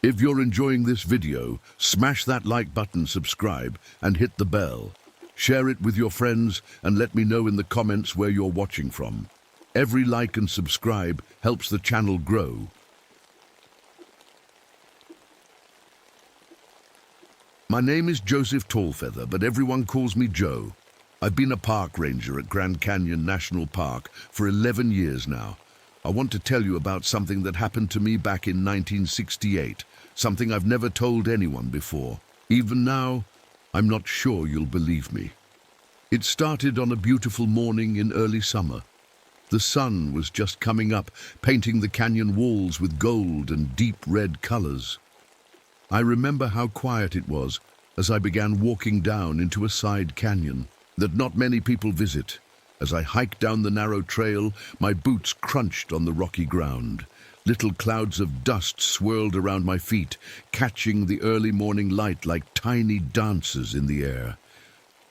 If you're enjoying this video, smash that like button, subscribe, and hit the bell. Share it with your friends and let me know in the comments where you're watching from. Every like and subscribe helps the channel grow. My name is Joseph Tallfeather, but everyone calls me Joe. I've been a park ranger at Grand Canyon National Park for 11 years now. I want to tell you about something that happened to me back in 1968, something I've never told anyone before. Even now, I'm not sure you'll believe me. It started on a beautiful morning in early summer. The sun was just coming up, painting the canyon walls with gold and deep red colors. I remember how quiet it was as I began walking down into a side canyon that not many people visit. As I hiked down the narrow trail, my boots crunched on the rocky ground. Little clouds of dust swirled around my feet, catching the early morning light like tiny dancers in the air.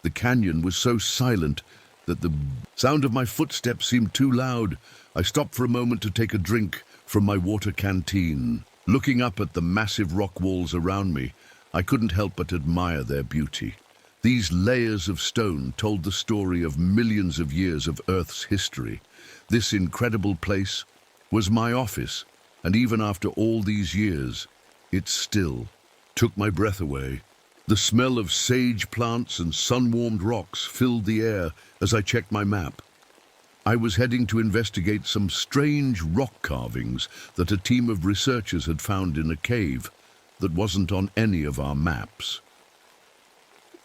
The canyon was so silent that the sound of my footsteps seemed too loud. I stopped for a moment to take a drink from my water canteen. Looking up at the massive rock walls around me, I couldn't help but admire their beauty. These layers of stone told the story of millions of years of Earth's history. This incredible place was my office, and even after all these years, it still took my breath away. The smell of sage plants and sun-warmed rocks filled the air as I checked my map. I was heading to investigate some strange rock carvings that a team of researchers had found in a cave that wasn't on any of our maps.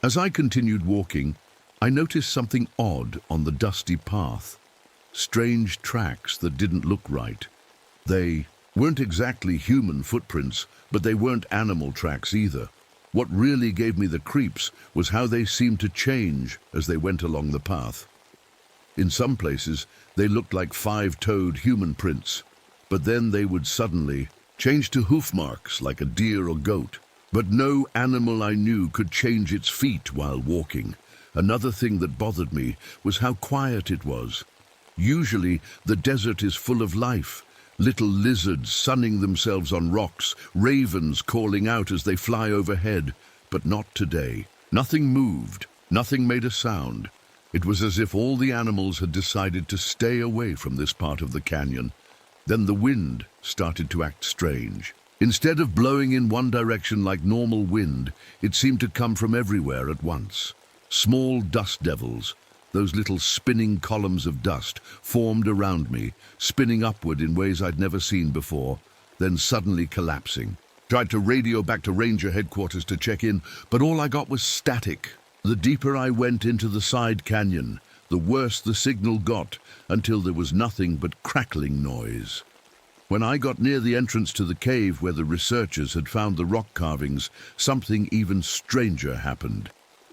As I continued walking, I noticed something odd on the dusty path. Strange tracks that didn't look right. They weren't exactly human footprints, but they weren't animal tracks either. What really gave me the creeps was how they seemed to change as they went along the path. In some places, they looked like five-toed human prints, but then they would suddenly change to hoof marks like a deer or goat. But no animal I knew could change its feet while walking. Another thing that bothered me was how quiet it was. Usually, the desert is full of life. Little lizards sunning themselves on rocks, ravens calling out as they fly overhead. But not today. Nothing moved, nothing made a sound. It was as if all the animals had decided to stay away from this part of the canyon. Then the wind started to act strange. Instead of blowing in one direction like normal wind, it seemed to come from everywhere at once. Small dust devils, those little spinning columns of dust, formed around me, spinning upward in ways I'd never seen before, then suddenly collapsing. Tried to radio back to Ranger headquarters to check in, but all I got was static. The deeper I went into the side canyon, the worse the signal got, until there was nothing but crackling noise. When I got near the entrance to the cave where the researchers had found the rock carvings, something even stranger happened.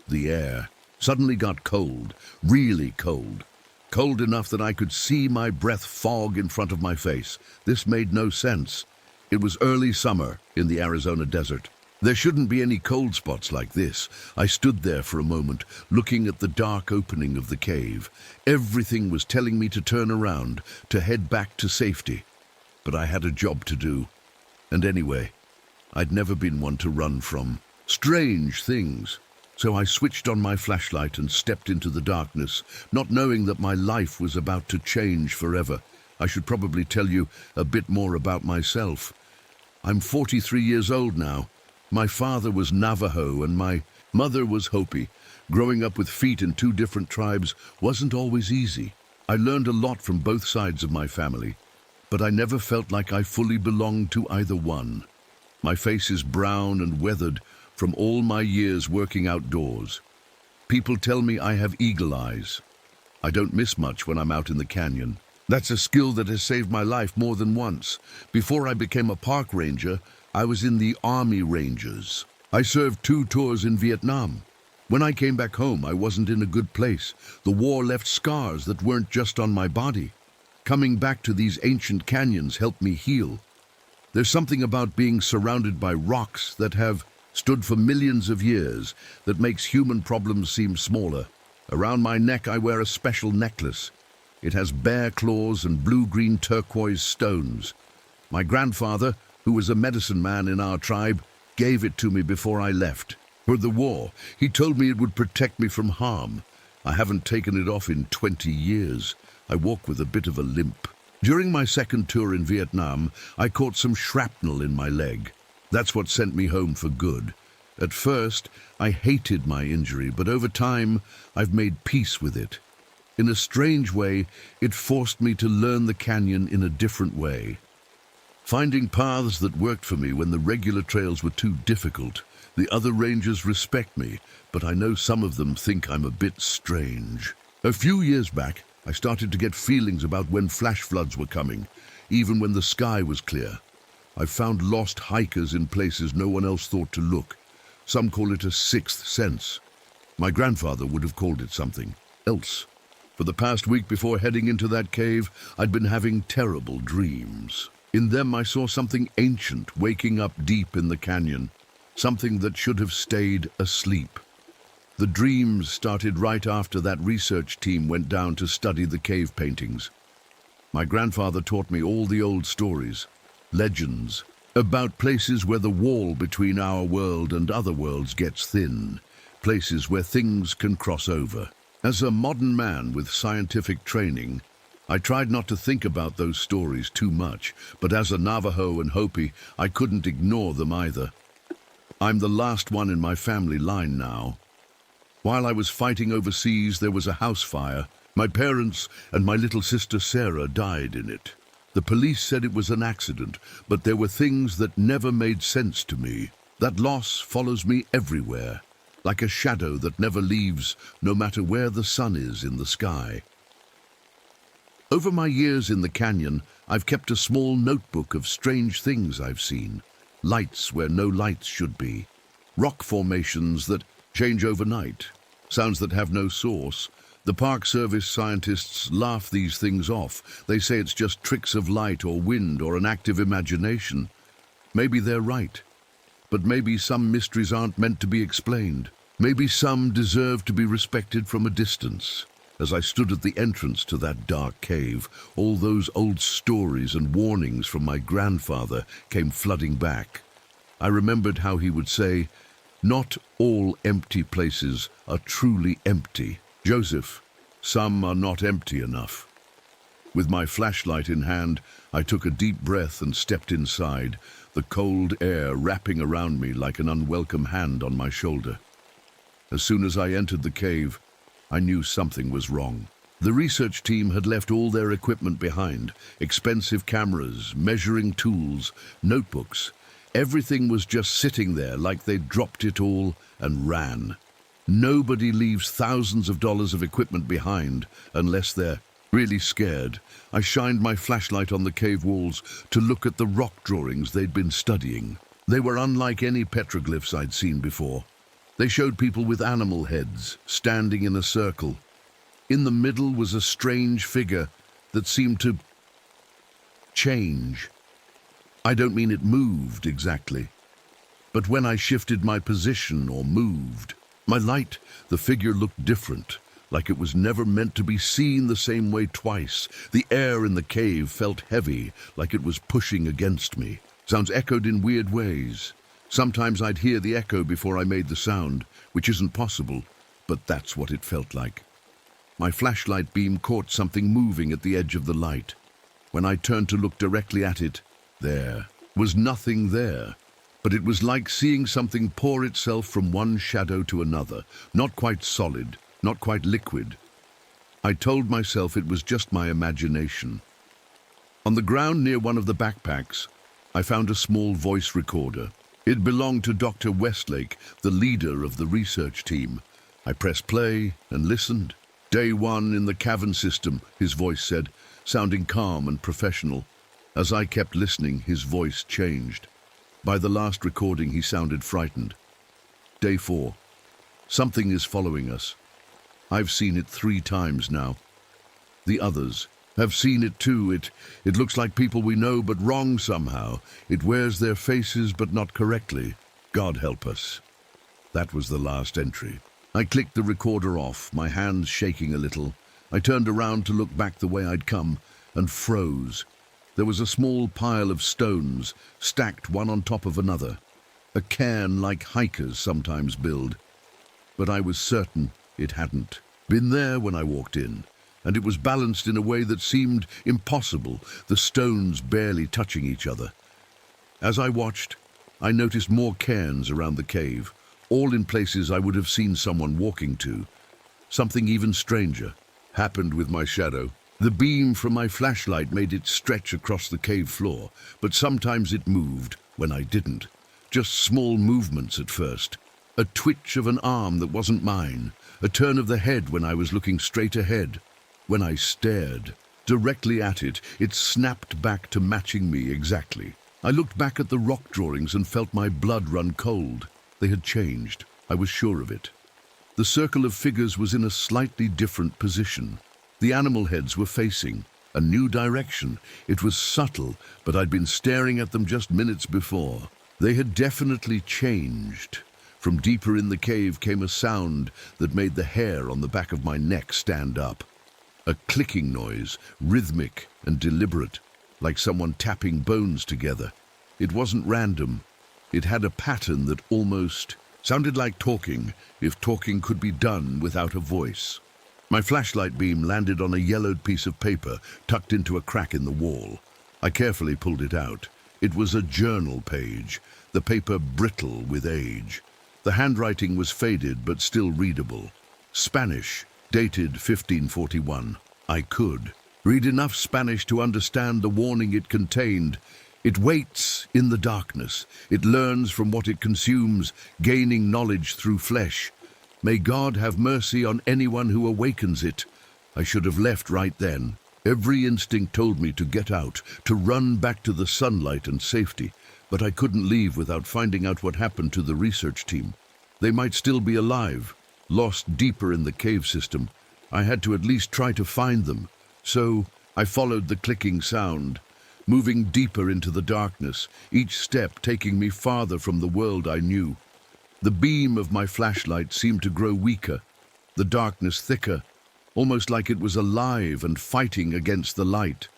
The air suddenly got cold, really cold. Cold enough that I could see my breath fog in front of my face. This made no sense. It was early summer in the Arizona desert. There shouldn't be any cold spots like this. I stood there for a moment, looking at the dark opening of the cave. Everything was telling me to turn around, to head back to safety. But I had a job to do. And anyway, I'd never been one to run from strange things. So I switched on my flashlight and stepped into the darkness, not knowing that my life was about to change forever. I should probably tell you a bit more about myself. I'm 43 years old now. My father was Navajo and my mother was Hopi. Growing up with feet in two different tribes wasn't always easy. I learned a lot from both sides of my family, but I never felt like I fully belonged to either one. My face is brown and weathered from all my years working outdoors. People tell me I have eagle eyes. I don't miss much when I'm out in the canyon. That's a skill that has saved my life more than once. Before I became a park ranger, I was in the Army Rangers. I served 2 tours in Vietnam. When I came back home, I wasn't in a good place. The war left scars that weren't just on my body. Coming back to these ancient canyons helped me heal. There's something about being surrounded by rocks that have stood for millions of years that makes human problems seem smaller. Around my neck, I wear a special necklace. It has bear claws and blue-green turquoise stones. My grandfather, who was a medicine man in our tribe, gave it to me before I left. For the war, he told me it would protect me from harm. I haven't taken it off in 20 years. I walk with a bit of a limp. During my second tour in Vietnam, I caught some shrapnel in my leg. That's what sent me home for good. At first, I hated my injury, but over time, I've made peace with it. In a strange way, it forced me to learn the canyon in a different way. Finding paths that worked for me when the regular trails were too difficult. The other rangers respect me, but I know some of them think I'm a bit strange. A few years back, I started to get feelings about when flash floods were coming, even when the sky was clear. I've found lost hikers in places no one else thought to look. Some call it a sixth sense. My grandfather would have called it something else. For the past week before heading into that cave, I'd been having terrible dreams. In them I saw something ancient waking up deep in the canyon, something that should have stayed asleep. The dreams started right after that research team went down to study the cave paintings. My grandfather taught me all the old stories, legends, about places where the wall between our world and other worlds gets thin, places where things can cross over. As a modern man with scientific training, I tried not to think about those stories too much, but as a Navajo and Hopi, I couldn't ignore them either. I'm the last one in my family line now. While I was fighting overseas, there was a house fire. My parents and my little sister Sarah died in it. The police said it was an accident, but there were things that never made sense to me. That loss follows me everywhere, like a shadow that never leaves, no matter where the sun is in the sky. Over my years in the canyon, I've kept a small notebook of strange things I've seen. Lights where no lights should be. Rock formations that change overnight. Sounds that have no source. The Park Service scientists laugh these things off. They say it's just tricks of light or wind or an active imagination. Maybe they're right. But maybe some mysteries aren't meant to be explained. Maybe some deserve to be respected from a distance. As I stood at the entrance to that dark cave, all those old stories and warnings from my grandfather came flooding back. I remembered how he would say, "Not all empty places are truly empty. Joseph, some are not empty enough." With my flashlight in hand, I took a deep breath and stepped inside, the cold air wrapping around me like an unwelcome hand on my shoulder. As soon as I entered the cave, I knew something was wrong. The research team had left all their equipment behind, expensive cameras, measuring tools, notebooks. Everything was just sitting there like they'd dropped it all and ran. Nobody leaves thousands of dollars of equipment behind unless they're really scared. I shined my flashlight on the cave walls to look at the rock drawings they'd been studying. They were unlike any petroglyphs I'd seen before. They showed people with animal heads, standing in a circle. In the middle was a strange figure that seemed to change. I don't mean it moved exactly, but when I shifted my position or moved, my light, the figure looked different, like it was never meant to be seen the same way twice. The air in the cave felt heavy, like it was pushing against me. Sounds echoed in weird ways. Sometimes I'd hear the echo before I made the sound, which isn't possible, but that's what it felt like. My flashlight beam caught something moving at the edge of the light. When I turned to look directly at it, there was nothing there. But it was like seeing something pour itself from one shadow to another, not quite solid, not quite liquid. I told myself it was just my imagination. On the ground near one of the backpacks, I found a small voice recorder. It belonged to Dr. Westlake, the leader of the research team. I pressed play and listened. "Day 1 in the cavern system," his voice said, sounding calm and professional. As I kept listening, his voice changed. By the last recording, he sounded frightened. "Day 4. Something is following us. I've seen it 3 times now. The others have seen it too. It looks like people we know, but wrong somehow. It wears their faces, but not correctly. God help us." That was the last entry. I clicked the recorder off, my hands shaking a little. I turned around to look back the way I'd come, and froze. There was a small pile of stones, stacked one on top of another. A cairn like hikers sometimes build. But I was certain it hadn't been there when I walked in, and it was balanced in a way that seemed impossible, the stones barely touching each other. As I watched, I noticed more cairns around the cave, all in places I would have seen someone walking to. Something even stranger happened with my shadow. The beam from my flashlight made it stretch across the cave floor, but sometimes it moved when I didn't. Just small movements at first. A twitch of an arm that wasn't mine, a turn of the head when I was looking straight ahead. When I stared directly at it, it snapped back to matching me exactly. I looked back at the rock drawings and felt my blood run cold. They had changed. I was sure of it. The circle of figures was in a slightly different position. The animal heads were facing a new direction. It was subtle, but I'd been staring at them just minutes before. They had definitely changed. From deeper in the cave came a sound that made the hair on the back of my neck stand up. A clicking noise, rhythmic and deliberate, like someone tapping bones together. It wasn't random. It had a pattern that almost sounded like talking, if talking could be done without a voice. My flashlight beam landed on a yellowed piece of paper tucked into a crack in the wall. I carefully pulled it out. It was a journal page, the paper brittle with age. The handwriting was faded but still readable. Spanish, dated 1541. I could read enough Spanish to understand the warning it contained. It waits in the darkness. It learns from what it consumes, gaining knowledge through flesh. May God have mercy on anyone who awakens it. I should have left right then. Every instinct told me to get out, to run back to the sunlight and safety. But I couldn't leave without finding out what happened to the research team. They might still be alive, lost deeper in the cave system. I had to at least try to find them. So I followed the clicking sound, moving deeper into the darkness, each step taking me farther from the world I knew. The beam of my flashlight seemed to grow weaker, the darkness thicker, almost like it was alive and fighting against the light.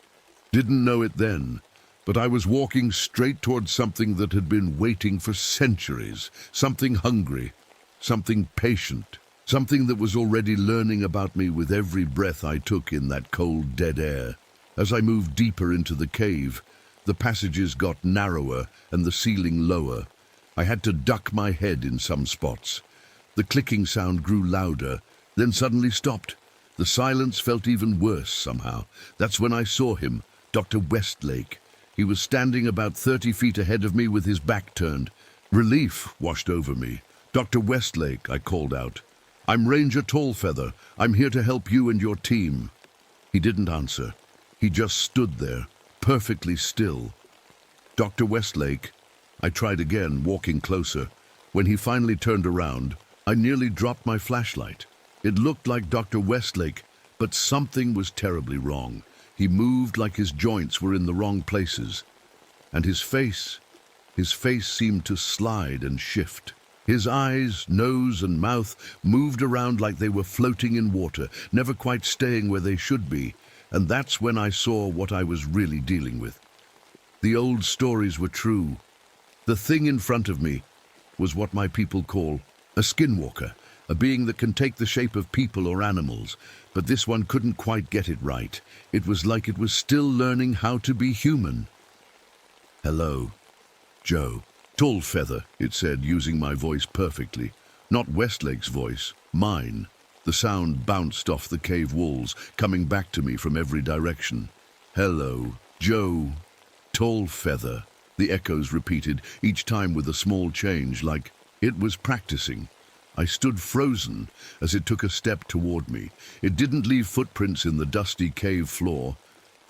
Didn't know it then, but I was walking straight towards something that had been waiting for centuries, something hungry, something patient, something that was already learning about me with every breath I took in that cold, dead air. As I moved deeper into the cave, the passages got narrower and the ceiling lower. I had to duck my head in some spots. The clicking sound grew louder, then suddenly stopped. The silence felt even worse somehow. That's when I saw him, Dr. Westlake. He was standing about 30 feet ahead of me with his back turned. Relief washed over me. "Dr. Westlake," I called out. "I'm Ranger Tallfeather. I'm here to help you and your team." He didn't answer. He just stood there, perfectly still. "Dr. Westlake," I tried again, walking closer. When he finally turned around, I nearly dropped my flashlight. It looked like Dr. Westlake, but something was terribly wrong. He moved like his joints were in the wrong places. And his face seemed to slide and shift. His eyes, nose, and mouth moved around like they were floating in water, never quite staying where they should be. And that's when I saw what I was really dealing with. The old stories were true. The thing in front of me was what my people call a skinwalker, a being that can take the shape of people or animals. But this one couldn't quite get it right. It was like it was still learning how to be human. "Hello, Joe." "Tallfeather," it said, using my voice perfectly. Not Westlake's voice, mine. The sound bounced off the cave walls, coming back to me from every direction. "Hello, Joe. Tallfeather," the echoes repeated, each time with a small change, like it was practicing. I stood frozen as it took a step toward me. It didn't leave footprints in the dusty cave floor,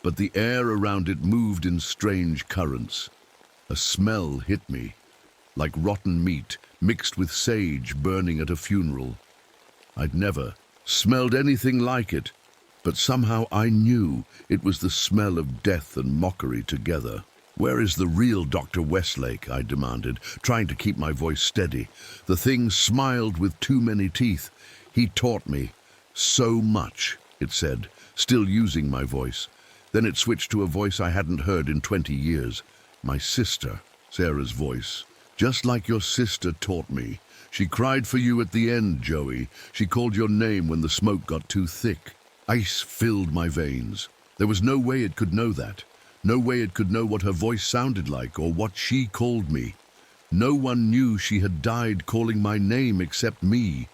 but the air around it moved in strange currents. A smell hit me, like rotten meat mixed with sage burning at a funeral. I'd never smelled anything like it, but somehow I knew it was the smell of death and mockery together. "Where is the real Dr. Westlake?" I demanded, trying to keep my voice steady. The thing smiled with too many teeth. "He taught me so much," it said, still using my voice. Then it switched to a voice I hadn't heard in 20 years. My sister, Sarah's voice. Just like your sister taught me. She cried for you at the end, Joey. She called your name when the smoke got too thick. Ice filled my veins. There was no way it could know that. No way it could know what her voice sounded like or what she called me. No one knew she had died calling my name except me.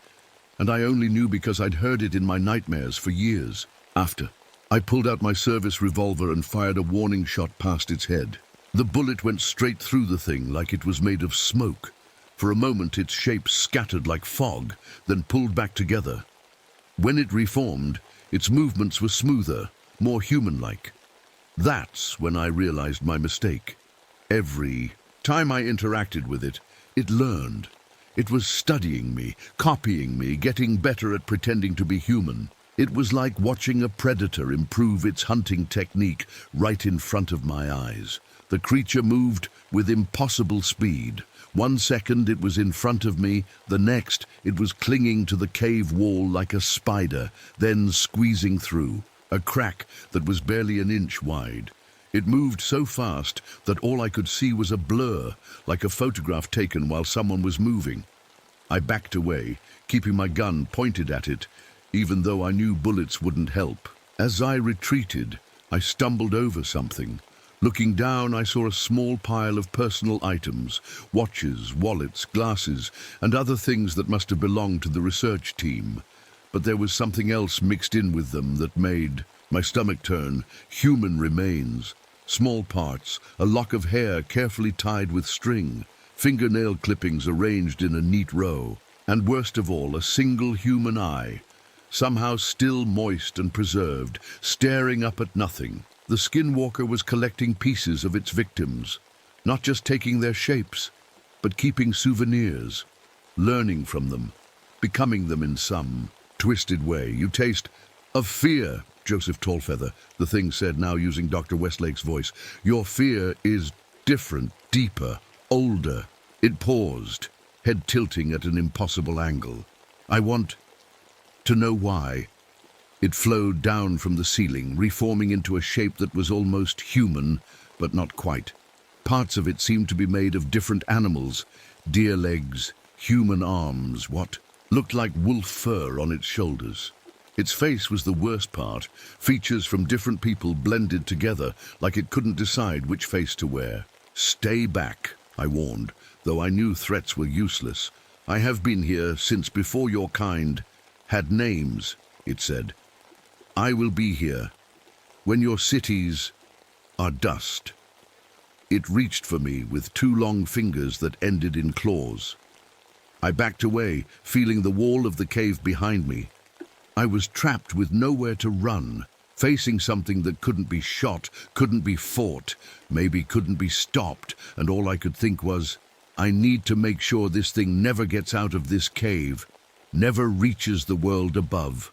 And I only knew because I'd heard it in my nightmares for years. After, I pulled out my service revolver and fired a warning shot past its head. The bullet went straight through the thing like it was made of smoke. For a moment its shape scattered like fog, then pulled back together. When it reformed, its movements were smoother, more human-like. That's when I realized my mistake. Every time I interacted with it, it learned. It was studying me, copying me, getting better at pretending to be human. It was like watching a predator improve its hunting technique right in front of my eyes. The creature moved with impossible speed. 1 second it was in front of me, the next it was clinging to the cave wall like a spider, then squeezing through, a crack that was barely an inch wide. It moved so fast that all I could see was a blur, like a photograph taken while someone was moving. I backed away, keeping my gun pointed at it, even though I knew bullets wouldn't help. As I retreated, I stumbled over something. Looking down, I saw a small pile of personal items, watches, wallets, glasses, and other things that must have belonged to the research team. But there was something else mixed in with them that made my stomach turn. Human remains, small parts, a lock of hair carefully tied with string, fingernail clippings arranged in a neat row, and worst of all, a single human eye, somehow still moist and preserved, staring up at nothing. The skinwalker was collecting pieces of its victims, not just taking their shapes, but keeping souvenirs, learning from them, becoming them in some twisted way. You taste of fear, Joseph Tallfeather, the thing said, now using Dr. Westlake's voice. Your fear is different, deeper, older. It paused, head tilting at an impossible angle. I want to know why. It flowed down from the ceiling, reforming into a shape that was almost human, but not quite. Parts of it seemed to be made of different animals, deer legs, human arms, what looked like wolf fur on its shoulders. Its face was the worst part, features from different people blended together like it couldn't decide which face to wear. Stay back, I warned, though I knew threats were useless. I have been here since before your kind had names, it said. I will be here when your cities are dust. It reached for me with 2 long fingers that ended in claws. I backed away, feeling the wall of the cave behind me. I was trapped with nowhere to run, facing something that couldn't be shot, couldn't be fought, maybe couldn't be stopped, and all I could think was, I need to make sure this thing never gets out of this cave, never reaches the world above.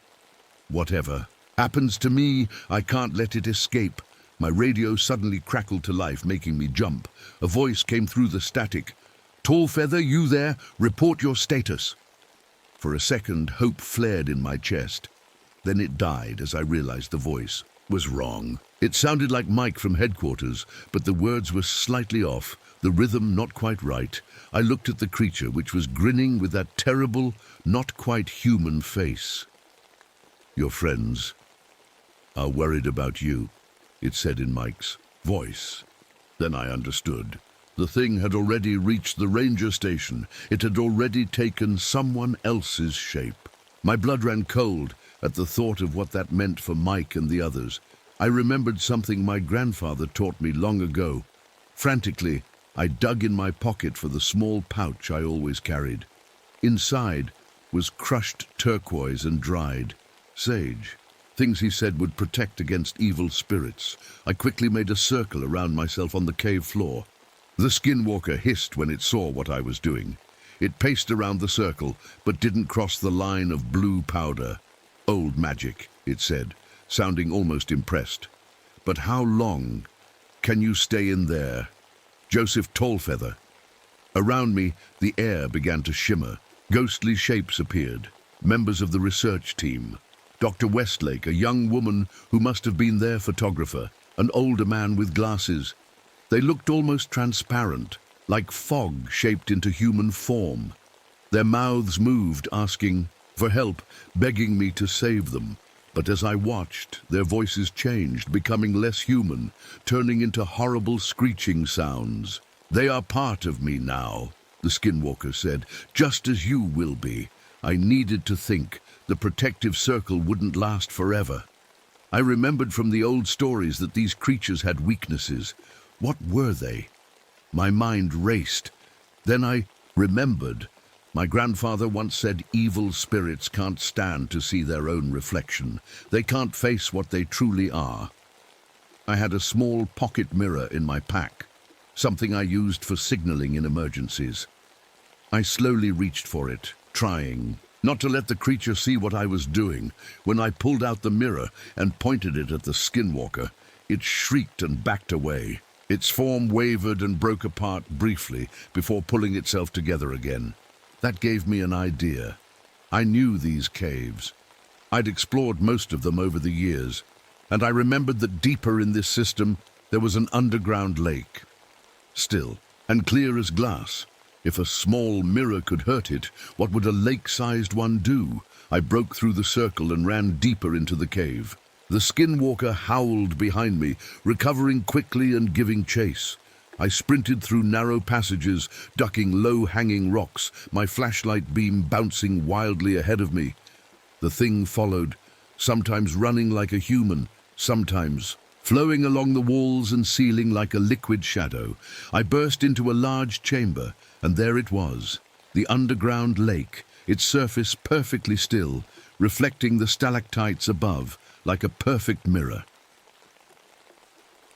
Whatever happens to me, I can't let it escape. My radio suddenly crackled to life, making me jump. A voice came through the static. Tallfeather, you there? Report your status. For a second, hope flared in my chest. Then it died as I realized the voice was wrong. It sounded like Mike from headquarters, but the words were slightly off, the rhythm not quite right. I looked at the creature, which was grinning with that terrible, not quite human face. Your friends are worried about you, it said in Mike's voice. Then I understood. The thing had already reached the ranger station. It had already taken someone else's shape. My blood ran cold at the thought of what that meant for Mike and the others. I remembered something my grandfather taught me long ago. Frantically, I dug in my pocket for the small pouch I always carried. Inside was crushed turquoise and dried sage. Things he said would protect against evil spirits. I quickly made a circle around myself on the cave floor. The skinwalker hissed when it saw what I was doing. It paced around the circle, but didn't cross the line of blue powder. Old magic, it said, sounding almost impressed. But how long can you stay in there? Joseph Tallfeather. Around me, the air began to shimmer. Ghostly shapes appeared. Members of the research team. Dr. Westlake, a young woman who must have been their photographer. an older man with glasses. They looked almost transparent, like fog shaped into human form. Their mouths moved, asking for help, begging me to save them. But as I watched, their voices changed, becoming less human, turning into horrible screeching sounds. "They are part of me now," the skinwalker said, "just as you will be. I needed to think. The protective circle wouldn't last forever." I remembered from the old stories that these creatures had weaknesses. What were they? My mind raced. Then I remembered. My grandfather once said evil spirits can't stand to see their own reflection. They can't face what they truly are. I had a small pocket mirror in my pack, something I used for signaling in emergencies. I slowly reached for it, trying not to let the creature see what I was doing. When I pulled out the mirror and pointed it at the skinwalker, it shrieked and backed away. Its form wavered and broke apart briefly before pulling itself together again. That gave me an idea. I knew these caves. I'd explored most of them over the years, and I remembered that deeper in this system there was an underground lake. Still, and clear as glass. If a small mirror could hurt it, what would a lake-sized one do? I broke through the circle and ran deeper into the cave. The skinwalker howled behind me, recovering quickly and giving chase. I sprinted through narrow passages, ducking low-hanging rocks, my flashlight beam bouncing wildly ahead of me. The thing followed, sometimes running like a human, sometimes flowing along the walls and ceiling like a liquid shadow. I burst into a large chamber, and there it was, the underground lake, its surface perfectly still, reflecting the stalactites above like a perfect mirror.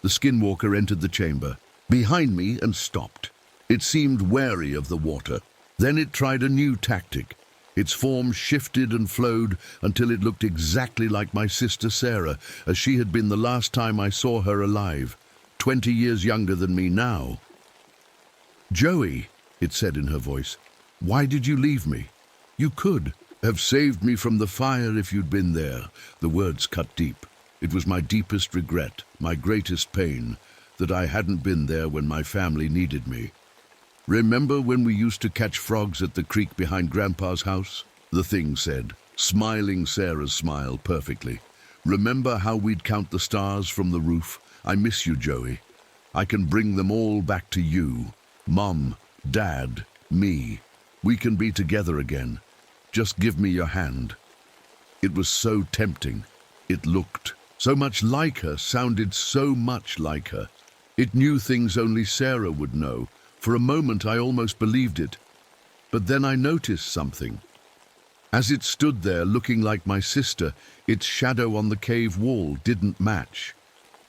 The skinwalker entered the chamber, behind me, and stopped. It seemed wary of the water. Then it tried a new tactic. Its form shifted and flowed until it looked exactly like my sister Sarah, as she had been the last time I saw her alive, 20 years younger than me now. "Joey," it said in her voice, "why did you leave me? You could have saved me from the fire if you'd been there." The words cut deep. It was my deepest regret, my greatest pain, that I hadn't been there when my family needed me. "Remember when we used to catch frogs at the creek behind Grandpa's house?" the thing said, smiling Sarah's smile perfectly. "Remember how we'd count the stars from the roof? I miss you, Joey. I can bring them all back to you. Mom, Dad, me. We can be together again. Just give me your hand." It was so tempting. It looked so much like her, sounded so much like her. It knew things only Sarah would know. For a moment I almost believed it. But then I noticed something. As it stood there looking like my sister, its shadow on the cave wall didn't match.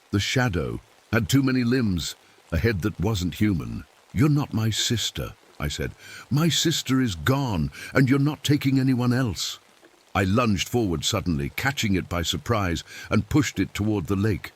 The shadow had too many limbs, a head that wasn't human. "You're not my sister," I said. "My sister is gone, and you're not taking anyone else." I lunged forward suddenly, catching it by surprise, and pushed it toward the lake.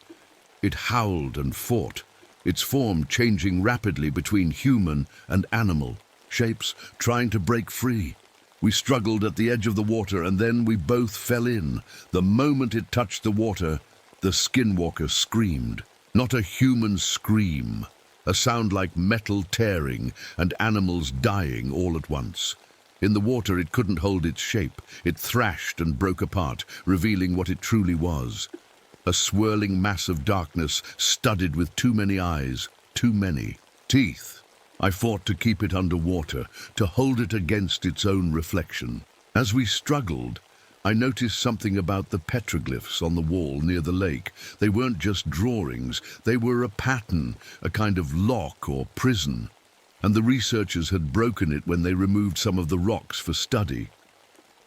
It howled and fought, its form changing rapidly between human and animal shapes, trying to break free. We struggled at the edge of the water, and then we both fell in. The moment it touched the water, the skinwalker screamed. Not a human scream, a sound like metal tearing and animals dying all at once. In the water it couldn't hold its shape. It thrashed and broke apart, revealing what it truly was. A swirling mass of darkness studded with too many eyes, too many teeth. I fought to keep it underwater, to hold it against its own reflection. As we struggled, I noticed something about the petroglyphs on the wall near the lake. They weren't just drawings, they were a pattern, a kind of lock or prison. And the researchers had broken it when they removed some of the rocks for study.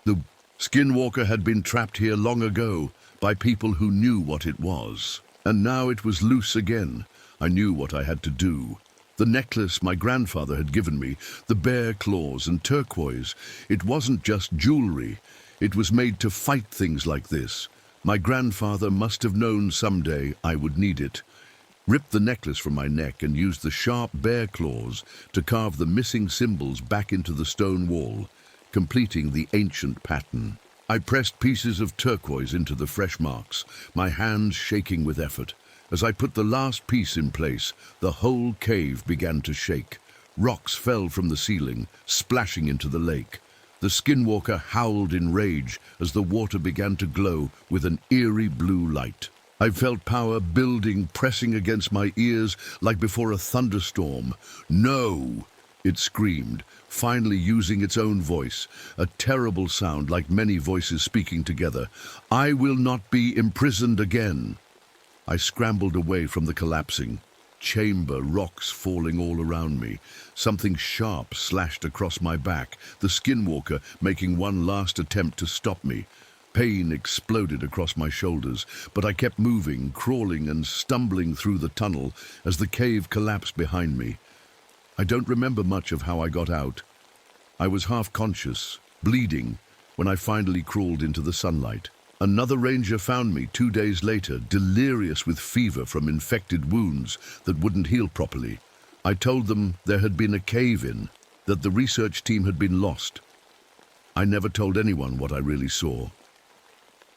The skinwalker had been trapped here long ago, by people who knew what it was. And now it was loose again. I knew what I had to do. The necklace my grandfather had given me, the bear claws and turquoise, it wasn't just jewelry. It was made to fight things like this. My grandfather must have known someday I would need it. Ripped the necklace from my neck and used the sharp bear claws to carve the missing symbols back into the stone wall, completing the ancient pattern. I pressed pieces of turquoise into the fresh marks, my hands shaking with effort. As I put the last piece in place, the whole cave began to shake. Rocks fell from the ceiling, splashing into the lake. The skinwalker howled in rage as the water began to glow with an eerie blue light. I felt power building, pressing against my ears like before a thunderstorm. "No!" it screamed, finally using its own voice, a terrible sound like many voices speaking together. "I will not be imprisoned again." I scrambled away from the collapsing chamber, rocks falling all around me. Something sharp slashed across my back, the skinwalker making one last attempt to stop me. Pain exploded across my shoulders, but I kept moving, crawling and stumbling through the tunnel as the cave collapsed behind me. I don't remember much of how I got out. I was half conscious, bleeding, when I finally crawled into the sunlight. Another ranger found me 2 days later, delirious with fever from infected wounds that wouldn't heal properly. I told them there had been a cave-in, that the research team had been lost. I never told anyone what I really saw.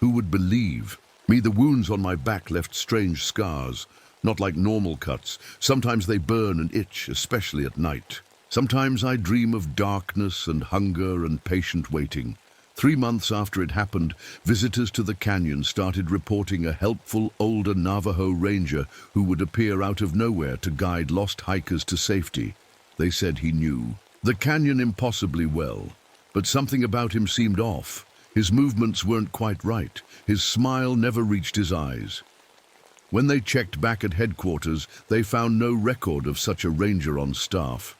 Who would believe me? The wounds on my back left strange scars, not like normal cuts. Sometimes they burn and itch, especially at night. Sometimes I dream of darkness and hunger and patient waiting. 3 months after it happened, visitors to the canyon started reporting a helpful older Navajo ranger who would appear out of nowhere to guide lost hikers to safety. They said he knew the canyon impossibly well, but something about him seemed off. His movements weren't quite right. His smile never reached his eyes. When they checked back at headquarters, they found no record of such a ranger on staff.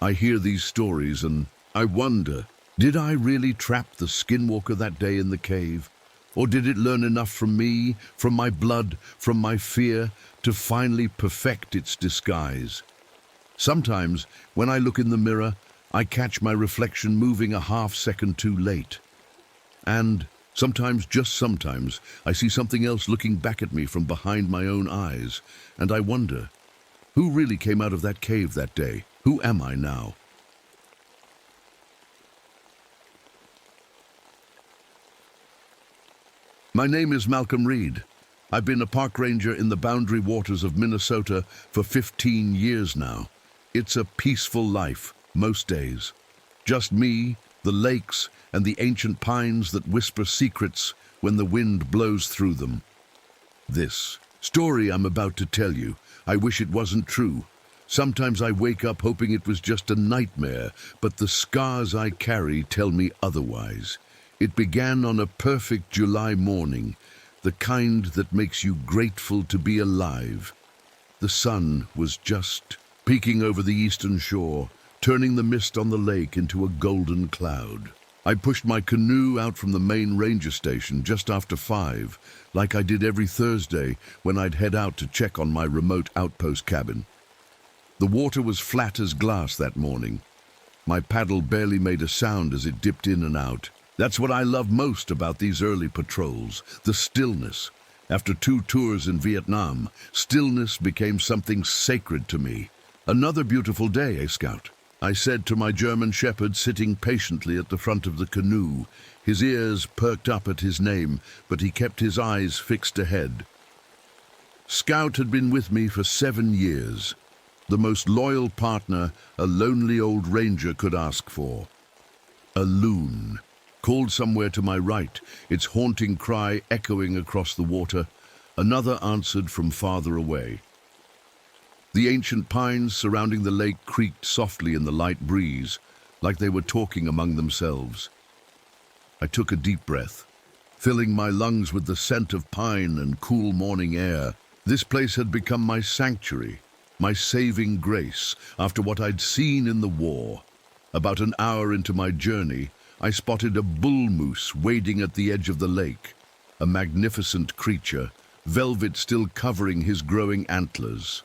I hear these stories and I wonder, did I really trap the skinwalker that day in the cave? Or did it learn enough from me, from my blood, from my fear, to finally perfect its disguise? Sometimes, when I look in the mirror, I catch my reflection moving a half-second too late. And sometimes, just sometimes, I see something else looking back at me from behind my own eyes, and I wonder, who really came out of that cave that day? Who am I now? My name is Malcolm Reed. I've been a park ranger in the boundary waters of Minnesota for 15 years now. It's a peaceful life, most days. Just me, the lakes, and the ancient pines that whisper secrets when the wind blows through them. This story I'm about to tell you, I wish it wasn't true. Sometimes I wake up hoping it was just a nightmare, but the scars I carry tell me otherwise. It began on a perfect July morning, the kind that makes you grateful to be alive. The sun was just peeking over the eastern shore, turning the mist on the lake into a golden cloud. I pushed my canoe out from the main ranger station just after 5, like I did every Thursday when I'd head out to check on my remote outpost cabin. The water was flat as glass that morning. My paddle barely made a sound as it dipped in and out. That's what I love most about these early patrols, the stillness. After 2 tours in Vietnam, stillness became something sacred to me. "Another beautiful day, Scout," I said to my German shepherd sitting patiently at the front of the canoe. His ears perked up at his name, but he kept his eyes fixed ahead. Scout had been with me for 7 years, the most loyal partner a lonely old ranger could ask for. A loon called somewhere to my right, its haunting cry echoing across the water. Another answered from farther away. The ancient pines surrounding the lake creaked softly in the light breeze, like they were talking among themselves. I took a deep breath, filling my lungs with the scent of pine and cool morning air. This place had become my sanctuary, my saving grace after what I'd seen in the war. About an hour into my journey, I spotted a bull moose wading at the edge of the lake, a magnificent creature, velvet still covering his growing antlers.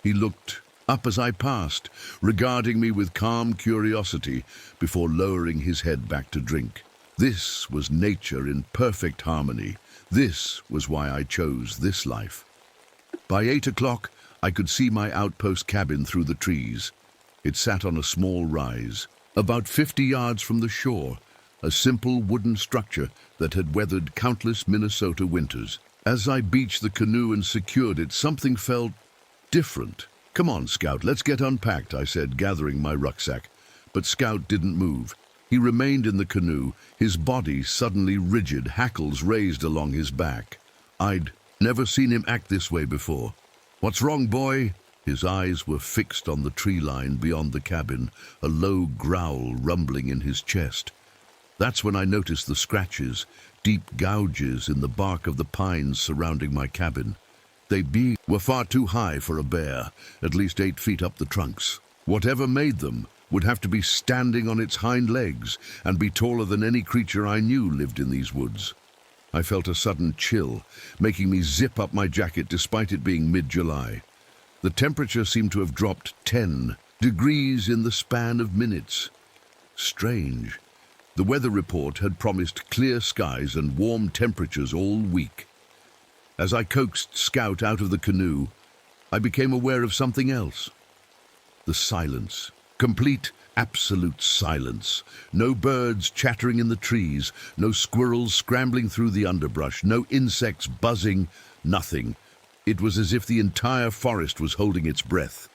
He looked up as I passed, regarding me with calm curiosity before lowering his head back to drink. This was nature in perfect harmony. This was why I chose this life. By 8 o'clock, I could see my outpost cabin through the trees. It sat on a small rise, about 50 yards from the shore, a simple wooden structure that had weathered countless Minnesota winters. As I beached the canoe and secured it, something felt different. "Come on, Scout, let's get unpacked," I said, gathering my rucksack. But Scout didn't move. He remained in the canoe, his body suddenly rigid, hackles raised along his back. I'd never seen him act this way before. "What's wrong, boy?" His eyes were fixed on the tree line beyond the cabin, a low growl rumbling in his chest. That's when I noticed the scratches, deep gouges in the bark of the pines surrounding my cabin. They were far too high for a bear, at least 8 feet up the trunks. Whatever made them would have to be standing on its hind legs and be taller than any creature I knew lived in these woods. I felt a sudden chill, making me zip up my jacket despite it being mid-July. The temperature seemed to have dropped 10 degrees in the span of minutes. Strange. The weather report had promised clear skies and warm temperatures all week. As I coaxed Scout out of the canoe, I became aware of something else. The silence. Complete, absolute silence. No birds chattering in the trees, no squirrels scrambling through the underbrush, no insects buzzing, nothing. It was as if the entire forest was holding its breath.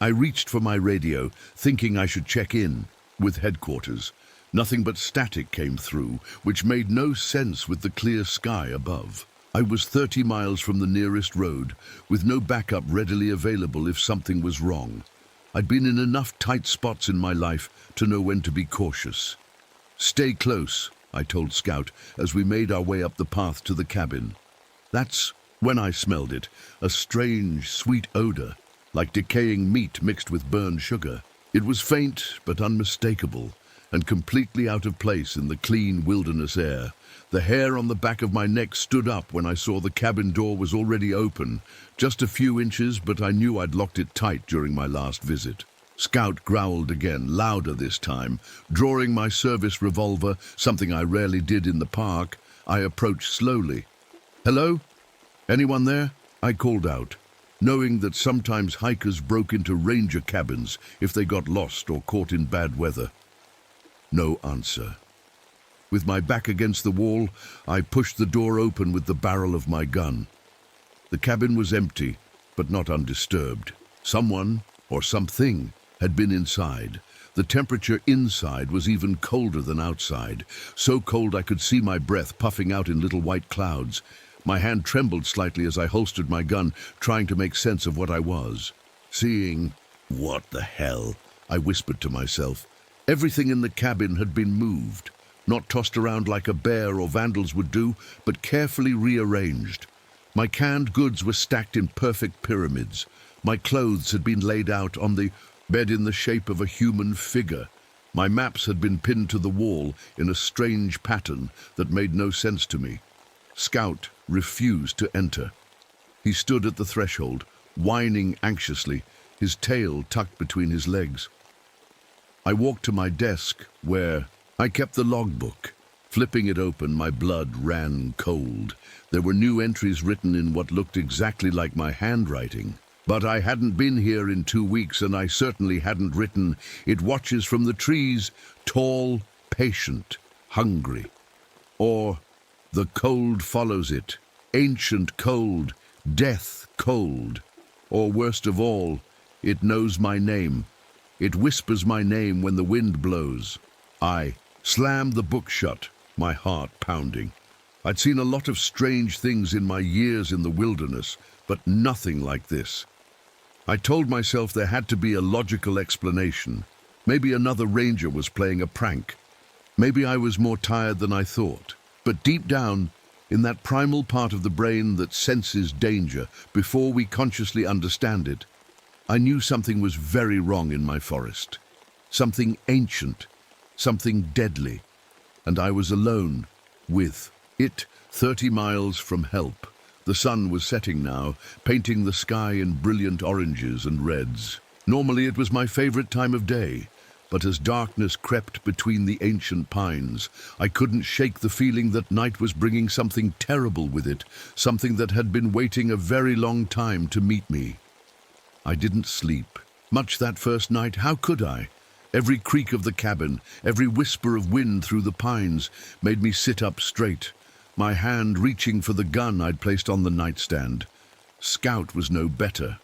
I reached for my radio, thinking I should check in with headquarters. Nothing but static came through, which made no sense with the clear sky above. I was 30 miles from the nearest road, with no backup readily available if something was wrong. I'd been in enough tight spots in my life to know when to be cautious. "Stay close," I told Scout as we made our way up the path to the cabin. That's when I smelled it, a strange, sweet odor, like decaying meat mixed with burned sugar. It was faint but unmistakable, and completely out of place in the clean wilderness air. The hair on the back of my neck stood up when I saw the cabin door was already open, just a few inches, but I knew I'd locked it tight during my last visit. Scout growled again, louder this time. Drawing my service revolver, something I rarely did in the park, I approached slowly. "Hello? Anyone there?" I called out, knowing that sometimes hikers broke into ranger cabins if they got lost or caught in bad weather. No answer. With my back against the wall, I pushed the door open with the barrel of my gun. The cabin was empty, but not undisturbed. Someone, or something, had been inside. The temperature inside was even colder than outside, so cold I could see my breath puffing out in little white clouds. My hand trembled slightly as I holstered my gun, trying to make sense of what I was seeing. "What the hell?" I whispered to myself. Everything in the cabin had been moved. Not tossed around like a bear or vandals would do, but carefully rearranged. My canned goods were stacked in perfect pyramids. My clothes had been laid out on the bed in the shape of a human figure. My maps had been pinned to the wall in a strange pattern that made no sense to me. Scout refused to enter. He stood at the threshold, whining anxiously, his tail tucked between his legs. I walked to my desk, where I kept the logbook. Flipping it open, my blood ran cold. There were new entries written in what looked exactly like my handwriting. But I hadn't been here in 2 weeks, and I certainly hadn't written, "It watches from the trees, tall, patient, hungry." Or, "The cold follows it, ancient cold, death cold." Or worst of all, "It knows my name. It whispers my name when the wind blows." I slammed the book shut, my heart pounding. I'd seen a lot of strange things in my years in the wilderness, but nothing like this. I told myself there had to be a logical explanation. Maybe another ranger was playing a prank. Maybe I was more tired than I thought. But deep down, in that primal part of the brain that senses danger before we consciously understand it, I knew something was very wrong in my forest. Something ancient, something deadly. And I was alone with it, 30 miles from help. The sun was setting now, painting the sky in brilliant oranges and reds. Normally it was my favorite time of day, but as darkness crept between the ancient pines, I couldn't shake the feeling that night was bringing something terrible with it, something that had been waiting a very long time to meet me. I didn't sleep much that first night. How could I? Every creak of the cabin, every whisper of wind through the pines made me sit up straight. my hand reaching for the gun I'd placed on the nightstand. Scout was no better.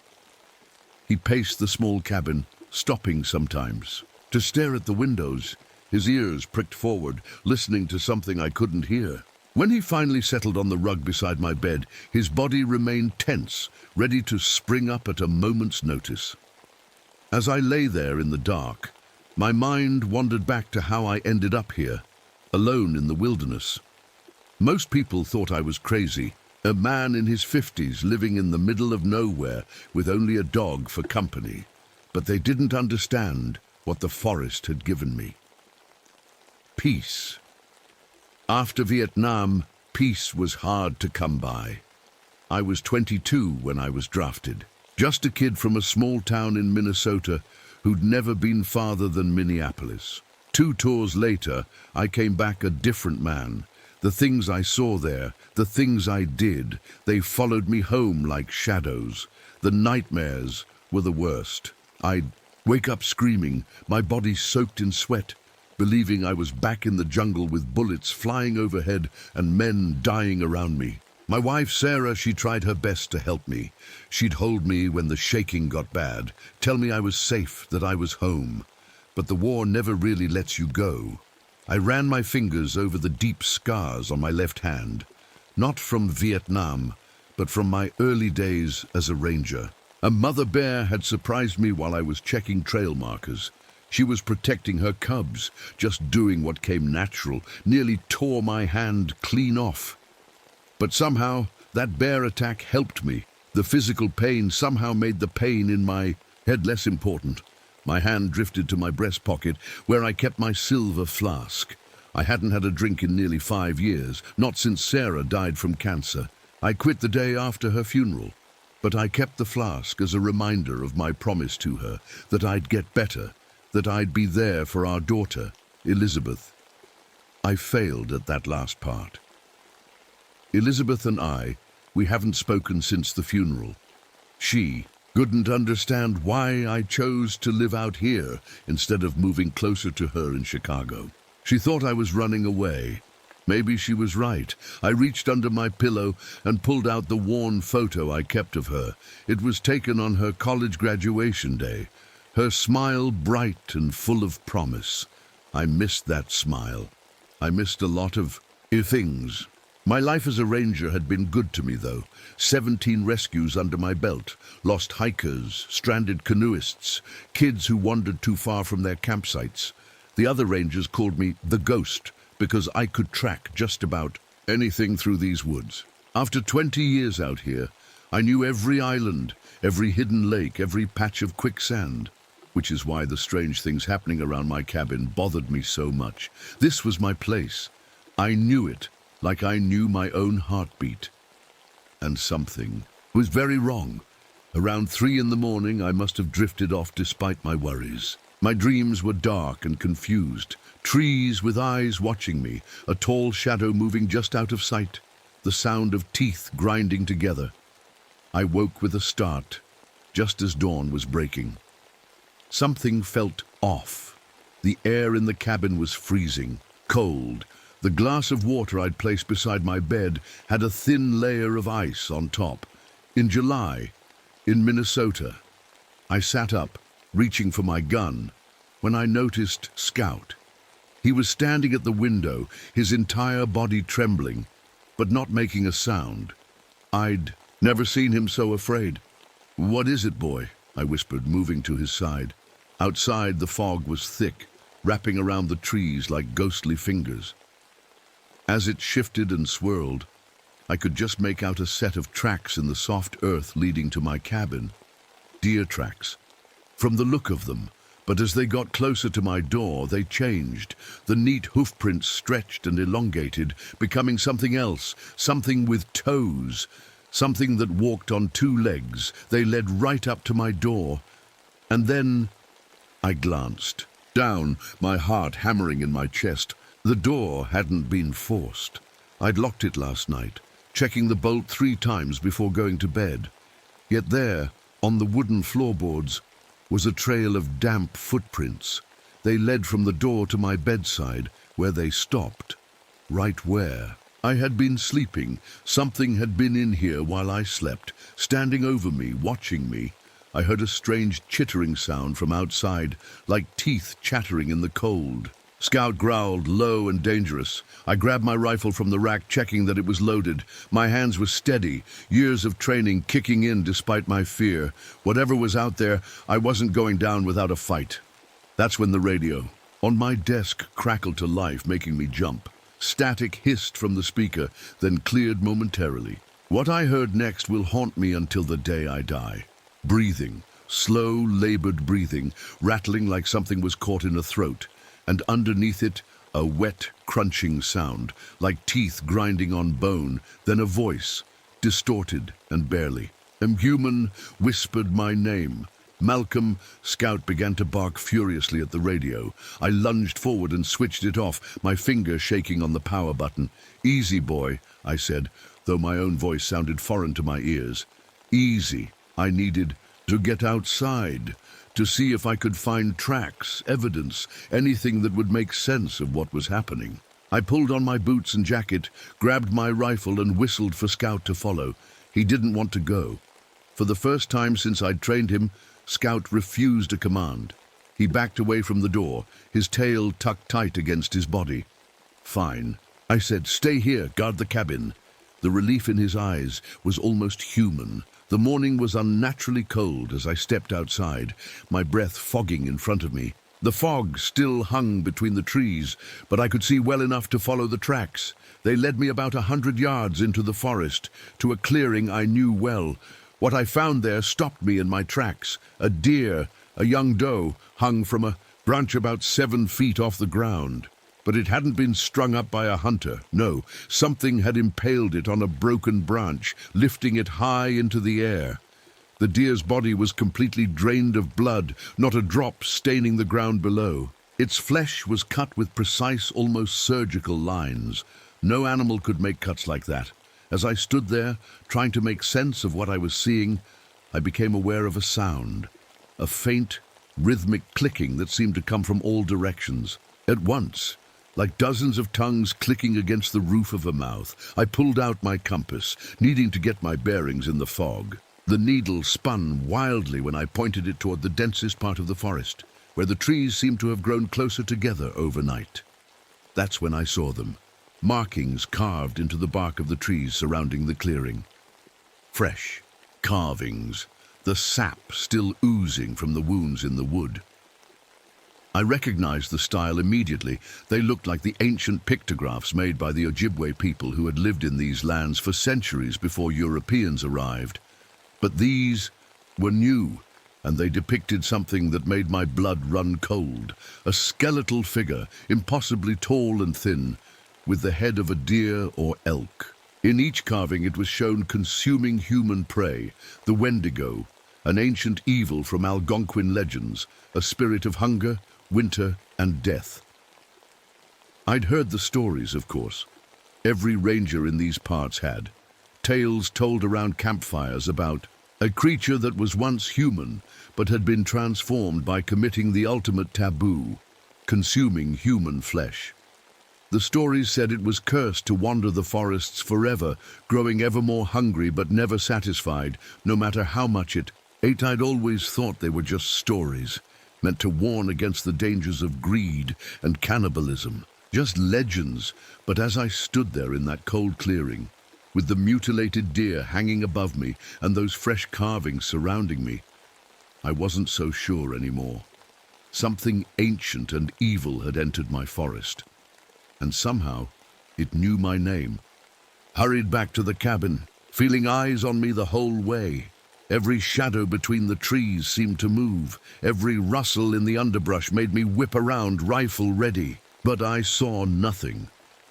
He paced the small cabin, stopping sometimes to stare at the windows, his ears pricked forward, listening to something I couldn't hear. When he finally settled on the rug beside my bed, his body remained tense, ready to spring up at a moment's notice. As I lay there in the dark, my mind wandered back to how I ended up here, alone in the wilderness. Most people thought I was crazy, a man in his 50s living in the middle of nowhere with only a dog for company. But they didn't understand what the forest had given me. Peace. After Vietnam, peace was hard to come by. I was 22 when I was drafted, just a kid from a small town in Minnesota who'd never been farther than Minneapolis. 2 tours later, I came back a different man. The things I saw there, the things I did, they followed me home like shadows. The nightmares were the worst. I'd wake up screaming, my body soaked in sweat, believing I was back in the jungle with bullets flying overhead and men dying around me. My wife, Sarah, she tried her best to help me. She'd hold me when the shaking got bad, tell me I was safe, that I was home. But the war never really lets you go. I ran my fingers over the deep scars on my left hand, not from Vietnam, but from my early days as a ranger. A mother bear had surprised me while I was checking trail markers. She was protecting her cubs, just doing what came natural, nearly tore my hand clean off. But somehow, that bear attack helped me. The physical pain somehow made the pain in my head less important. My hand drifted to my breast pocket, where I kept my silver flask. I hadn't had a drink in nearly 5 years, not since Sarah died from cancer. I quit the day after her funeral, but I kept the flask as a reminder of my promise to her, that I'd get better, that I'd be there for our daughter, Elizabeth. I failed at that last part. Elizabeth and I, we haven't spoken since the funeral. She couldn't understand why I chose to live out here instead of moving closer to her in Chicago. She thought I was running away. Maybe she was right. I reached under my pillow and pulled out the worn photo I kept of her. It was taken on her college graduation day. Her smile bright and full of promise. I missed that smile. I missed a lot of things. My life as a ranger had been good to me, though. 17 rescues under my belt, lost hikers, stranded canoeists, kids who wandered too far from their campsites. The other rangers called me the Ghost because I could track just about anything through these woods. After 20 years out here, I knew every island, every hidden lake, every patch of quicksand, which is why the strange things happening around my cabin bothered me so much. This was my place. I knew it, like I knew my own heartbeat. And something was very wrong. Around 3 in the morning, I must have drifted off despite my worries. My dreams were dark and confused. Trees with eyes watching me, a tall shadow moving just out of sight, the sound of teeth grinding together. I woke with a start, just as dawn was breaking. Something felt off. The air in the cabin was freezing, cold. The glass of water I'd placed beside my bed had a thin layer of ice on top. In July, in Minnesota, I sat up, reaching for my gun, when I noticed Scout. He was standing at the window, his entire body trembling, but not making a sound. I'd never seen him so afraid. "What is it, boy?" I whispered, moving to his side. Outside, the fog was thick, wrapping around the trees like ghostly fingers. As it shifted and swirled, I could just make out a set of tracks in the soft earth leading to my cabin. Deer tracks, from the look of them, but as they got closer to my door, they changed. The neat hoofprints stretched and elongated, becoming something else, something with toes, something that walked on 2 legs. They led right up to my door, and then I glanced down, my heart hammering in my chest. The door hadn't been forced. I'd locked it last night, checking the bolt 3 times before going to bed. Yet there, on the wooden floorboards, was a trail of damp footprints. They led from the door to my bedside, where they stopped. Right where? I had been sleeping. Something had been in here while I slept, standing over me, watching me. I heard a strange chittering sound from outside, like teeth chattering in the cold. Scout growled, low and dangerous. I grabbed my rifle from the rack, checking that it was loaded. My hands were steady, years of training kicking in despite my fear. Whatever was out there, I wasn't going down without a fight. That's when the radio on my desk crackled to life, making me jump. Static hissed from the speaker, then cleared momentarily. What I heard next will haunt me until the day I die. Breathing, slow, labored breathing, rattling like something was caught in a throat. And underneath it, a wet, crunching sound, like teeth grinding on bone, then a voice, distorted and barely. "Am human," whispered my name. "Malcolm." Scout began to bark furiously at the radio. I lunged forward and switched it off, my finger shaking on the power button. "Easy, boy," I said, though my own voice sounded foreign to my ears. Easy. I needed to get outside, to see if I could find tracks, evidence, anything that would make sense of what was happening. I pulled on my boots and jacket, grabbed my rifle and whistled for Scout to follow. He didn't want to go. For the first time since I'd trained him, Scout refused a command. He backed away from the door, his tail tucked tight against his body. "Fine," I said. "Stay here, guard the cabin." The relief in his eyes was almost human. The morning was unnaturally cold as I stepped outside, my breath fogging in front of me. The fog still hung between the trees, but I could see well enough to follow the tracks. They led me about 100 yards into the forest, to a clearing I knew well. What I found there stopped me in my tracks. A deer, a young doe, hung from a branch about 7 feet off the ground. But it hadn't been strung up by a hunter. No, something had impaled it on a broken branch, lifting it high into the air. The deer's body was completely drained of blood, not a drop staining the ground below. Its flesh was cut with precise, almost surgical lines. No animal could make cuts like that. As I stood there, trying to make sense of what I was seeing, I became aware of a sound, a faint, rhythmic clicking that seemed to come from all directions. At once, like dozens of tongues clicking against the roof of a mouth, I pulled out my compass, needing to get my bearings in the fog. The needle spun wildly when I pointed it toward the densest part of the forest, where the trees seemed to have grown closer together overnight. That's when I saw them, markings carved into the bark of the trees surrounding the clearing. Fresh carvings, the sap still oozing from the wounds in the wood. I recognized the style immediately. They looked like the ancient pictographs made by the Ojibwe people who had lived in these lands for centuries before Europeans arrived. But these were new, and they depicted something that made my blood run cold. A skeletal figure, impossibly tall and thin, with the head of a deer or elk. In each carving it was shown consuming human prey, the wendigo, an ancient evil from Algonquin legends, a spirit of hunger, winter, and death. I'd heard the stories, of course. Every ranger in these parts had. Tales told around campfires about a creature that was once human, but had been transformed by committing the ultimate taboo, consuming human flesh. The stories said it was cursed to wander the forests forever, growing ever more hungry but never satisfied, no matter how much it ate. I'd always thought they were just stories, meant to warn against the dangers of greed and cannibalism. Just legends. But as I stood there in that cold clearing, with the mutilated deer hanging above me and those fresh carvings surrounding me, I wasn't so sure anymore. Something ancient and evil had entered my forest, and somehow it knew my name. Hurried back to the cabin, feeling eyes on me the whole way. Every shadow between the trees seemed to move. Every rustle in the underbrush made me whip around, rifle ready. But I saw nothing.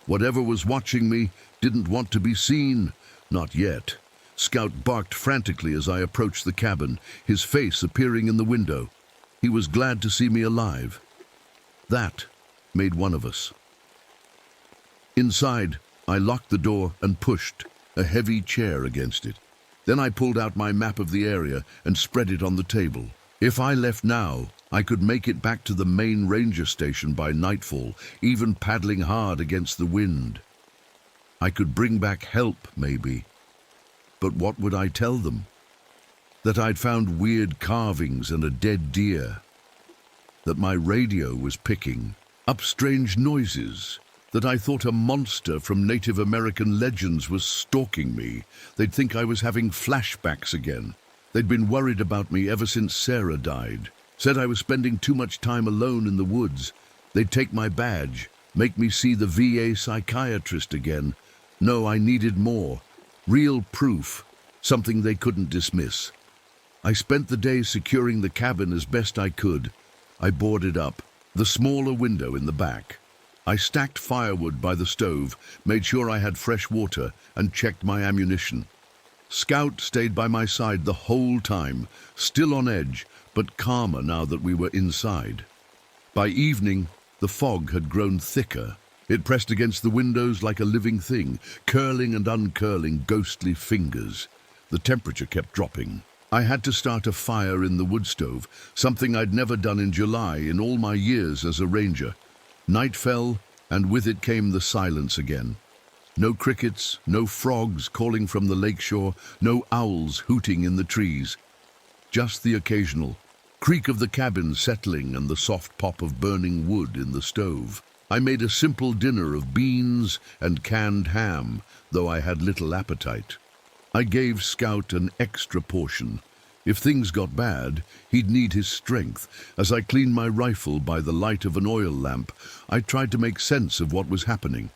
Whatever was watching me didn't want to be seen. Not yet. Scout barked frantically as I approached the cabin, his face appearing in the window. He was glad to see me alive. That made one of us. Inside, I locked the door and pushed a heavy chair against it. Then I pulled out my map of the area and spread it on the table. If I left now, I could make it back to the main ranger station by nightfall, even paddling hard against the wind. I could bring back help, maybe. But what would I tell them? That I'd found weird carvings and a dead deer. That my radio was picking up strange noises. That I thought a monster from Native American legends was stalking me. They'd think I was having flashbacks again. They'd been worried about me ever since Sarah died. Said I was spending too much time alone in the woods. They'd take my badge, make me see the VA psychiatrist again. No, I needed more. Real proof. Something they couldn't dismiss. I spent the day securing the cabin as best I could. I boarded up the smaller window in the back. I stacked firewood by the stove, made sure I had fresh water, and checked my ammunition. Scout stayed by my side the whole time, still on edge, but calmer now that we were inside. By evening, the fog had grown thicker. It pressed against the windows like a living thing, curling and uncurling ghostly fingers. The temperature kept dropping. I had to start a fire in the wood stove, something I'd never done in July in all my years as a ranger. Night fell, and with it came the silence again. No crickets, no frogs calling from the lakeshore, no owls hooting in the trees. Just the occasional creak of the cabin settling and the soft pop of burning wood in the stove. I made a simple dinner of beans and canned ham, though I had little appetite. I gave Scout an extra portion. If things got bad, he'd need his strength. As I cleaned my rifle by the light of an oil lamp, I tried to make sense of what was happening.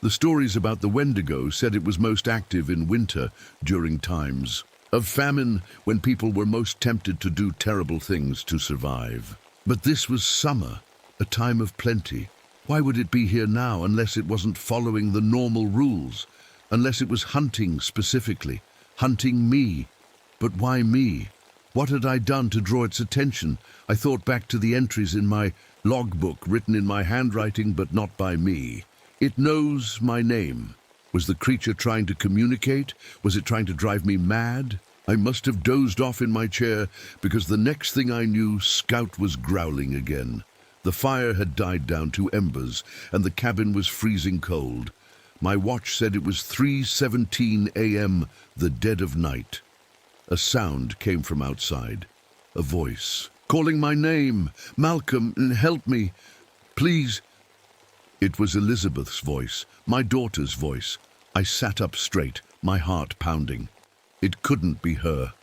The stories about the wendigo said it was most active in winter during times of famine when people were most tempted to do terrible things to survive. But this was summer, a time of plenty. Why would it be here now unless it wasn't following the normal rules? Unless it was hunting specifically, hunting me? But why me? What had I done to draw its attention? I thought back to the entries in my logbook written in my handwriting but not by me. It knows my name. Was the creature trying to communicate? Was it trying to drive me mad? I must have dozed off in my chair because the next thing I knew, Scout was growling again. The fire had died down to embers and the cabin was freezing cold. My watch said it was 3:17 a.m., the dead of night. A sound came from outside, a voice, calling my name. Malcolm, help me, please. It was Elizabeth's voice, my daughter's voice. I sat up straight, my heart pounding. It couldn't be her.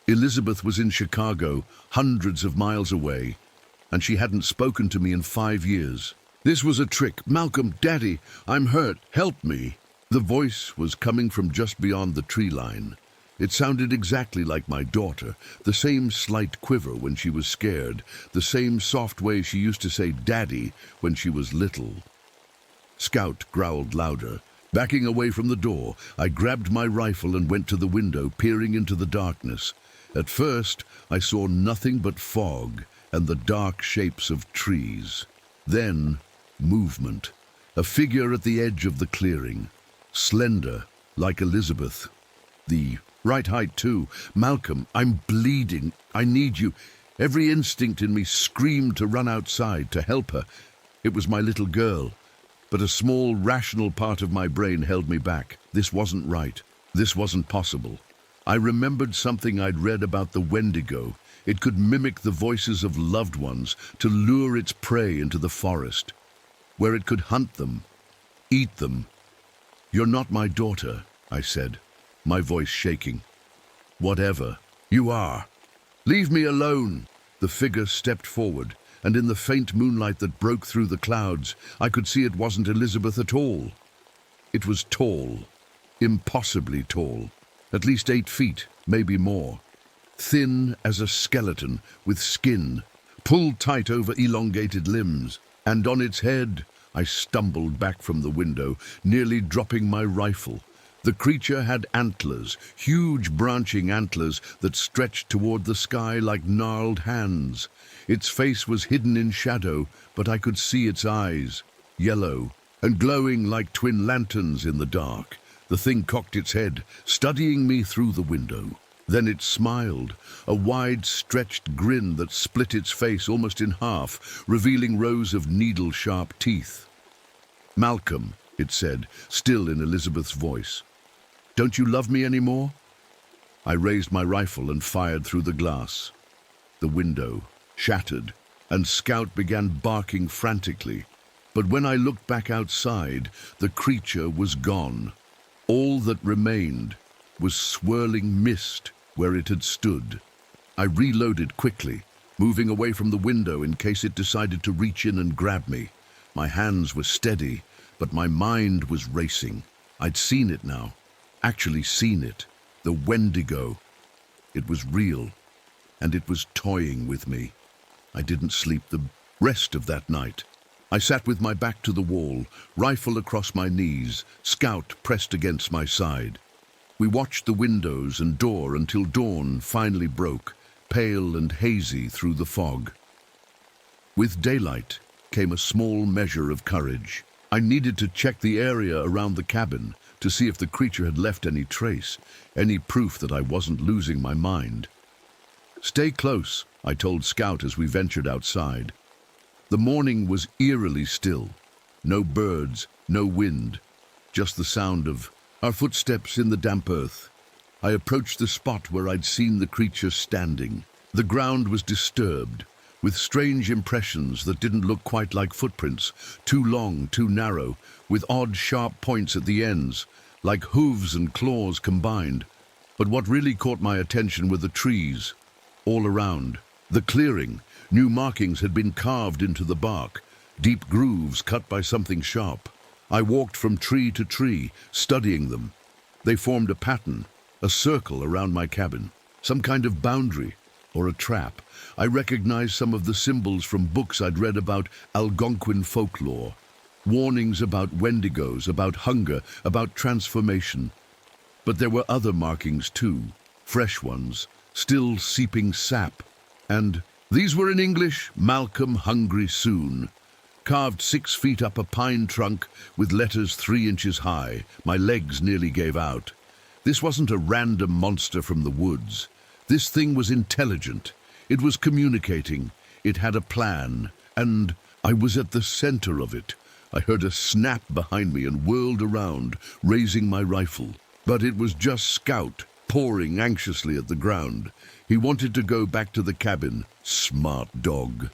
Elizabeth was in Chicago, hundreds of miles away, and she hadn't spoken to me in 5 years. This was a trick. Malcolm, Daddy, I'm hurt, help me. The voice was coming from just beyond the tree line. It sounded exactly like my daughter, the same slight quiver when she was scared, the same soft way she used to say Daddy when she was little. Scout growled louder. Backing away from the door, I grabbed my rifle and went to the window, peering into the darkness. At first, I saw nothing but fog and the dark shapes of trees. Then, movement. A figure at the edge of the clearing, slender, like Elizabeth. The right height, too. Malcolm, I'm bleeding. I need you. Every instinct in me screamed to run outside, to help her. It was my little girl. But a small, rational part of my brain held me back. This wasn't right. This wasn't possible. I remembered something I'd read about the wendigo. It could mimic the voices of loved ones to lure its prey into the forest, where it could hunt them, eat them. You're not my daughter, I said, my voice shaking. Whatever. You are. Leave me alone. The figure stepped forward, and in the faint moonlight that broke through the clouds, I could see it wasn't Elizabeth at all. It was tall, impossibly tall, at least 8 feet, maybe more. Thin as a skeleton, with skin, pulled tight over elongated limbs, and on its head, I stumbled back from the window, nearly dropping my rifle. The creature had antlers, huge branching antlers that stretched toward the sky like gnarled hands. Its face was hidden in shadow, but I could see its eyes, yellow and glowing like twin lanterns in the dark. The thing cocked its head, studying me through the window. Then it smiled, a wide-stretched grin that split its face almost in half, revealing rows of needle-sharp teeth. Malcolm, it said, still in Elizabeth's voice. "Don't you love me anymore?" I raised my rifle and fired through the glass. The window shattered, and Scout began barking frantically. But when I looked back outside, the creature was gone. All that remained was swirling mist where it had stood. I reloaded quickly, moving away from the window in case it decided to reach in and grab me. My hands were steady, but my mind was racing. I'd seen it now, actually seen it, the wendigo. It was real, and it was toying with me. I didn't sleep the rest of that night. I sat with my back to the wall, rifle across my knees, Scout pressed against my side. We watched the windows and door until dawn finally broke, pale and hazy through the fog. With daylight came a small measure of courage. I needed to check the area around the cabin to see if the creature had left any trace, any proof that I wasn't losing my mind. "Stay close," I told Scout as we ventured outside. The morning was eerily still. No birds, no wind, just the sound of our footsteps in the damp earth. I approached the spot where I'd seen the creature standing. The ground was disturbed, with strange impressions that didn't look quite like footprints, too long, too narrow, with odd sharp points at the ends, like hooves and claws combined. But what really caught my attention were the trees, all around. The clearing, new markings had been carved into the bark, deep grooves cut by something sharp. I walked from tree to tree, studying them. They formed a pattern, a circle around my cabin, some kind of boundary or a trap. I recognized some of the symbols from books I'd read about Algonquin folklore, warnings about wendigos, about hunger, about transformation. But there were other markings too, fresh ones, still seeping sap. And these were in English: Malcolm hungry soon. Carved 6 feet up a pine trunk with letters 3 inches high. My legs nearly gave out. This wasn't a random monster from the woods. This thing was intelligent. It was communicating. It had a plan. And I was at the center of it. I heard a snap behind me and whirled around, raising my rifle. But it was just Scout, pawing anxiously at the ground. He wanted to go back to the cabin. Smart dog.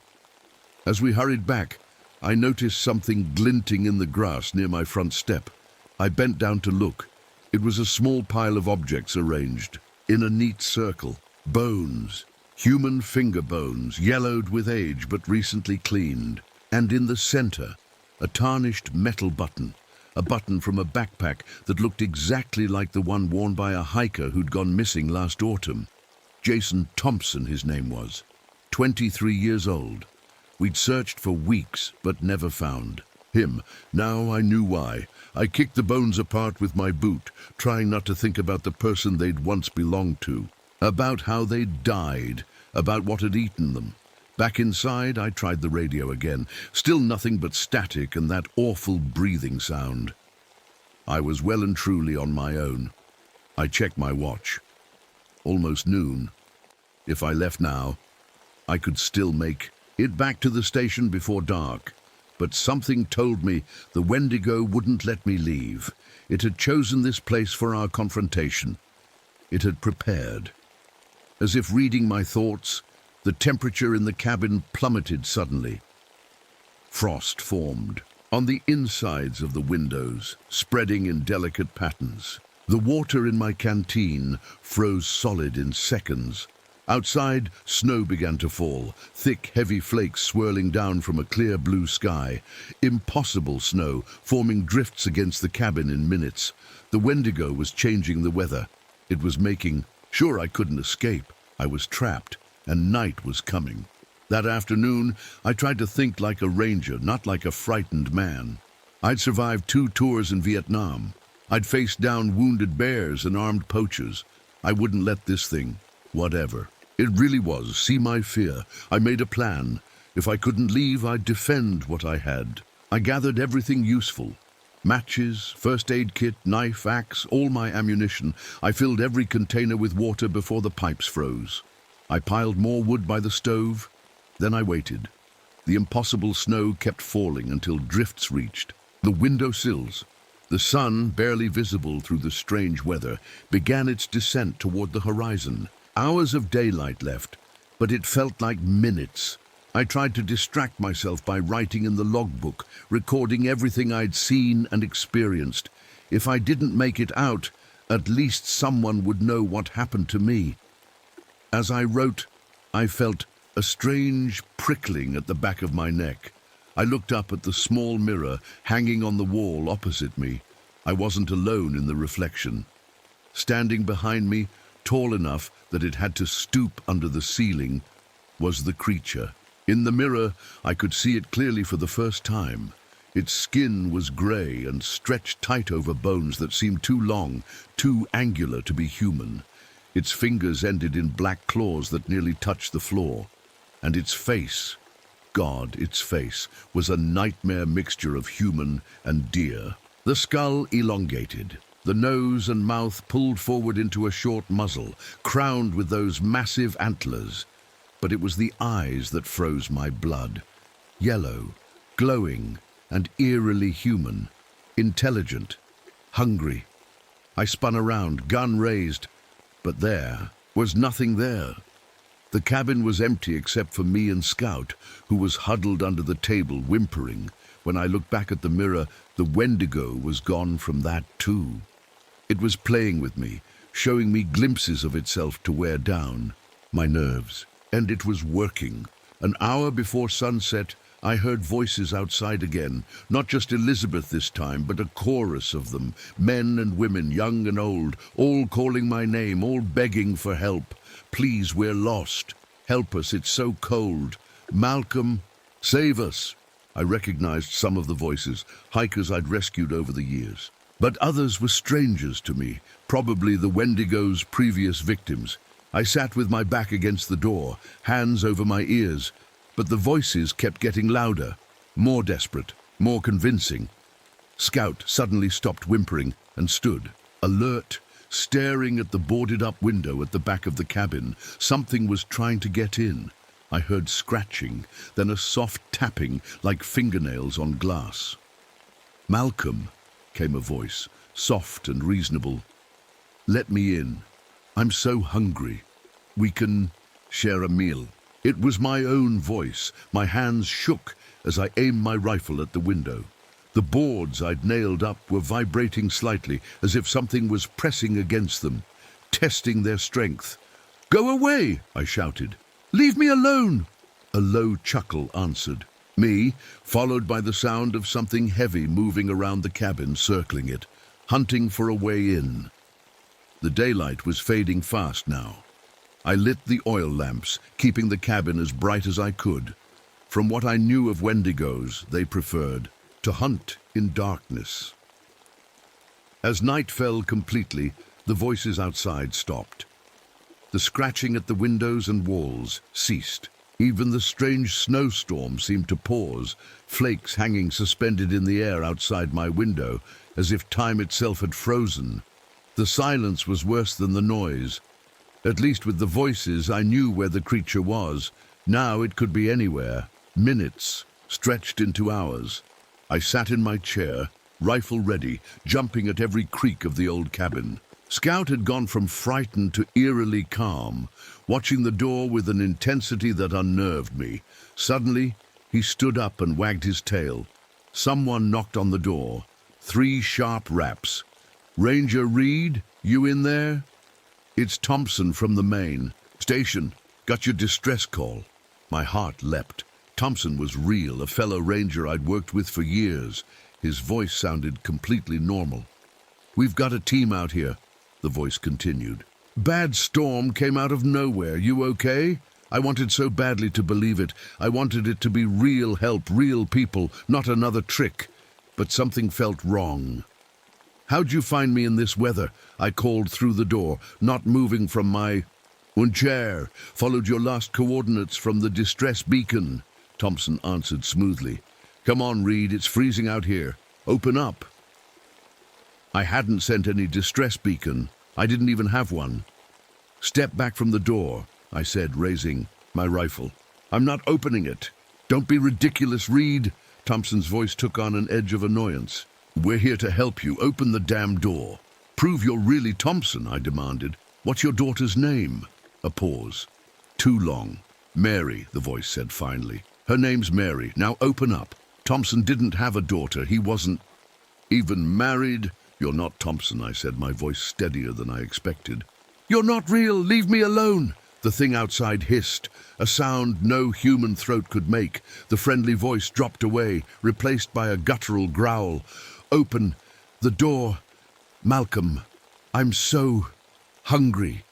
As we hurried back, I noticed something glinting in the grass near my front step. I bent down to look. It was a small pile of objects arranged in a neat circle. Bones, human finger bones, yellowed with age but recently cleaned. And in the center, a tarnished metal button, a button from a backpack that looked exactly like the one worn by a hiker who'd gone missing last autumn. Jason Thompson, his name was, 23 years old. We'd searched for weeks, but never found him. Now I knew why. I kicked the bones apart with my boot, trying not to think about the person they'd once belonged to, about how they'd died, about what had eaten them. Back inside, I tried the radio again. Still nothing but static and that awful breathing sound. I was well and truly on my own. I checked my watch. Almost noon. If I left now, I could still make it back to the station before dark. But something told me the Wendigo wouldn't let me leave. It had chosen this place for our confrontation. It had prepared. As if reading my thoughts, the temperature in the cabin plummeted suddenly. Frost formed on the insides of the windows, spreading in delicate patterns. The water in my canteen froze solid in seconds. Outside, snow began to fall, thick, heavy flakes swirling down from a clear blue sky. Impossible snow, forming drifts against the cabin in minutes. The Wendigo was changing the weather. It was making sure I couldn't escape. I was trapped, and night was coming. That afternoon, I tried to think like a ranger, not like a frightened man. I'd survived 2 tours in Vietnam. I'd faced down wounded bears and armed poachers. I wouldn't let this thing, whatever. It really was, see my fear. I made a plan. If I couldn't leave, I'd defend what I had. I gathered everything useful. Matches, first aid kit, knife, axe, all my ammunition. I filled every container with water before the pipes froze. I piled more wood by the stove. Then I waited. The impossible snow kept falling until drifts reached the window sills. The sun, barely visible through the strange weather, began its descent toward the horizon. Hours of daylight left, but it felt like minutes. I tried to distract myself by writing in the logbook, recording everything I'd seen and experienced. If I didn't make it out, at least someone would know what happened to me. As I wrote, I felt a strange prickling at the back of my neck. I looked up at the small mirror hanging on the wall opposite me. I wasn't alone in the reflection. Standing behind me, tall enough that it had to stoop under the ceiling, was the creature. In the mirror, I could see it clearly for the first time. Its skin was grey and stretched tight over bones that seemed too long, too angular to be human. Its fingers ended in black claws that nearly touched the floor. And its face, God, its face, was a nightmare mixture of human and deer. The skull elongated, the nose and mouth pulled forward into a short muzzle, crowned with those massive antlers. But it was the eyes that froze my blood. Yellow, glowing, and eerily human. Intelligent, hungry. I spun around, gun raised, but there was nothing there. The cabin was empty except for me and Scout, who was huddled under the table, whimpering. When I looked back at the mirror, the wendigo was gone from that too. It was playing with me, showing me glimpses of itself to wear down my nerves. And it was working. An hour before sunset, I heard voices outside again, not just Elizabeth this time, but a chorus of them, men and women, young and old, all calling my name, all begging for help. Please, we're lost. Help us, it's so cold. Malcolm, save us. I recognized some of the voices, hikers I'd rescued over the years. But others were strangers to me, probably the Wendigo's previous victims. I sat with my back against the door, hands over my ears, but the voices kept getting louder, more desperate, more convincing. Scout suddenly stopped whimpering and stood, alert, staring at the boarded-up window at the back of the cabin. Something was trying to get in. I heard scratching, then a soft tapping like fingernails on glass. "Malcolm," came a voice, soft and reasonable. "Let me in. I'm so hungry. We can share a meal." It was my own voice. My hands shook as I aimed my rifle at the window. The boards I'd nailed up were vibrating slightly, as if something was pressing against them, testing their strength. "Go away!" I shouted. "Leave me alone!" A low chuckle answered me, followed by the sound of something heavy moving around the cabin, circling it, hunting for a way in. The daylight was fading fast now. I lit the oil lamps, keeping the cabin as bright as I could. From what I knew of Wendigos, they preferred to hunt in darkness. As night fell completely, the voices outside stopped. The scratching at the windows and walls ceased. Even the strange snowstorm seemed to pause, flakes hanging suspended in the air outside my window, as if time itself had frozen. The silence was worse than the noise. At least with the voices, I knew where the creature was. Now it could be anywhere. Minutes, stretched into hours. I sat in my chair, rifle ready, jumping at every creak of the old cabin. Scout had gone from frightened to eerily calm, watching the door with an intensity that unnerved me. Suddenly, he stood up and wagged his tail. Someone knocked on the door. 3 sharp raps. "Ranger Reed, you in there?" "It's Thompson from the main. Station, got your distress call." My heart leapt. Thompson was real, a fellow ranger I'd worked with for years. His voice sounded completely normal. "We've got a team out here," the voice continued. "Bad storm came out of nowhere. You okay?" I wanted so badly to believe it. I wanted it to be real help, real people, not another trick. But something felt wrong. "How'd you find me in this weather?" I called through the door, not moving from my chair. "Followed your last coordinates from the distress beacon," Thompson answered smoothly. "Come on, Reed, it's freezing out here. Open up." I hadn't sent any distress beacon. I didn't even have one. "Step back from the door," I said, raising my rifle. "I'm not opening it." "Don't be ridiculous, Reed." Thompson's voice took on an edge of annoyance. We're here to help you. Open the damn door. Prove you're really Thompson, I demanded. What's your daughter's name? A pause. Too long. Mary, the voice said finally. Her name's Mary. Now open up. Thompson didn't have a daughter. He wasn't even married. You're not Thompson, I said, my voice steadier than I expected. You're not real. Leave me alone. The thing outside hissed, a sound no human throat could make. The friendly voice dropped away, replaced by a guttural growl. Open the door. Malcolm, I'm so hungry.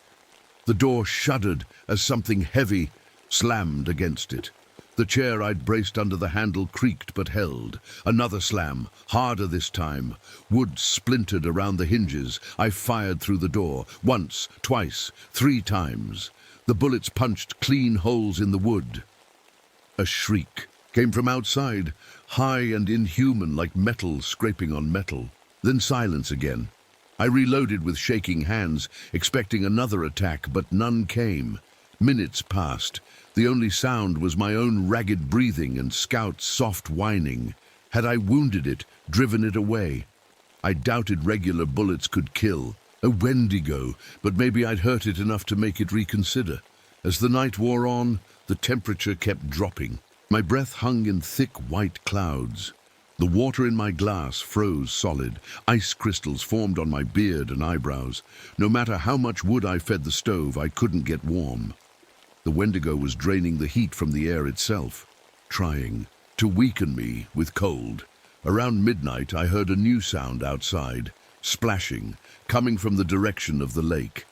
The door shuddered as something heavy slammed against it. The chair I'd braced under the handle creaked but held. Another slam, harder this time. Wood splintered around the hinges. I fired through the door, once, twice, 3 times. The bullets punched clean holes in the wood. A shriek came from outside, high and inhuman like metal scraping on metal. Then silence again. I reloaded with shaking hands, expecting another attack, but none came. Minutes passed. The only sound was my own ragged breathing and Scout's soft whining. Had I wounded it, driven it away? I doubted regular bullets could kill. A wendigo, but maybe I'd hurt it enough to make it reconsider. As the night wore on, the temperature kept dropping. My breath hung in thick white clouds. The water in my glass froze solid. Ice crystals formed on my beard and eyebrows. No matter how much wood I fed the stove, I couldn't get warm. The wendigo was draining the heat from the air itself, trying to weaken me with cold. Around midnight, I heard a new sound outside, splashing, coming from the direction of the lake.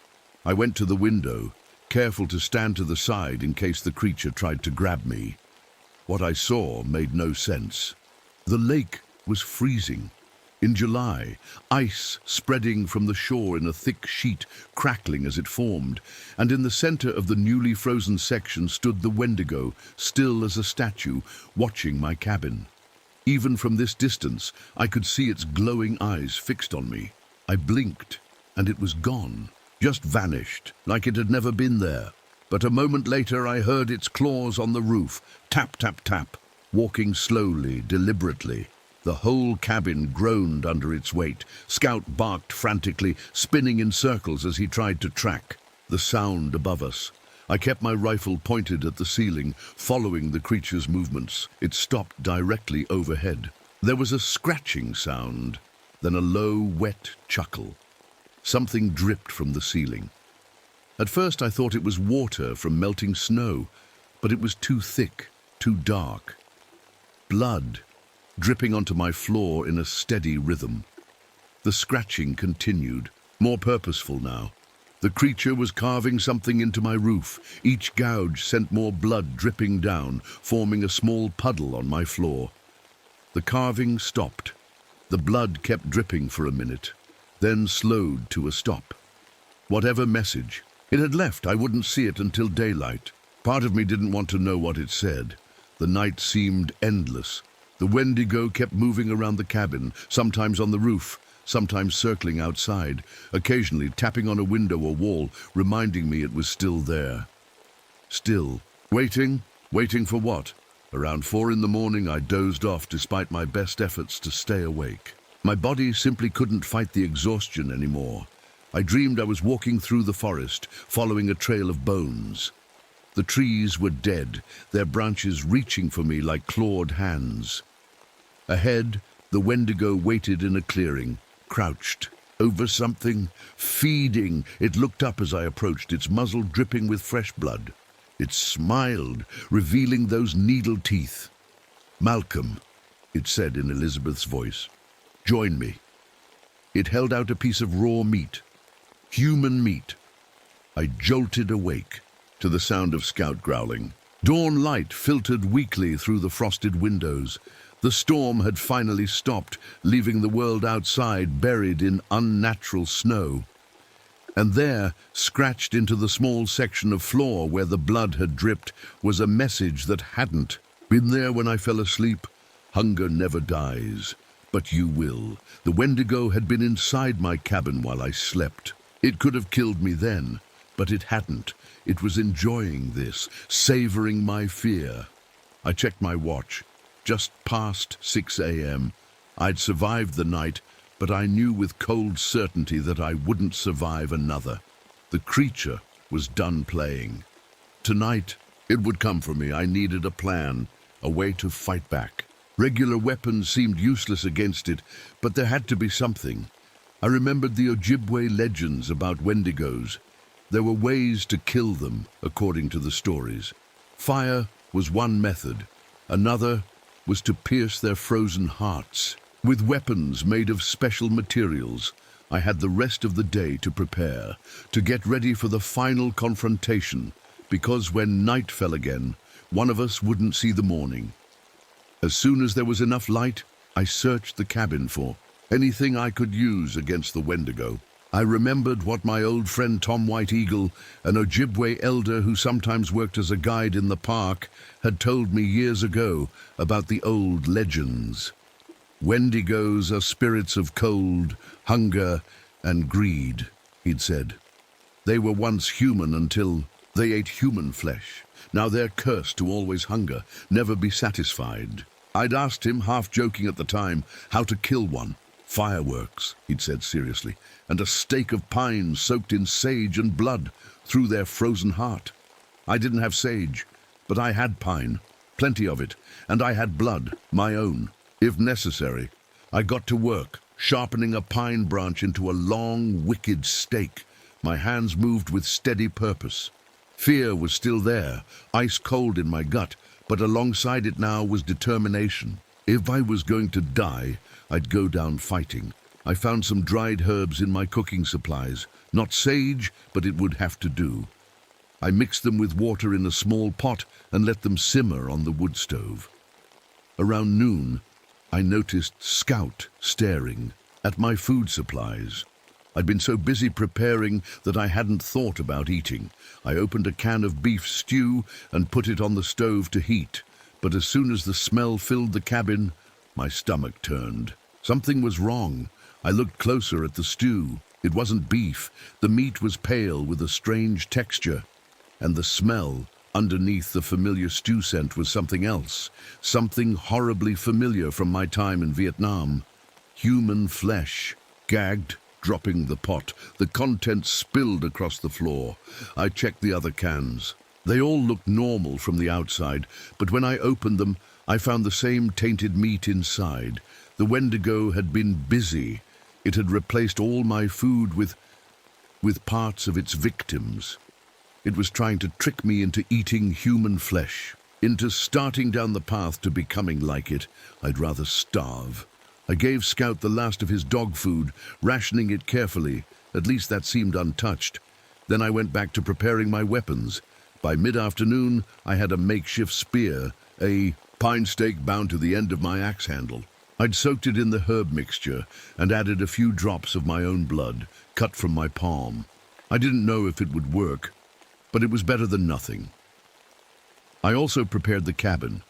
I went to the window, careful to stand to the side in case the creature tried to grab me. What I saw made no sense. The lake was freezing. In July, ice spreading from the shore in a thick sheet, crackling as it formed, and in the center of the newly frozen section stood the wendigo, still as a statue, watching my cabin. Even from this distance, I could see its glowing eyes fixed on me. I blinked, and it was gone, just vanished, like it had never been there. But a moment later, I heard its claws on the roof, tap, tap, tap, walking slowly, deliberately. The whole cabin groaned under its weight. Scout barked frantically, spinning in circles as he tried to track the sound above us. I kept my rifle pointed at the ceiling, following the creature's movements. It stopped directly overhead. There was a scratching sound, then a low, wet chuckle. Something dripped from the ceiling. At first I thought it was water from melting snow, but it was too thick, too dark. Blood dripping onto my floor in a steady rhythm. The scratching continued, more purposeful now. The creature was carving something into my roof. Each gouge sent more blood dripping down, forming a small puddle on my floor. The carving stopped. The blood kept dripping for a minute, then slowed to a stop. Whatever message it had left, I wouldn't see it until daylight. Part of me didn't want to know what it said. The night seemed endless. The wendigo kept moving around the cabin, sometimes on the roof, sometimes circling outside, occasionally tapping on a window or wall, reminding me it was still there. Still, waiting for what? Around 4 a.m, I dozed off despite my best efforts to stay awake. My body simply couldn't fight the exhaustion anymore. I dreamed I was walking through the forest, following a trail of bones. The trees were dead, their branches reaching for me like clawed hands. Ahead, the wendigo waited in a clearing, crouched over something, feeding. It looked up as I approached, its muzzle dripping with fresh blood. It smiled, revealing those needle teeth. "Malcolm," it said in Elizabeth's voice, "join me." It held out a piece of raw meat, human meat. I jolted awake to the sound of Scout growling. Dawn light filtered weakly through the frosted windows. The storm had finally stopped, leaving the world outside buried in unnatural snow. And there, scratched into the small section of floor where the blood had dripped, was a message that hadn't. "Been there when I fell asleep? Hunger never dies, but you will." The wendigo had been inside my cabin while I slept. It could have killed me then, but it hadn't. It was enjoying this, savoring my fear. I checked my watch. Just past 6 a.m. I'd survived the night, but I knew with cold certainty that I wouldn't survive another. The creature was done playing. Tonight, it would come for me. I needed a plan, a way to fight back. Regular weapons seemed useless against it, but there had to be something. I remembered the Ojibwe legends about wendigos. There were ways to kill them, according to the stories. Fire was one method. Another was to pierce their frozen hearts. With weapons made of special materials, I had the rest of the day to prepare, to get ready for the final confrontation, because when night fell again, one of us wouldn't see the morning. As soon as there was enough light, I searched the cabin for anything I could use against the wendigo. I remembered what my old friend Tom White Eagle, an Ojibwe elder who sometimes worked as a guide in the park, had told me years ago about the old legends. Wendigos are spirits of cold, hunger, and greed, he'd said. They were once human until they ate human flesh. Now they're cursed to always hunger, never be satisfied. I'd asked him, half joking at the time, how to kill one. Fireworks, he'd said seriously, and a stake of pine soaked in sage and blood through their frozen heart. I didn't have sage, but I had pine, plenty of it, and I had blood, my own. If necessary, I got to work, sharpening a pine branch into a long, wicked stake. My hands moved with steady purpose. Fear was still there, ice cold in my gut, but alongside it now was determination. If I was going to die, I'd go down fighting. I found some dried herbs in my cooking supplies. Not sage, but it would have to do. I mixed them with water in a small pot and let them simmer on the wood stove. Around noon, I noticed Scout staring at my food supplies. I'd been so busy preparing that I hadn't thought about eating. I opened a can of beef stew and put it on the stove to heat. But as soon as the smell filled the cabin, my stomach turned. Something was wrong. I looked closer at the stew. It wasn't beef. The meat was pale with a strange texture. And the smell underneath the familiar stew scent was something else. Something horribly familiar from my time in Vietnam. Human flesh, gagged, dropping the pot. The contents spilled across the floor. I checked the other cans. They all looked normal from the outside, but when I opened them, I found the same tainted meat inside. The wendigo had been busy. It had replaced all my food with parts of its victims. It was trying to trick me into eating human flesh, into starting down the path to becoming like it. I'd rather starve. I gave Scout the last of his dog food, rationing it carefully. At least that seemed untouched. Then I went back to preparing my weapons. By mid-afternoon, I had a makeshift spear, a pine stake bound to the end of my axe handle. I'd soaked it in the herb mixture and added a few drops of my own blood, cut from my palm. I didn't know if it would work, but it was better than nothing. I also prepared the cabin.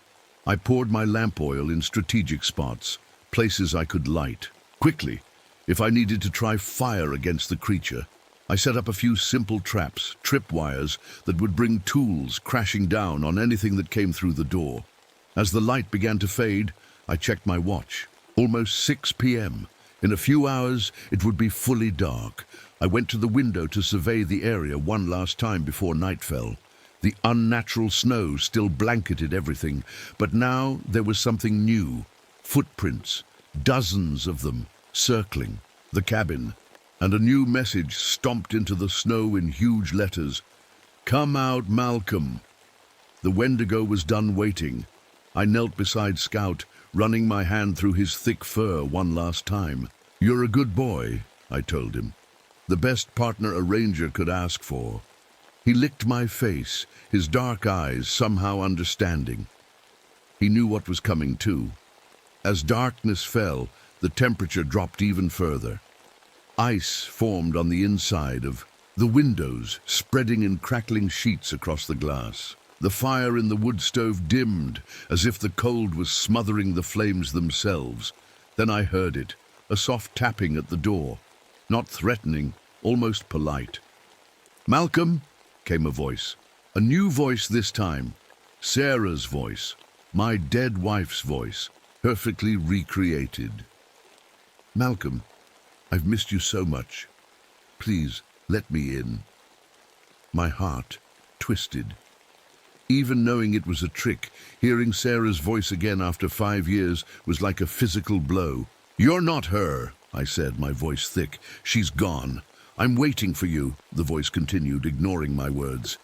I poured my lamp oil in strategic spots, places I could light quickly if I needed to try fire against the creature. I set up a few simple traps, tripwires, that would bring tools crashing down on anything that came through the door. As the light began to fade, I checked my watch. Almost 6 p.m. In a few hours, it would be fully dark. I went to the window to survey the area one last time before night fell. The unnatural snow still blanketed everything, but now there was something new. Footprints, dozens of them, circling the cabin. And a new message stomped into the snow in huge letters. "Come out, Malcolm." The wendigo was done waiting. I knelt beside Scout, running my hand through his thick fur one last time. "You're a good boy," I told him. "The best partner a ranger could ask for." He licked my face, his dark eyes somehow understanding. He knew what was coming too. As darkness fell, the temperature dropped even further. Ice formed on the inside of the windows, spreading in crackling sheets across the glass. The fire in the wood stove dimmed, as if the cold was smothering the flames themselves. Then I heard it, a soft tapping at the door. Not threatening, almost polite. "Malcolm," came a voice. A new voice this time. Sarah's voice. My dead wife's voice, perfectly recreated. Malcolm, I've missed you so much. Please, let me in. My heart twisted. Even knowing it was a trick, hearing Sarah's voice again after 5 years was like a physical blow. "You're not her," I said, my voice thick. "She's gone. I'm waiting for you," the voice continued, ignoring my words.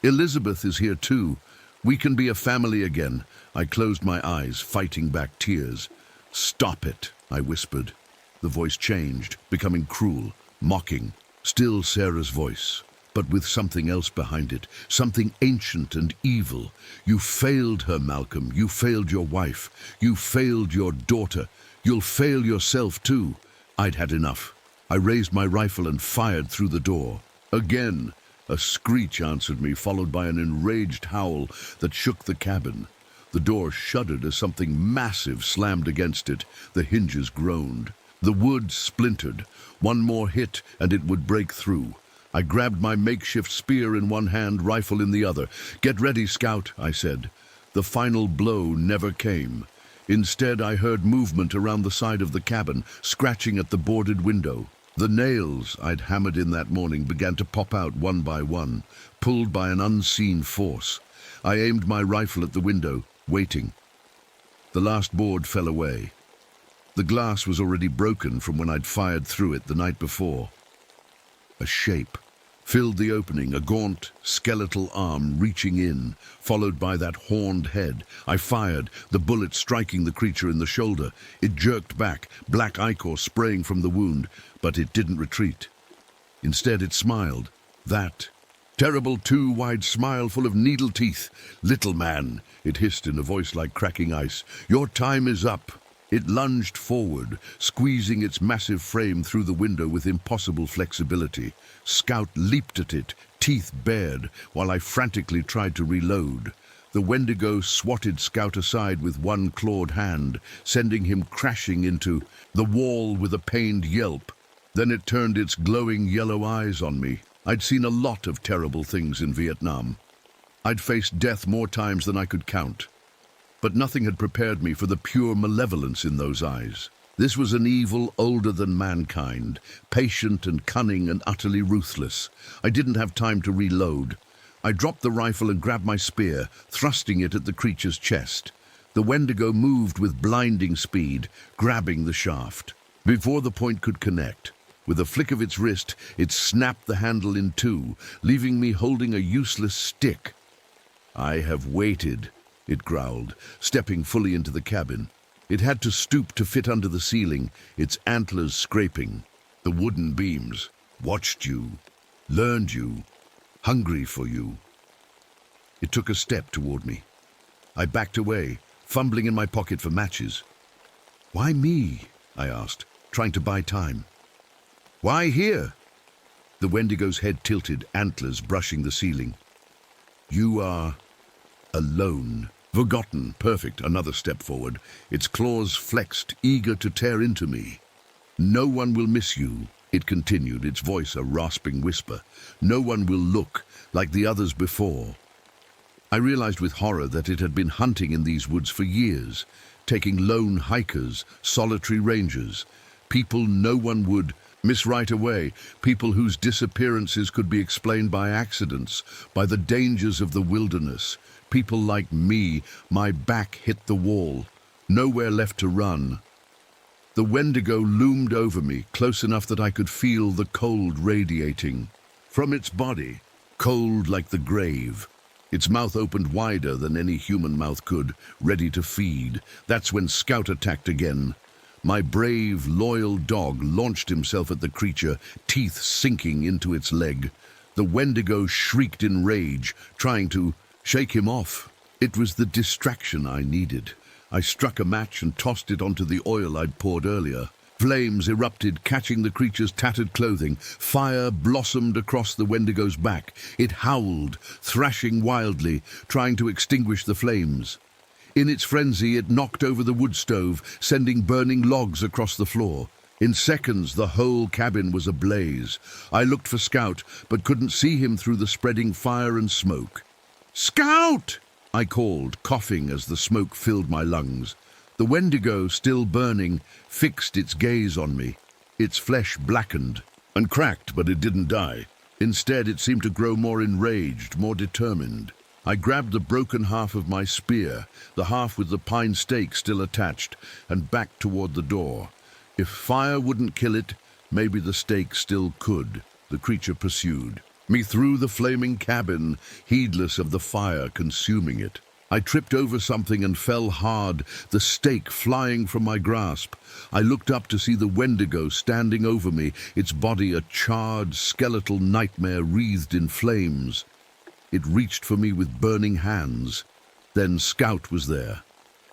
"Elizabeth is here too. We can be a family again." I closed my eyes, fighting back tears. "Stop it," I whispered. The voice changed, becoming cruel, mocking. Still Sarah's voice, but with something else behind it, something ancient and evil. "You failed her, Malcolm. You failed your wife. You failed your daughter. You'll fail yourself too." I'd had enough. I raised my rifle and fired through the door. Again, a screech answered me, followed by an enraged howl that shook the cabin. The door shuddered as something massive slammed against it. The hinges groaned. The wood splintered. One more hit and it would break through. I grabbed my makeshift spear in one hand, rifle in the other. "Get ready, Scout," I said. The final blow never came. Instead, I heard movement around the side of the cabin, scratching at the boarded window. The nails I'd hammered in that morning began to pop out one by one, pulled by an unseen force. I aimed my rifle at the window, waiting. The last board fell away. The glass was already broken from when I'd fired through it the night before. A shape filled the opening, a gaunt, skeletal arm reaching in, followed by that horned head. I fired, the bullet striking the creature in the shoulder. It jerked back, black ichor spraying from the wound, but it didn't retreat. Instead, it smiled. That terrible, too-wide smile full of needle teeth. "Little man," it hissed in a voice like cracking ice, "your time is up." It lunged forward, squeezing its massive frame through the window with impossible flexibility. Scout leaped at it, teeth bared, while I frantically tried to reload. The wendigo swatted Scout aside with one clawed hand, sending him crashing into the wall with a pained yelp. Then it turned its glowing yellow eyes on me. I'd seen a lot of terrible things in Vietnam. I'd faced death more times than I could count. But nothing had prepared me for the pure malevolence in those eyes. This was an evil older than mankind, patient and cunning and utterly ruthless. I didn't have time to reload. I dropped the rifle and grabbed my spear, thrusting it at the creature's chest. The wendigo moved with blinding speed, grabbing the shaft. Before the point could connect, with a flick of its wrist, it snapped the handle in two, leaving me holding a useless stick. "I have waited," it growled, stepping fully into the cabin. It had to stoop to fit under the ceiling, its antlers scraping. The wooden beams watched you, learned you, hungry for you. It took a step toward me. I backed away, fumbling in my pocket for matches. "Why me?" I asked, trying to buy time. "Why here?" The wendigo's head tilted, antlers brushing the ceiling. "You are alone. Forgotten." Perfect. Another step forward. Its claws flexed, eager to tear into me. "No one will miss you," it continued, its voice a rasping whisper. "No one will look like the others before." I realized with horror that it had been hunting in these woods for years, taking lone hikers, solitary rangers, people no one would miss right away, people whose disappearances could be explained by accidents, by the dangers of the wilderness. People like me. My back hit the wall, nowhere left to run. The wendigo loomed over me, close enough that I could feel the cold radiating from its body, cold like the grave. Its mouth opened wider than any human mouth could, ready to feed. That's when Scout attacked again. My brave, loyal dog launched himself at the creature, teeth sinking into its leg. The wendigo shrieked in rage, trying to shake him off. It was the distraction I needed. I struck a match and tossed it onto the oil I'd poured earlier. Flames erupted, catching the creature's tattered clothing. Fire blossomed across the wendigo's back. It howled, thrashing wildly, trying to extinguish the flames. In its frenzy, it knocked over the wood stove, sending burning logs across the floor. In seconds, the whole cabin was ablaze. I looked for Scout, but couldn't see him through the spreading fire and smoke. "Scout!" I called, coughing as the smoke filled my lungs. The wendigo, still burning, fixed its gaze on me. Its flesh blackened and cracked, but it didn't die. Instead, it seemed to grow more enraged, more determined. I grabbed the broken half of my spear, the half with the pine stake still attached, and backed toward the door. If fire wouldn't kill it, maybe the stake still could, the creature pursued me through the flaming cabin, heedless of the fire consuming it. I tripped over something and fell hard, the stake flying from my grasp. I looked up to see the wendigo standing over me, its body a charred, skeletal nightmare wreathed in flames. It reached for me with burning hands. Then Scout was there,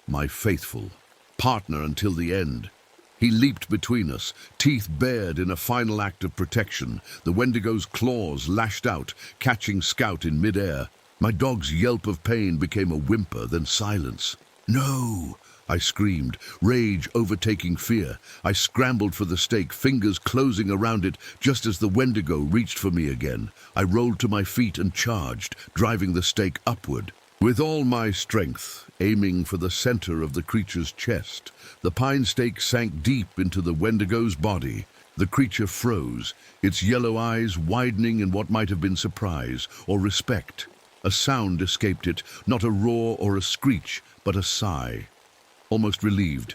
my faithful partner until the end. He leaped between us, teeth bared in a final act of protection. The wendigo's claws lashed out, catching Scout in midair. My dog's yelp of pain became a whimper, then silence. "No!" I screamed, rage overtaking fear. I scrambled for the stake, fingers closing around it just as the wendigo reached for me again. I rolled to my feet and charged, driving the stake upward. With all my strength, aiming for the center of the creature's chest, the pine stake sank deep into the wendigo's body. The creature froze, its yellow eyes widening in what might have been surprise or respect. A sound escaped it, not a roar or a screech, but a sigh. Almost relieved.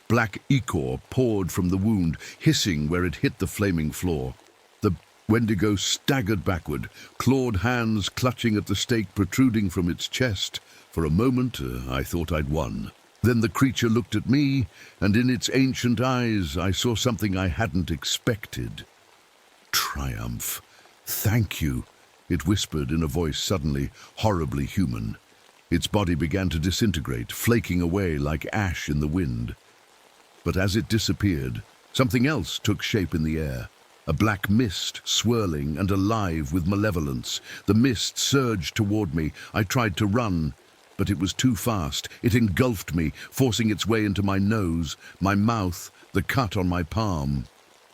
Black ichor poured from the wound, hissing where it hit the flaming floor. The wendigo staggered backward, clawed hands clutching at the stake protruding from its chest. For a moment, I thought I'd won. Then the creature looked at me, and in its ancient eyes I saw something I hadn't expected. Triumph. "Thank you," it whispered in a voice suddenly horribly human. Its body began to disintegrate, flaking away like ash in the wind. But as it disappeared, something else took shape in the air. A black mist, swirling and alive with malevolence. The mist surged toward me. I tried to run, but it was too fast. It engulfed me, forcing its way into my nose, my mouth, the cut on my palm.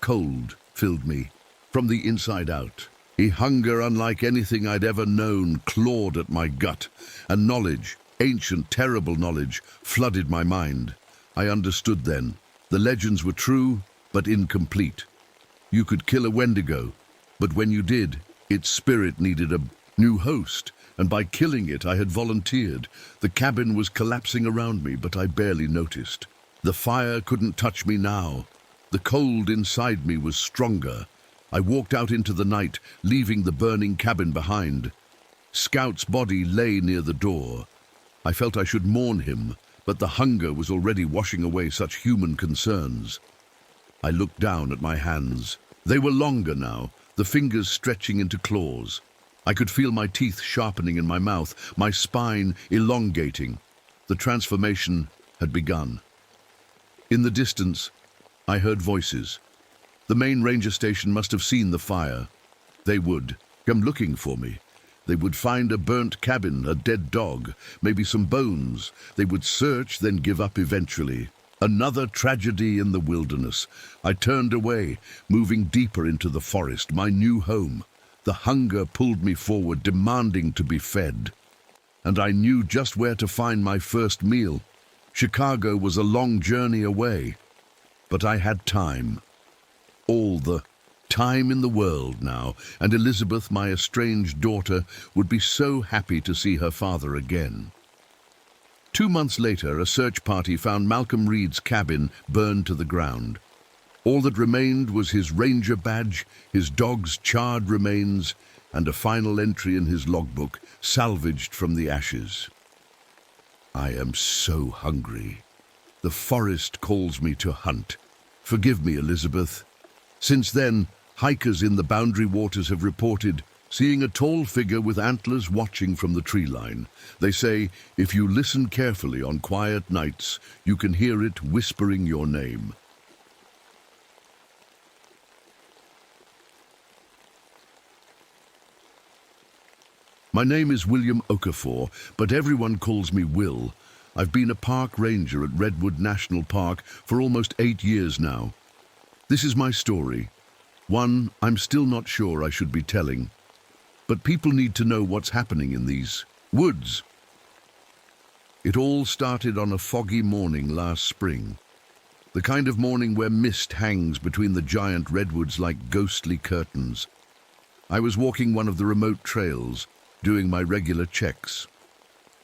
Cold filled me, from the inside out. A hunger unlike anything I'd ever known clawed at my gut, and knowledge, ancient, terrible knowledge, flooded my mind. I understood then. The legends were true, but incomplete. You could kill a wendigo, but when you did, its spirit needed a new host, and by killing it I had volunteered. The cabin was collapsing around me, but I barely noticed. The fire couldn't touch me now. The cold inside me was stronger. I walked out into the night, leaving the burning cabin behind. Scout's body lay near the door. I felt I should mourn him, but the hunger was already washing away such human concerns. I looked down at my hands. They were longer now, the fingers stretching into claws. I could feel my teeth sharpening in my mouth, my spine elongating. The transformation had begun. In the distance, I heard voices. The main ranger station must have seen the fire. They would come looking for me. They would find a burnt cabin, a dead dog, maybe some bones. They would search, then give up eventually. Another tragedy in the wilderness. I turned away, moving deeper into the forest, my new home. The hunger pulled me forward, demanding to be fed. And I knew just where to find my first meal. Chicago was a long journey away, but I had time. All the time in the world now, and Elizabeth, my estranged daughter, would be so happy to see her father again. 2 months later, a search party found Malcolm Reed's cabin burned to the ground. All that remained was his ranger badge, his dog's charred remains, and a final entry in his logbook, salvaged from the ashes. I am so hungry. The forest calls me to hunt. Forgive me, Elizabeth. Since then, hikers in the boundary waters have reported seeing a tall figure with antlers watching from the tree line. They say if you listen carefully on quiet nights, you can hear it whispering your name. My name is William Okafor, but everyone calls me Will. I've been a park ranger at Redwood National Park for almost 8 years now. This is my story. One I'm still not sure I should be telling. But people need to know what's happening in these woods. It all started on a foggy morning last spring. The kind of morning where mist hangs between the giant redwoods like ghostly curtains. I was walking one of the remote trails, doing my regular checks.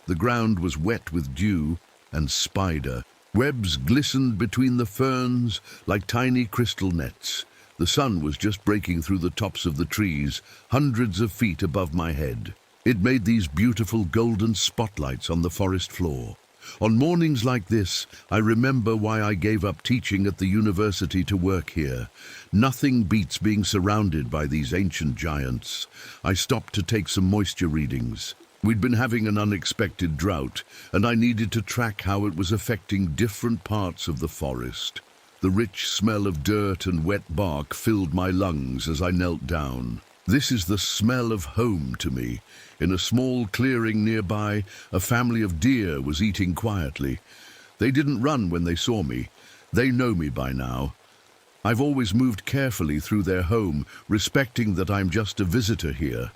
The ground was wet with dew and spider. Webs glistened between the ferns like tiny crystal nets. The sun was just breaking through the tops of the trees, hundreds of feet above my head. It made these beautiful golden spotlights on the forest floor. On mornings like this, I remember why I gave up teaching at the university to work here. Nothing beats being surrounded by these ancient giants. I stopped to take some moisture readings. We'd been having an unexpected drought, and I needed to track how it was affecting different parts of the forest. The rich smell of dirt and wet bark filled my lungs as I knelt down. This is the smell of home to me. In a small clearing nearby, a family of deer was eating quietly. They didn't run when they saw me. They know me by now. I've always moved carefully through their home, respecting that I'm just a visitor here.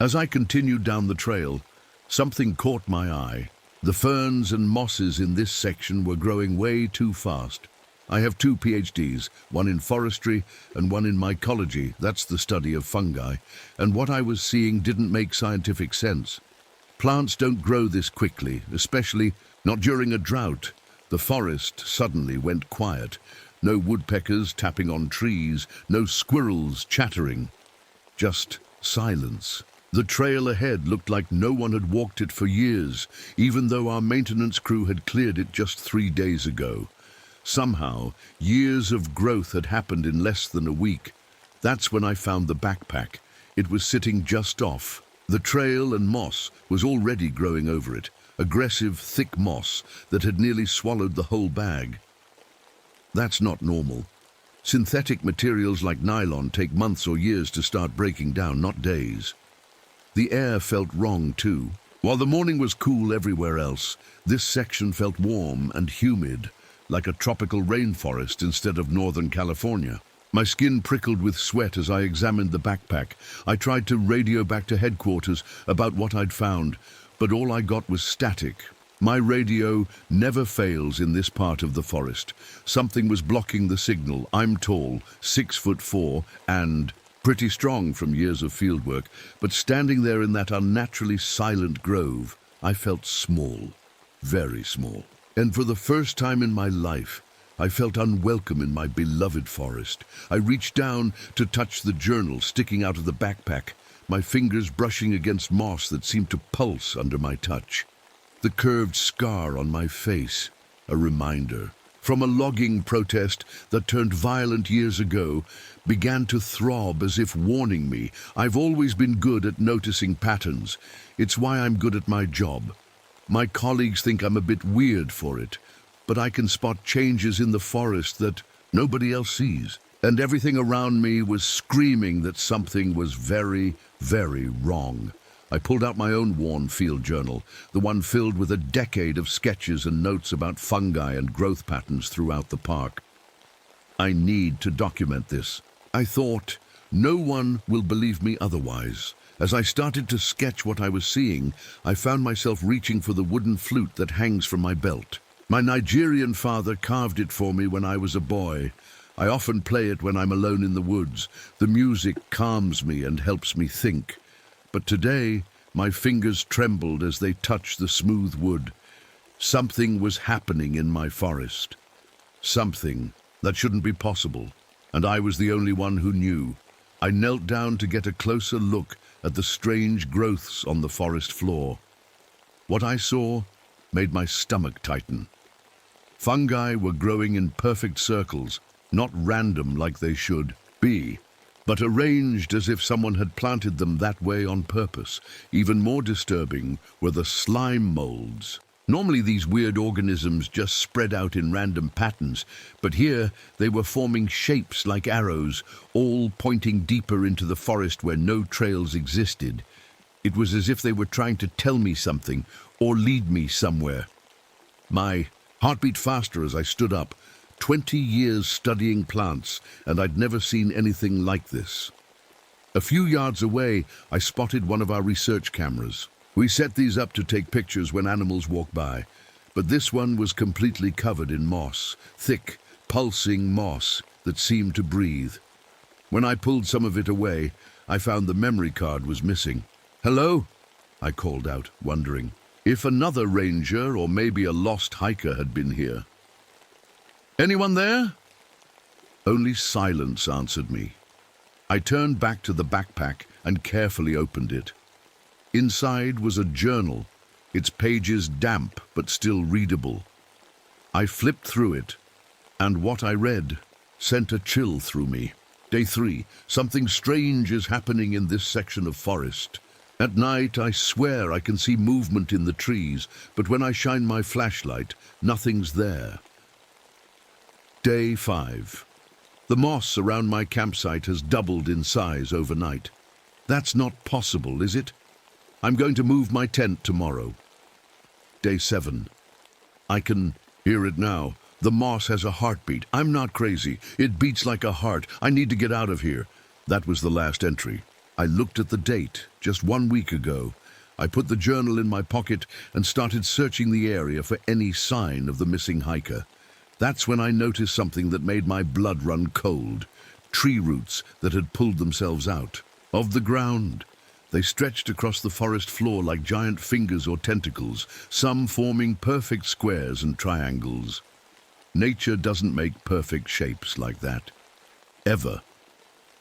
As I continued down the trail, something caught my eye. The ferns and mosses in this section were growing way too fast. I have 2 PhDs, one in forestry and one in mycology, that's the study of fungi, and what I was seeing didn't make scientific sense. Plants don't grow this quickly, especially not during a drought. The forest suddenly went quiet. No woodpeckers tapping on trees, no squirrels chattering. Just silence. The trail ahead looked like no one had walked it for years, even though our maintenance crew had cleared it just 3 days ago. Somehow, years of growth had happened in less than a week. That's when I found the backpack. It was sitting just off. The trail and moss was already growing over it, aggressive, thick moss that had nearly swallowed the whole bag. That's not normal. Synthetic materials like nylon take months or years to start breaking down, not days. The air felt wrong too. While the morning was cool everywhere else, this section felt warm and humid, like a tropical rainforest instead of Northern California. My skin prickled with sweat as I examined the backpack. I tried to radio back to headquarters about what I'd found, but all I got was static. My radio never fails in this part of the forest. Something was blocking the signal. I'm tall, 6'4", and pretty strong from years of fieldwork, but standing there in that unnaturally silent grove, I felt small, very small. And for the first time in my life, I felt unwelcome in my beloved forest. I reached down to touch the journal sticking out of the backpack, my fingers brushing against moss that seemed to pulse under my touch. The curved scar on my face, a reminder. From a logging protest that turned violent years ago, began to throb as if warning me. I've always been good at noticing patterns. It's why I'm good at my job. My colleagues think I'm a bit weird for it, but I can spot changes in the forest that nobody else sees. And everything around me was screaming that something was very, very wrong. I pulled out my own worn field journal, the one filled with a decade of sketches and notes about fungi and growth patterns throughout the park. I need to document this. I thought, no one will believe me otherwise. As I started to sketch what I was seeing, I found myself reaching for the wooden flute that hangs from my belt. My Nigerian father carved it for me when I was a boy. I often play it when I'm alone in the woods. The music calms me and helps me think. But today, my fingers trembled as they touched the smooth wood. Something was happening in my forest. Something that shouldn't be possible, and I was the only one who knew. I knelt down to get a closer look at the strange growths on the forest floor. What I saw made my stomach tighten. Fungi were growing in perfect circles, not random like they should be, but arranged as if someone had planted them that way on purpose. Even more disturbing were the slime molds. Normally these weird organisms just spread out in random patterns, but here they were forming shapes like arrows, all pointing deeper into the forest where no trails existed. It was as if they were trying to tell me something or lead me somewhere. My heart beat faster as I stood up. 20 years studying plants, and I'd never seen anything like this. A few yards away, I spotted one of our research cameras. We set these up to take pictures when animals walk by, but this one was completely covered in moss, thick, pulsing moss that seemed to breathe. When I pulled some of it away, I found the memory card was missing. "Hello?" I called out, wondering if another ranger or maybe a lost hiker had been here. "Anyone there?" Only silence answered me. I turned back to the backpack and carefully opened it. Inside was a journal, its pages damp but still readable. I flipped through it, and what I read sent a chill through me. Day 3. Something strange is happening in this section of forest. At night, I swear I can see movement in the trees, but when I shine my flashlight, nothing's there. Day 5. The moss around my campsite has doubled in size overnight. That's not possible, is it? I'm going to move my tent tomorrow. Day 7. I can hear it now. The moss has a heartbeat. I'm not crazy. It beats like a heart. I need to get out of here. That was the last entry. I looked at the date, just 1 week ago. I put the journal in my pocket and started searching the area for any sign of the missing hiker. That's when I noticed something that made my blood run cold. Tree roots that had pulled themselves out of the ground. They stretched across the forest floor like giant fingers or tentacles, some forming perfect squares and triangles. Nature doesn't make perfect shapes like that. Ever.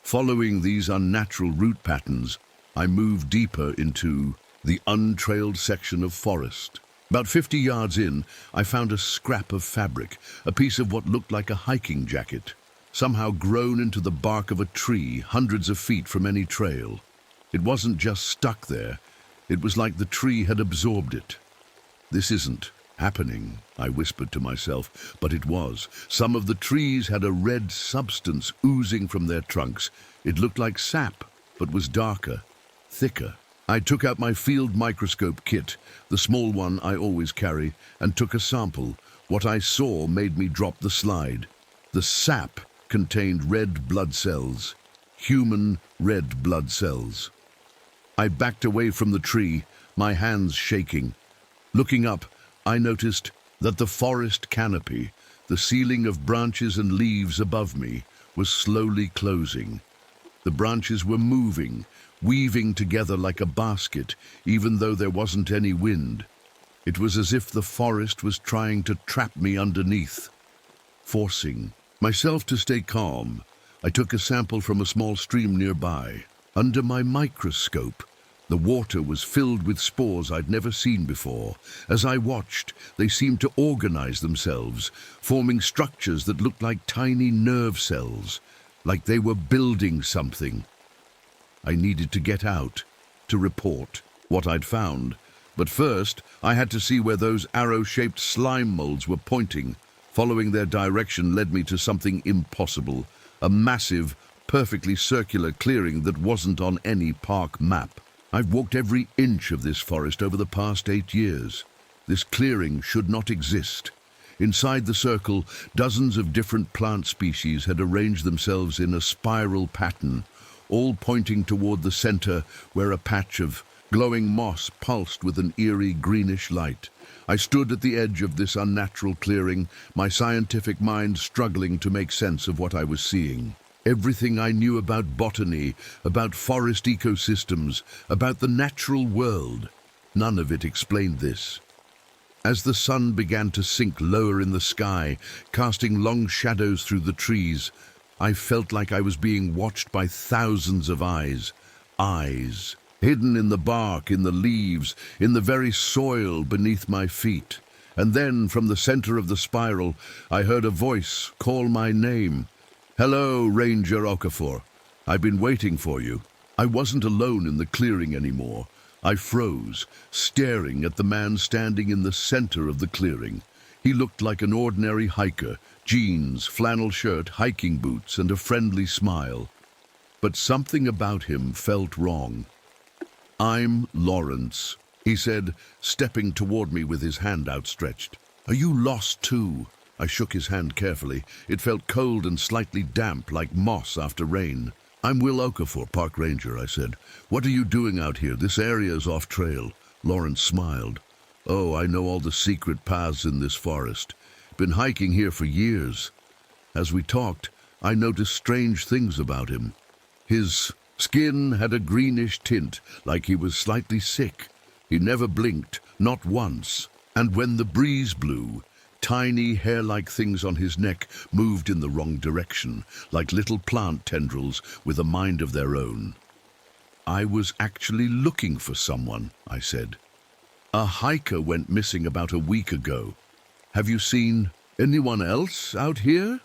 Following these unnatural root patterns, I moved deeper into the untrailed section of forest. About 50 yards in, I found a scrap of fabric, a piece of what looked like a hiking jacket, somehow grown into the bark of a tree hundreds of feet from any trail. It wasn't just stuck there. It was like the tree had absorbed it. "This isn't happening," I whispered to myself, but it was. Some of the trees had a red substance oozing from their trunks. It looked like sap, but was darker, thicker. I took out my field microscope kit, the small one I always carry, and took a sample. What I saw made me drop the slide. The sap contained red blood cells, human red blood cells. I backed away from the tree, my hands shaking. Looking up, I noticed that the forest canopy, the ceiling of branches and leaves above me, was slowly closing. The branches were moving, weaving together like a basket, even though there wasn't any wind. It was as if the forest was trying to trap me underneath. Forcing myself to stay calm, I took a sample from a small stream nearby. Under my microscope, the water was filled with spores I'd never seen before. As I watched, they seemed to organize themselves, forming structures that looked like tiny nerve cells, like they were building something. I needed to get out, to report what I'd found. But first, I had to see where those arrow-shaped slime molds were pointing. Following their direction led me to something impossible, a massive, perfectly circular clearing that wasn't on any park map. I've walked every inch of this forest over the past 8 years. This clearing should not exist. Inside the circle, dozens of different plant species had arranged themselves in a spiral pattern, all pointing toward the center where a patch of glowing moss pulsed with an eerie greenish light. I stood at the edge of this unnatural clearing, my scientific mind struggling to make sense of what I was seeing. Everything I knew about botany, about forest ecosystems, about the natural world, none of it explained this. As the sun began to sink lower in the sky, casting long shadows through the trees, I felt like I was being watched by thousands of eyes. Eyes, hidden in the bark, in the leaves, in the very soil beneath my feet. And then, from the center of the spiral, I heard a voice call my name. "Hello, Ranger Okafor. I've been waiting for you." I wasn't alone in the clearing anymore. I froze, staring at the man standing in the center of the clearing. He looked like an ordinary hiker, jeans, flannel shirt, hiking boots, and a friendly smile. But something about him felt wrong. "I'm Lawrence," he said, stepping toward me with his hand outstretched. "Are you lost too?" I shook his hand carefully. It felt cold and slightly damp, like moss after rain. "I'm Will Okafor, Park Ranger," I said. "What are you doing out here? This area is off trail." Lawrence smiled. Oh, I know all the secret paths in this forest. Been hiking here for years. As we talked, I noticed strange things about him. His skin had a greenish tint, like he was slightly sick. He never blinked, not once. And when the breeze blew, tiny hair-like things on his neck moved in the wrong direction, like little plant tendrils with a mind of their own. I was actually looking for someone, I said. A hiker went missing about a week ago. Have you seen anyone else out here?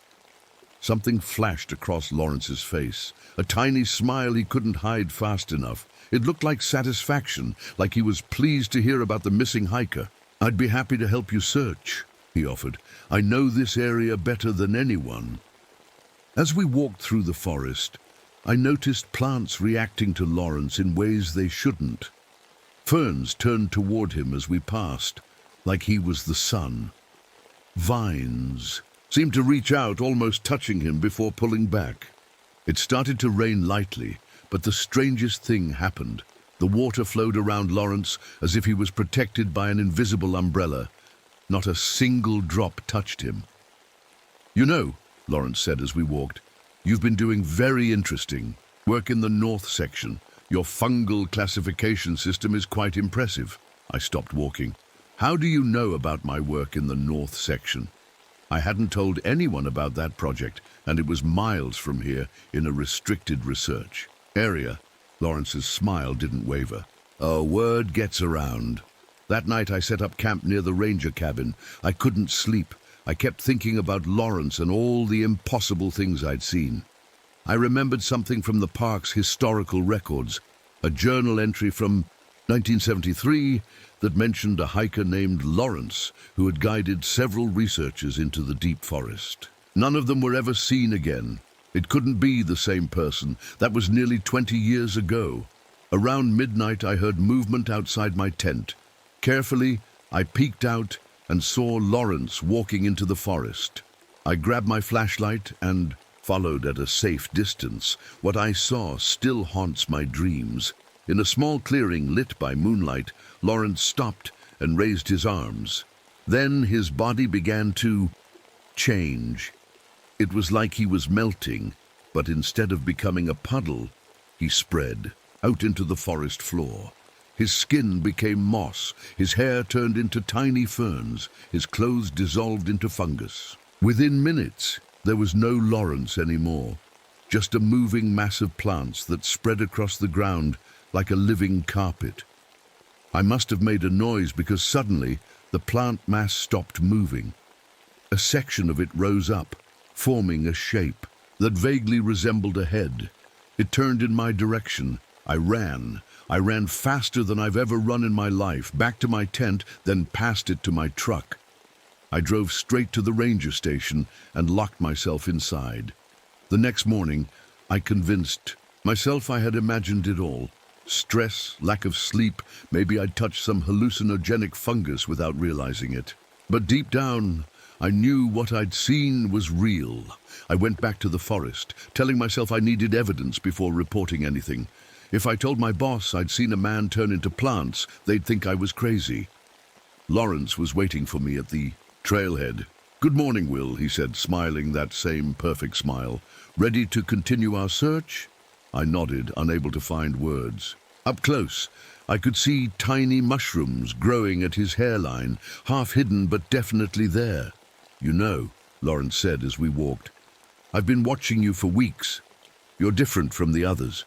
Something flashed across Lawrence's face, a tiny smile he couldn't hide fast enough. It looked like satisfaction, like he was pleased to hear about the missing hiker. I'd be happy to help you search, he offered. I know this area better than anyone. As we walked through the forest, I noticed plants reacting to Lawrence in ways they shouldn't. Ferns turned toward him as we passed, like he was the sun. Vines seemed to reach out, almost touching him before pulling back. It started to rain lightly, but the strangest thing happened. The water flowed around Lawrence as if he was protected by an invisible umbrella. Not a single drop touched him. You know, Lawrence said as we walked, you've been doing very interesting work in the north section. Your fungal classification system is quite impressive. I stopped walking. How do you know about my work in the north section? I hadn't told anyone about that project, and it was miles from here in a restricted research area. Lawrence's smile didn't waver. Oh, word gets around. That night I set up camp near the ranger cabin. I couldn't sleep. I kept thinking about Lawrence and all the impossible things I'd seen. I remembered something from the park's historical records, a journal entry from 1973 that mentioned a hiker named Lawrence who had guided several researchers into the deep forest. None of them were ever seen again. It couldn't be the same person. That was nearly 20 years ago. Around midnight I heard movement outside my tent. Carefully, I peeked out and saw Lawrence walking into the forest. I grabbed my flashlight and followed at a safe distance. What I saw still haunts my dreams. In a small clearing lit by moonlight, Lawrence stopped and raised his arms. Then his body began to change. It was like he was melting, but instead of becoming a puddle, he spread out into the forest floor. His skin became moss, his hair turned into tiny ferns, his clothes dissolved into fungus. Within minutes, there was no Lawrence anymore, just a moving mass of plants that spread across the ground like a living carpet. I must have made a noise because suddenly the plant mass stopped moving. A section of it rose up, forming a shape that vaguely resembled a head. It turned in my direction. I ran faster than I've ever run in my life, back to my tent, then past it to my truck. I drove straight to the ranger station and locked myself inside. The next morning, I convinced myself I had imagined it all. Stress, lack of sleep, maybe I'd touched some hallucinogenic fungus without realizing it. But deep down, I knew what I'd seen was real. I went back to the forest, telling myself I needed evidence before reporting anything. If I told my boss I'd seen a man turn into plants, they'd think I was crazy. Lawrence was waiting for me at the trailhead. "Good morning, Will," he said, smiling that same perfect smile. "Ready to continue our search?" I nodded, unable to find words. Up close, I could see tiny mushrooms growing at his hairline, half hidden but definitely there. "You know," Lawrence said as we walked, "I've been watching you for weeks. You're different from the others.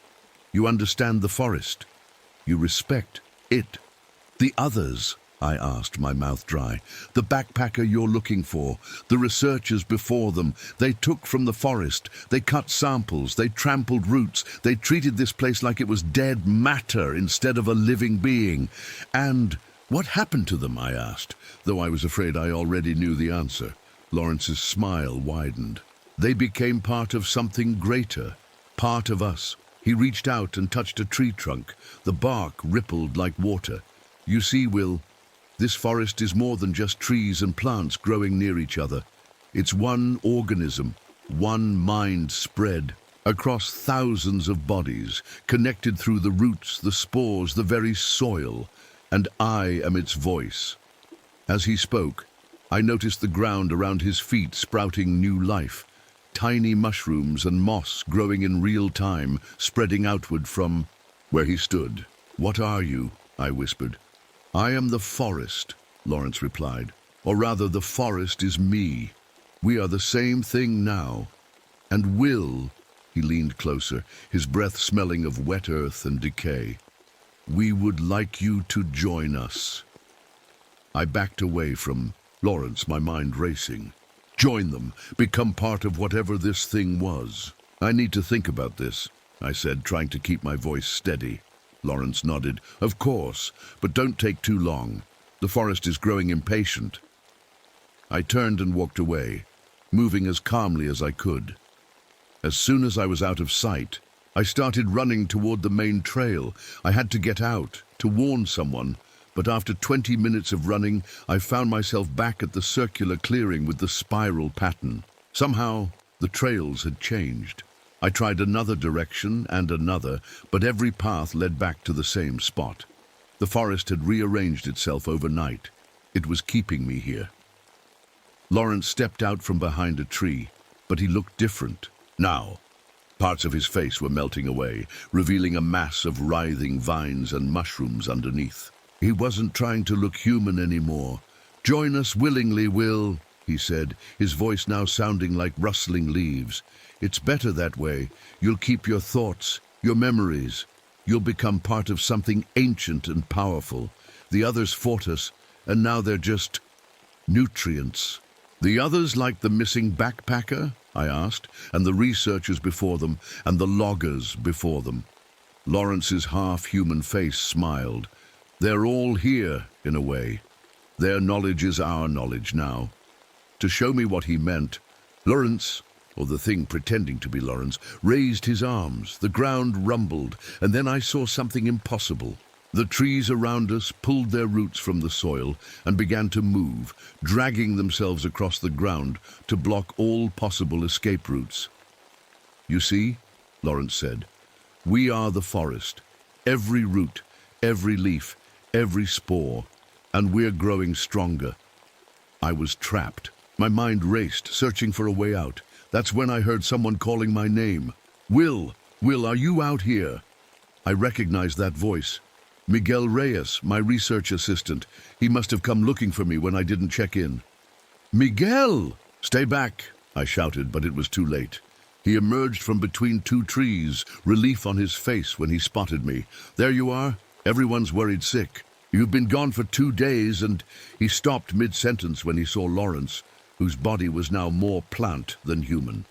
You understand the forest. You respect it." "The others?" I asked, my mouth dry. "The backpacker you're looking for, the researchers before them. They took from the forest, they cut samples, they trampled roots, they treated this place like it was dead matter instead of a living being. And what happened to them?" I asked, though I was afraid I already knew the answer. Lawrence's smile widened. "They became part of something greater, part of us." He reached out and touched a tree trunk. The bark rippled like water. "You see, Will, this forest is more than just trees and plants growing near each other. It's one organism, one mind spread across thousands of bodies, connected through the roots, the spores, the very soil. and I am its voice." As he spoke, I noticed the ground around his feet sprouting new life, tiny mushrooms and moss growing in real time, spreading outward from where he stood. "What are you?" I whispered. "I am the forest," Lawrence replied. "Or rather, the forest is me. We are the same thing now. And Will," he leaned closer, his breath smelling of wet earth and decay, "we would like you to join us." I backed away from Lawrence, my mind racing. Join them, become part of whatever this thing was. "I need to think about this," I said, trying to keep my voice steady. Lawrence nodded. "Of course, but don't take too long. The forest is growing impatient." I turned and walked away, moving as calmly as I could. As soon as I was out of sight, I started running toward the main trail. I had to get out, to warn someone, but after 20 minutes of running, I found myself back at the circular clearing with the spiral pattern. Somehow, the trails had changed. I tried another direction and another, but every path led back to the same spot. The forest had rearranged itself overnight. It was keeping me here. Lawrence stepped out from behind a tree, but he looked different. Now, parts of his face were melting away, revealing a mass of writhing vines and mushrooms underneath. He wasn't trying to look human anymore. "Join us willingly, Will," he said, his voice now sounding like rustling leaves. "It's better that way. You'll keep your thoughts, your memories. You'll become part of something ancient and powerful. The others fought us, and now they're just nutrients." "The others like the missing backpacker?" I asked, "and the researchers before them, and the loggers before them." Lawrence's half-human face smiled. "They're all here, in a way. Their knowledge is our knowledge now." To show me what he meant, Lawrence, or the thing pretending to be Lawrence, raised his arms. The ground rumbled, and then I saw something impossible. The trees around us pulled their roots from the soil and began to move, dragging themselves across the ground to block all possible escape routes. "You see," Lawrence said, "we are the forest. Every root, every leaf, every spore, and we're growing stronger." I was trapped. My mind raced, searching for a way out. That's when I heard someone calling my name. "Will, Will, are you out here?" I recognized that voice. Miguel Reyes, my research assistant. He must have come looking for me when I didn't check in. "Miguel!" "Stay back," I shouted, but it was too late. He emerged from between two trees, relief on his face when he spotted me. "There you are. Everyone's worried sick. You've been gone for 2 days," and he stopped mid-sentence when he saw Lawrence, whose body was now more plant than human.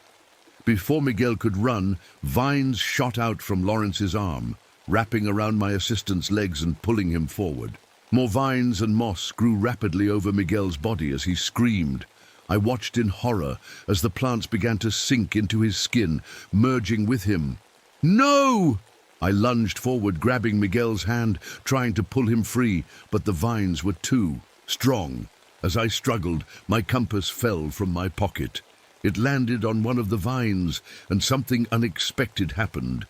Before Miguel could run, vines shot out from Lawrence's arm, wrapping around my assistant's legs and pulling him forward. More vines and moss grew rapidly over Miguel's body as he screamed. I watched in horror as the plants began to sink into his skin, merging with him. "No!" I lunged forward, grabbing Miguel's hand, trying to pull him free, but the vines were too strong. As I struggled, my compass fell from my pocket. It landed on one of the vines, and something unexpected happened.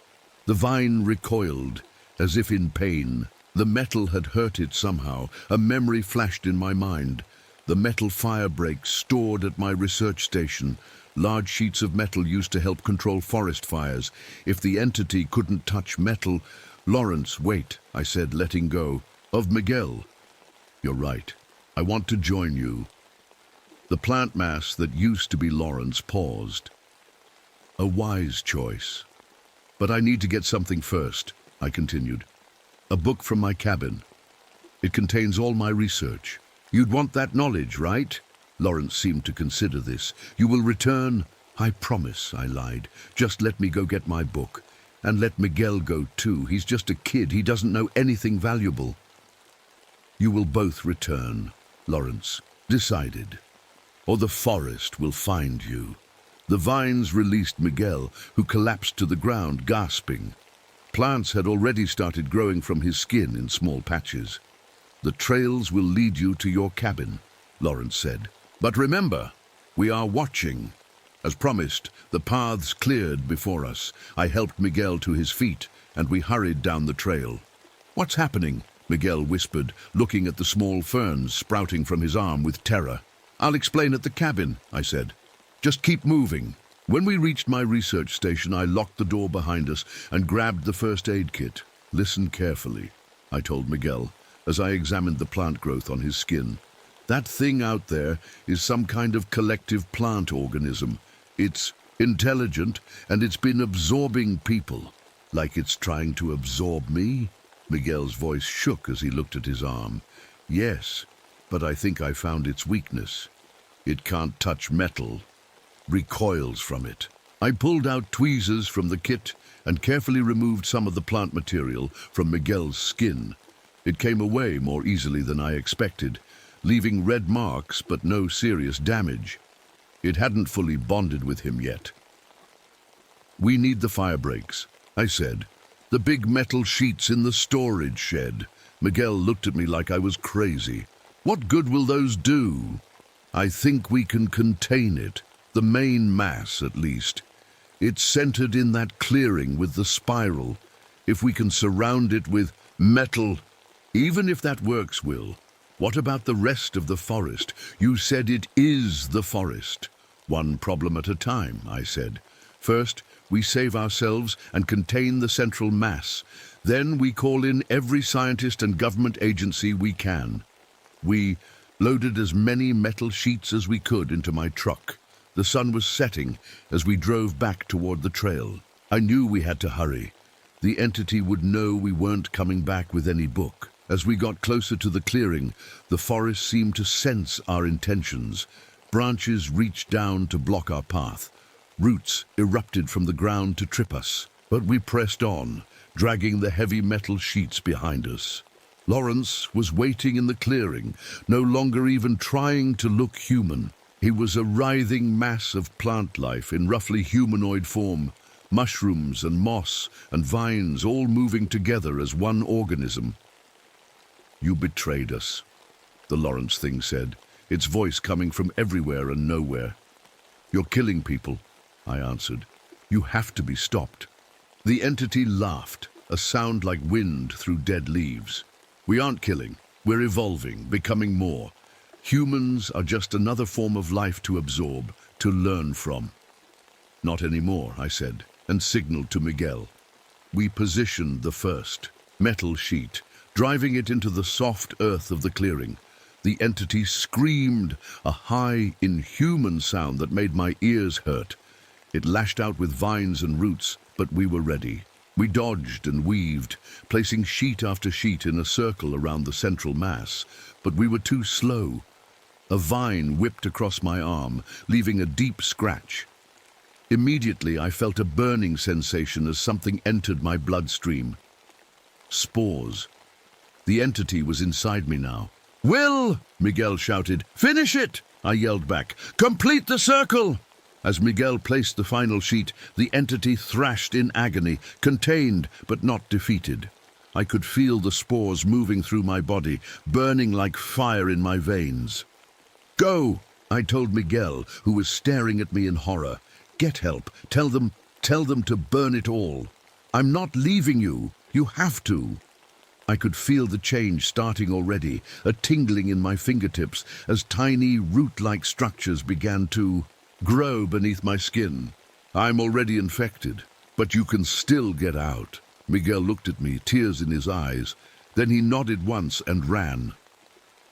The vine recoiled, as if in pain. The metal had hurt it somehow. A memory flashed in my mind. The metal fire breaks stored at my research station. Large sheets of metal used to help control forest fires. If the entity couldn't touch metal... "Lawrence, wait," I said, letting go. "Of Miguel." "You're right. I want to join you." The plant mass that used to be Lawrence paused. "A wise choice. But I need to get something first," I continued. "A book from my cabin. It contains all my research." "You'd want that knowledge, right?" Lawrence seemed to consider this. "You will return?" "I promise," I lied. "Just let me go get my book. And let Miguel go too. He's just a kid. He doesn't know anything valuable." "You will both return," Lawrence decided. "Or the forest will find you." The vines released Miguel, who collapsed to the ground, gasping. Plants had already started growing from his skin in small patches. "The trails will lead you to your cabin," Lawrence said. "But remember, we are watching." As promised, the paths cleared before us. I helped Miguel to his feet, and we hurried down the trail. "What's happening?" Miguel whispered, looking at the small ferns sprouting from his arm with terror. "I'll explain at the cabin," I said. "Just keep moving." When we reached my research station, I locked the door behind us and grabbed the first aid kit. "Listen carefully," I told Miguel, as I examined the plant growth on his skin. "That thing out there is some kind of collective plant organism. It's intelligent, and it's been absorbing people. Like it's trying to absorb me?" Miguel's voice shook as he looked at his arm. "Yes, but I think I found its weakness. It can't touch metal, recoils from it." I pulled out tweezers from the kit and carefully removed some of the plant material from Miguel's skin. It came away more easily than I expected, leaving red marks but no serious damage. It hadn't fully bonded with him yet. "We need the fire breaks," I said. "The big metal sheets in the storage shed." Miguel looked at me like I was crazy. "What good will those do?" "I think we can contain it, the main mass at least. It's centered in that clearing with the spiral. If we can surround it with metal..." "Even if that works, Will, what about the rest of the forest? You said it is the forest." "One problem at a time," I said. "First, we save ourselves and contain the central mass. Then we call in every scientist and government agency we can." We loaded as many metal sheets as we could into my truck. The sun was setting as we drove back toward the trail. I knew we had to hurry. The entity would know we weren't coming back with any book. As we got closer to the clearing, the forest seemed to sense our intentions. Branches reached down to block our path. Roots erupted from the ground to trip us. But we pressed on, dragging the heavy metal sheets behind us. Lawrence was waiting in the clearing, no longer even trying to look human. He was a writhing mass of plant life in roughly humanoid form, mushrooms and moss and vines all moving together as one organism. "You betrayed us," the Lawrence thing said, its voice coming from everywhere and nowhere. "You're killing people," I answered. "You have to be stopped." The entity laughed, a sound like wind through dead leaves. "We aren't killing. We're evolving, becoming more. Humans are just another form of life to absorb, to learn from." "Not anymore," I said, and signaled to Miguel. We positioned the first metal sheet, driving it into the soft earth of the clearing. The entity screamed, a high, inhuman sound that made my ears hurt. It lashed out with vines and roots, but we were ready. We dodged and weaved, placing sheet after sheet in a circle around the central mass, but we were too slow. A vine whipped across my arm, leaving a deep scratch. Immediately, I felt a burning sensation as something entered my bloodstream. Spores. The entity was inside me now. "Will!" Miguel shouted. "Finish it!" I yelled back. "Complete the circle!" As Miguel placed the final sheet, the entity thrashed in agony, contained but not defeated. I could feel the spores moving through my body, burning like fire in my veins. "Go!" I told Miguel, who was staring at me in horror. "Get help. Tell them to burn it all. I'm not leaving you. You have to." I could feel the change starting already, a tingling in my fingertips as tiny root-like structures began to grow beneath my skin. "I'm already infected, but you can still get out." Miguel looked at me, tears in his eyes. Then he nodded once and ran.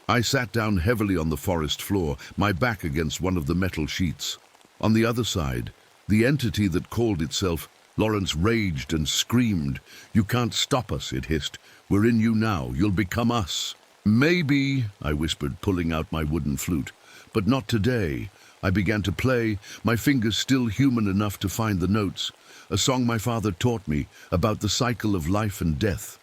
I sat down heavily on the forest floor, my back against one of the metal sheets. On the other side, the entity that called itself Lawrence raged and screamed. "You can't stop us," it hissed. "We're in you now. You'll become us." "Maybe," I whispered, pulling out my wooden flute. "But not today." I began to play, my fingers still human enough to find the notes, a song my father taught me about the cycle of life and death.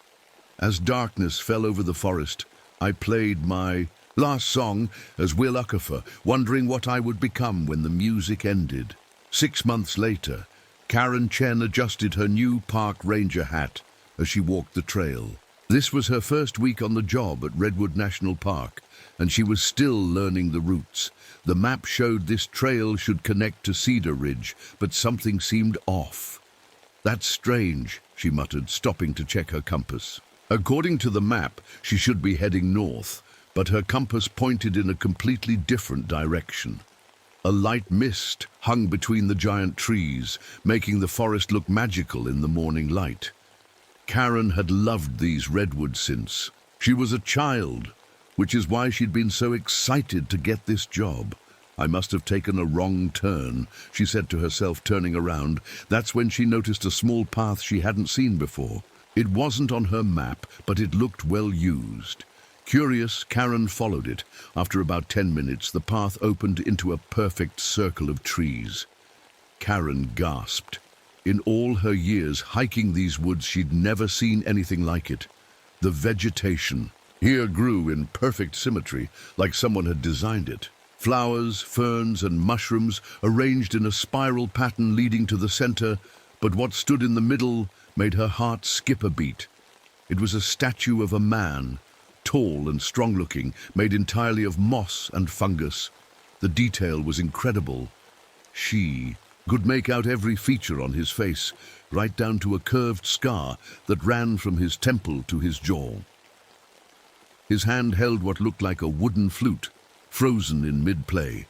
As darkness fell over the forest, I played my last song as Will Uckerfer, wondering what I would become when the music ended. 6 months later, Karen Chen adjusted her new park ranger hat as she walked the trail. This was her first week on the job at Redwood National Park, and she was still learning the routes. The map showed this trail should connect to Cedar Ridge, but something seemed off. "That's strange," she muttered, stopping to check her compass. According to the map, she should be heading north, but her compass pointed in a completely different direction. A light mist hung between the giant trees, making the forest look magical in the morning light. Karen had loved these redwoods since she was a child, which is why she'd been so excited to get this job. I must have taken a wrong turn, she said to herself, turning around. That's when she noticed a small path she hadn't seen before. It wasn't on her map, but it looked well used. Curious, Karen followed it. After about 10 minutes, the path opened into a perfect circle of trees. Karen gasped. In all her years hiking these woods, she'd never seen anything like it. The vegetation here grew in perfect symmetry, like someone had designed it. Flowers, ferns, and mushrooms arranged in a spiral pattern leading to the center, but what stood in the middle made her heart skip a beat. It was a statue of a man, tall and strong-looking, made entirely of moss and fungus. The detail was incredible. She could make out every feature on his face, right down to a curved scar that ran from his temple to his jaw. His hand held what looked like a wooden flute, frozen in mid-play.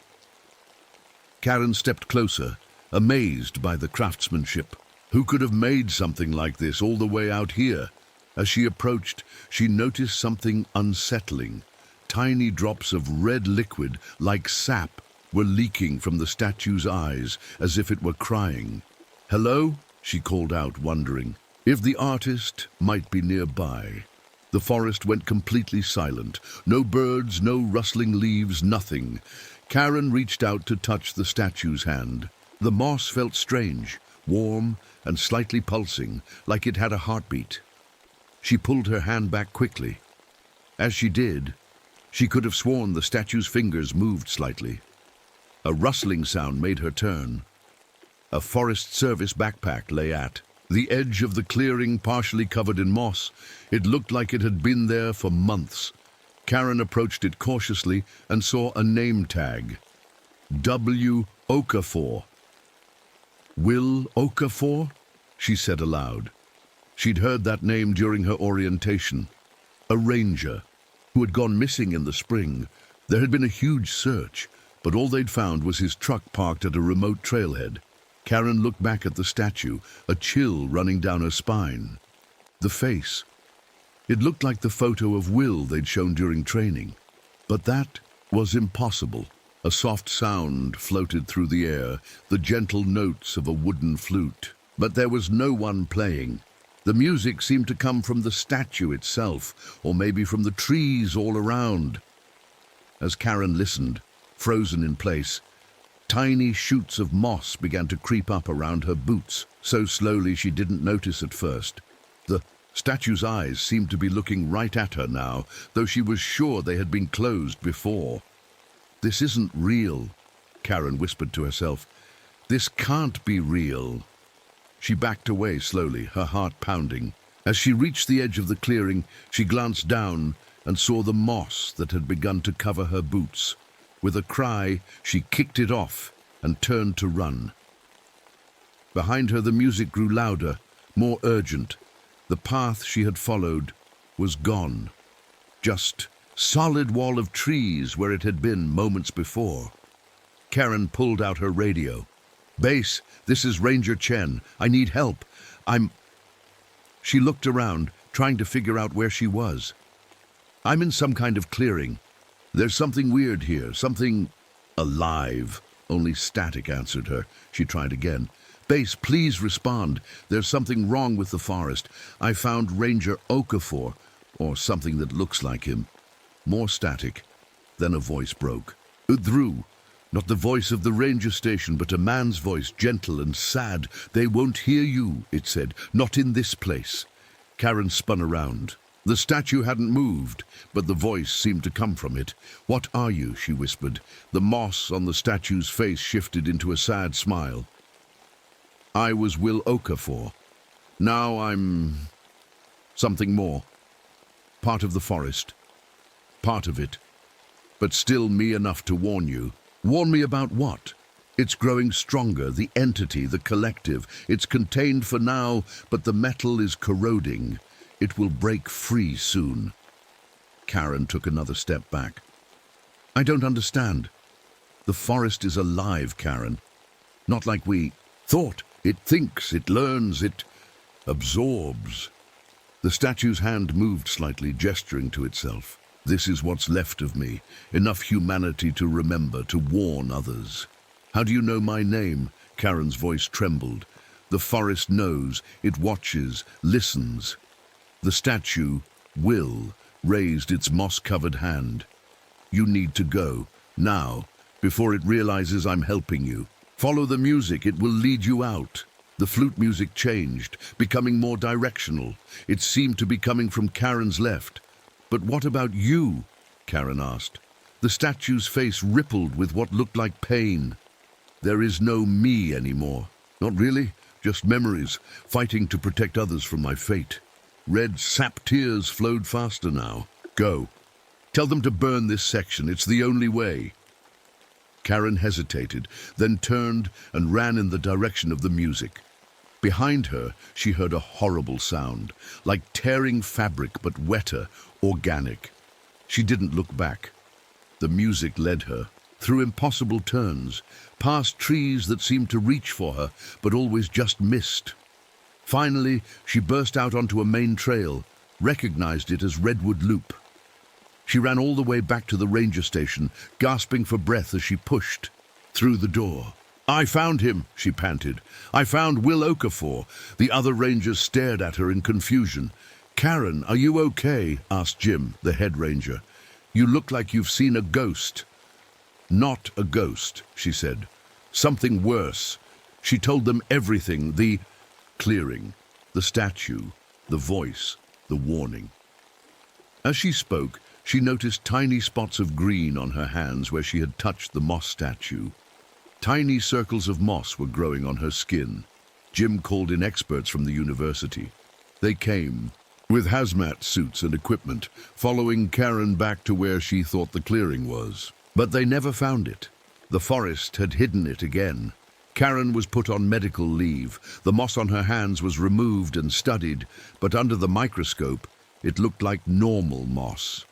Karen stepped closer, amazed by the craftsmanship. Who could have made something like this all the way out here? As she approached, she noticed something unsettling. Tiny drops of red liquid, like sap, were leaking from the statue's eyes, as if it were crying. "Hello?" she called out, wondering if the artist might be nearby. The forest went completely silent. No birds, no rustling leaves, nothing. Karen reached out to touch the statue's hand. The moss felt strange, warm and slightly pulsing, like it had a heartbeat. She pulled her hand back quickly. As she did, she could have sworn the statue's fingers moved slightly. A rustling sound made her turn. A Forest Service backpack lay at the edge of the clearing, partially covered in moss. It looked like it had been there for months. Karen approached it cautiously and saw a name tag. W. Okafor. Will Okafor? She said aloud. She'd heard that name during her orientation. A ranger who had gone missing in the spring. There had been a huge search, but all they'd found was his truck parked at a remote trailhead. Karen looked back at the statue, a chill running down her spine. The face. It looked like the photo of Will they'd shown during training. But that was impossible. A soft sound floated through the air, the gentle notes of a wooden flute. But there was no one playing. The music seemed to come from the statue itself, or maybe from the trees all around. As Karen listened, frozen in place, tiny shoots of moss began to creep up around her boots, so slowly she didn't notice at first. The statue's eyes seemed to be looking right at her now, though she was sure they had been closed before. "This isn't real," Karen whispered to herself. "This can't be real." She backed away slowly, her heart pounding. As she reached the edge of the clearing, she glanced down and saw the moss that had begun to cover her boots. With a cry, she kicked it off and turned to run. Behind her, the music grew louder, more urgent. The path she had followed was gone. Just solid wall of trees where it had been moments before. Karen pulled out her radio. "Base, this is Ranger Chen. I need help. She looked around, trying to figure out where she was. "I'm in some kind of clearing. There's something weird here, something alive." Only static answered her. She tried again. "Base, please respond. There's something wrong with the forest. I found Ranger Okafor, or something that looks like him." More static. Then a voice broke. Udru. Not the voice of the ranger station, but a man's voice, gentle and sad. "They won't hear you," it said. "Not in this place." Karen spun around. The statue hadn't moved, but the voice seemed to come from it. "What are you?" she whispered. The moss on the statue's face shifted into a sad smile. "I was Will Okafor. Now I'm something more. Part of the forest. Part of it. But still me enough to warn you." "Warn me about what?" "It's growing stronger, the entity, the collective. It's contained for now, but the metal is corroding. It will break free soon. Karen took another step back. I don't understand. The forest is alive, Karen. Not like we thought. It thinks, it learns, it absorbs. The statue's hand moved slightly, gesturing to itself. This is what's left of me, enough humanity to remember, to warn others. How do you know my name? Karen's voice trembled. The forest knows, it watches, listens. The statue, Will, raised its moss-covered hand. You need to go, now, before it realizes I'm helping you. Follow the music, it will lead you out. The flute music changed, becoming more directional. It seemed to be coming from Karen's left. But what about you? Karen asked. The statue's face rippled with what looked like pain. There is no me anymore. Not really, just memories, fighting to protect others from my fate. Red sap tears flowed faster now. Go. Tell them to burn this section, it's the only way. Karen hesitated, then turned and ran in the direction of the music. Behind her, she heard a horrible sound, like tearing fabric but wetter, organic. She didn't look back. The music led her, through impossible turns, past trees that seemed to reach for her, but always just missed. Finally, she burst out onto a main trail, recognized it as Redwood Loop. She ran all the way back to the ranger station, gasping for breath as she pushed through the door. I found him, she panted. I found Will Okafor. The other rangers stared at her in confusion. Karen, are you okay? Asked Jim, the head ranger. You look like you've seen a ghost. Not a ghost, she said. Something worse. She told them everything, the clearing, the statue, the voice, the warning. As she spoke, she noticed tiny spots of green on her hands where she had touched the moss statue. Tiny circles of moss were growing on her skin. Jim called in experts from the university. They came, with hazmat suits and equipment, following Karen back to where she thought the clearing was. But they never found it. The forest had hidden it again. Karen was put on medical leave. The moss on her hands was removed and studied, but under the microscope, it looked like normal moss.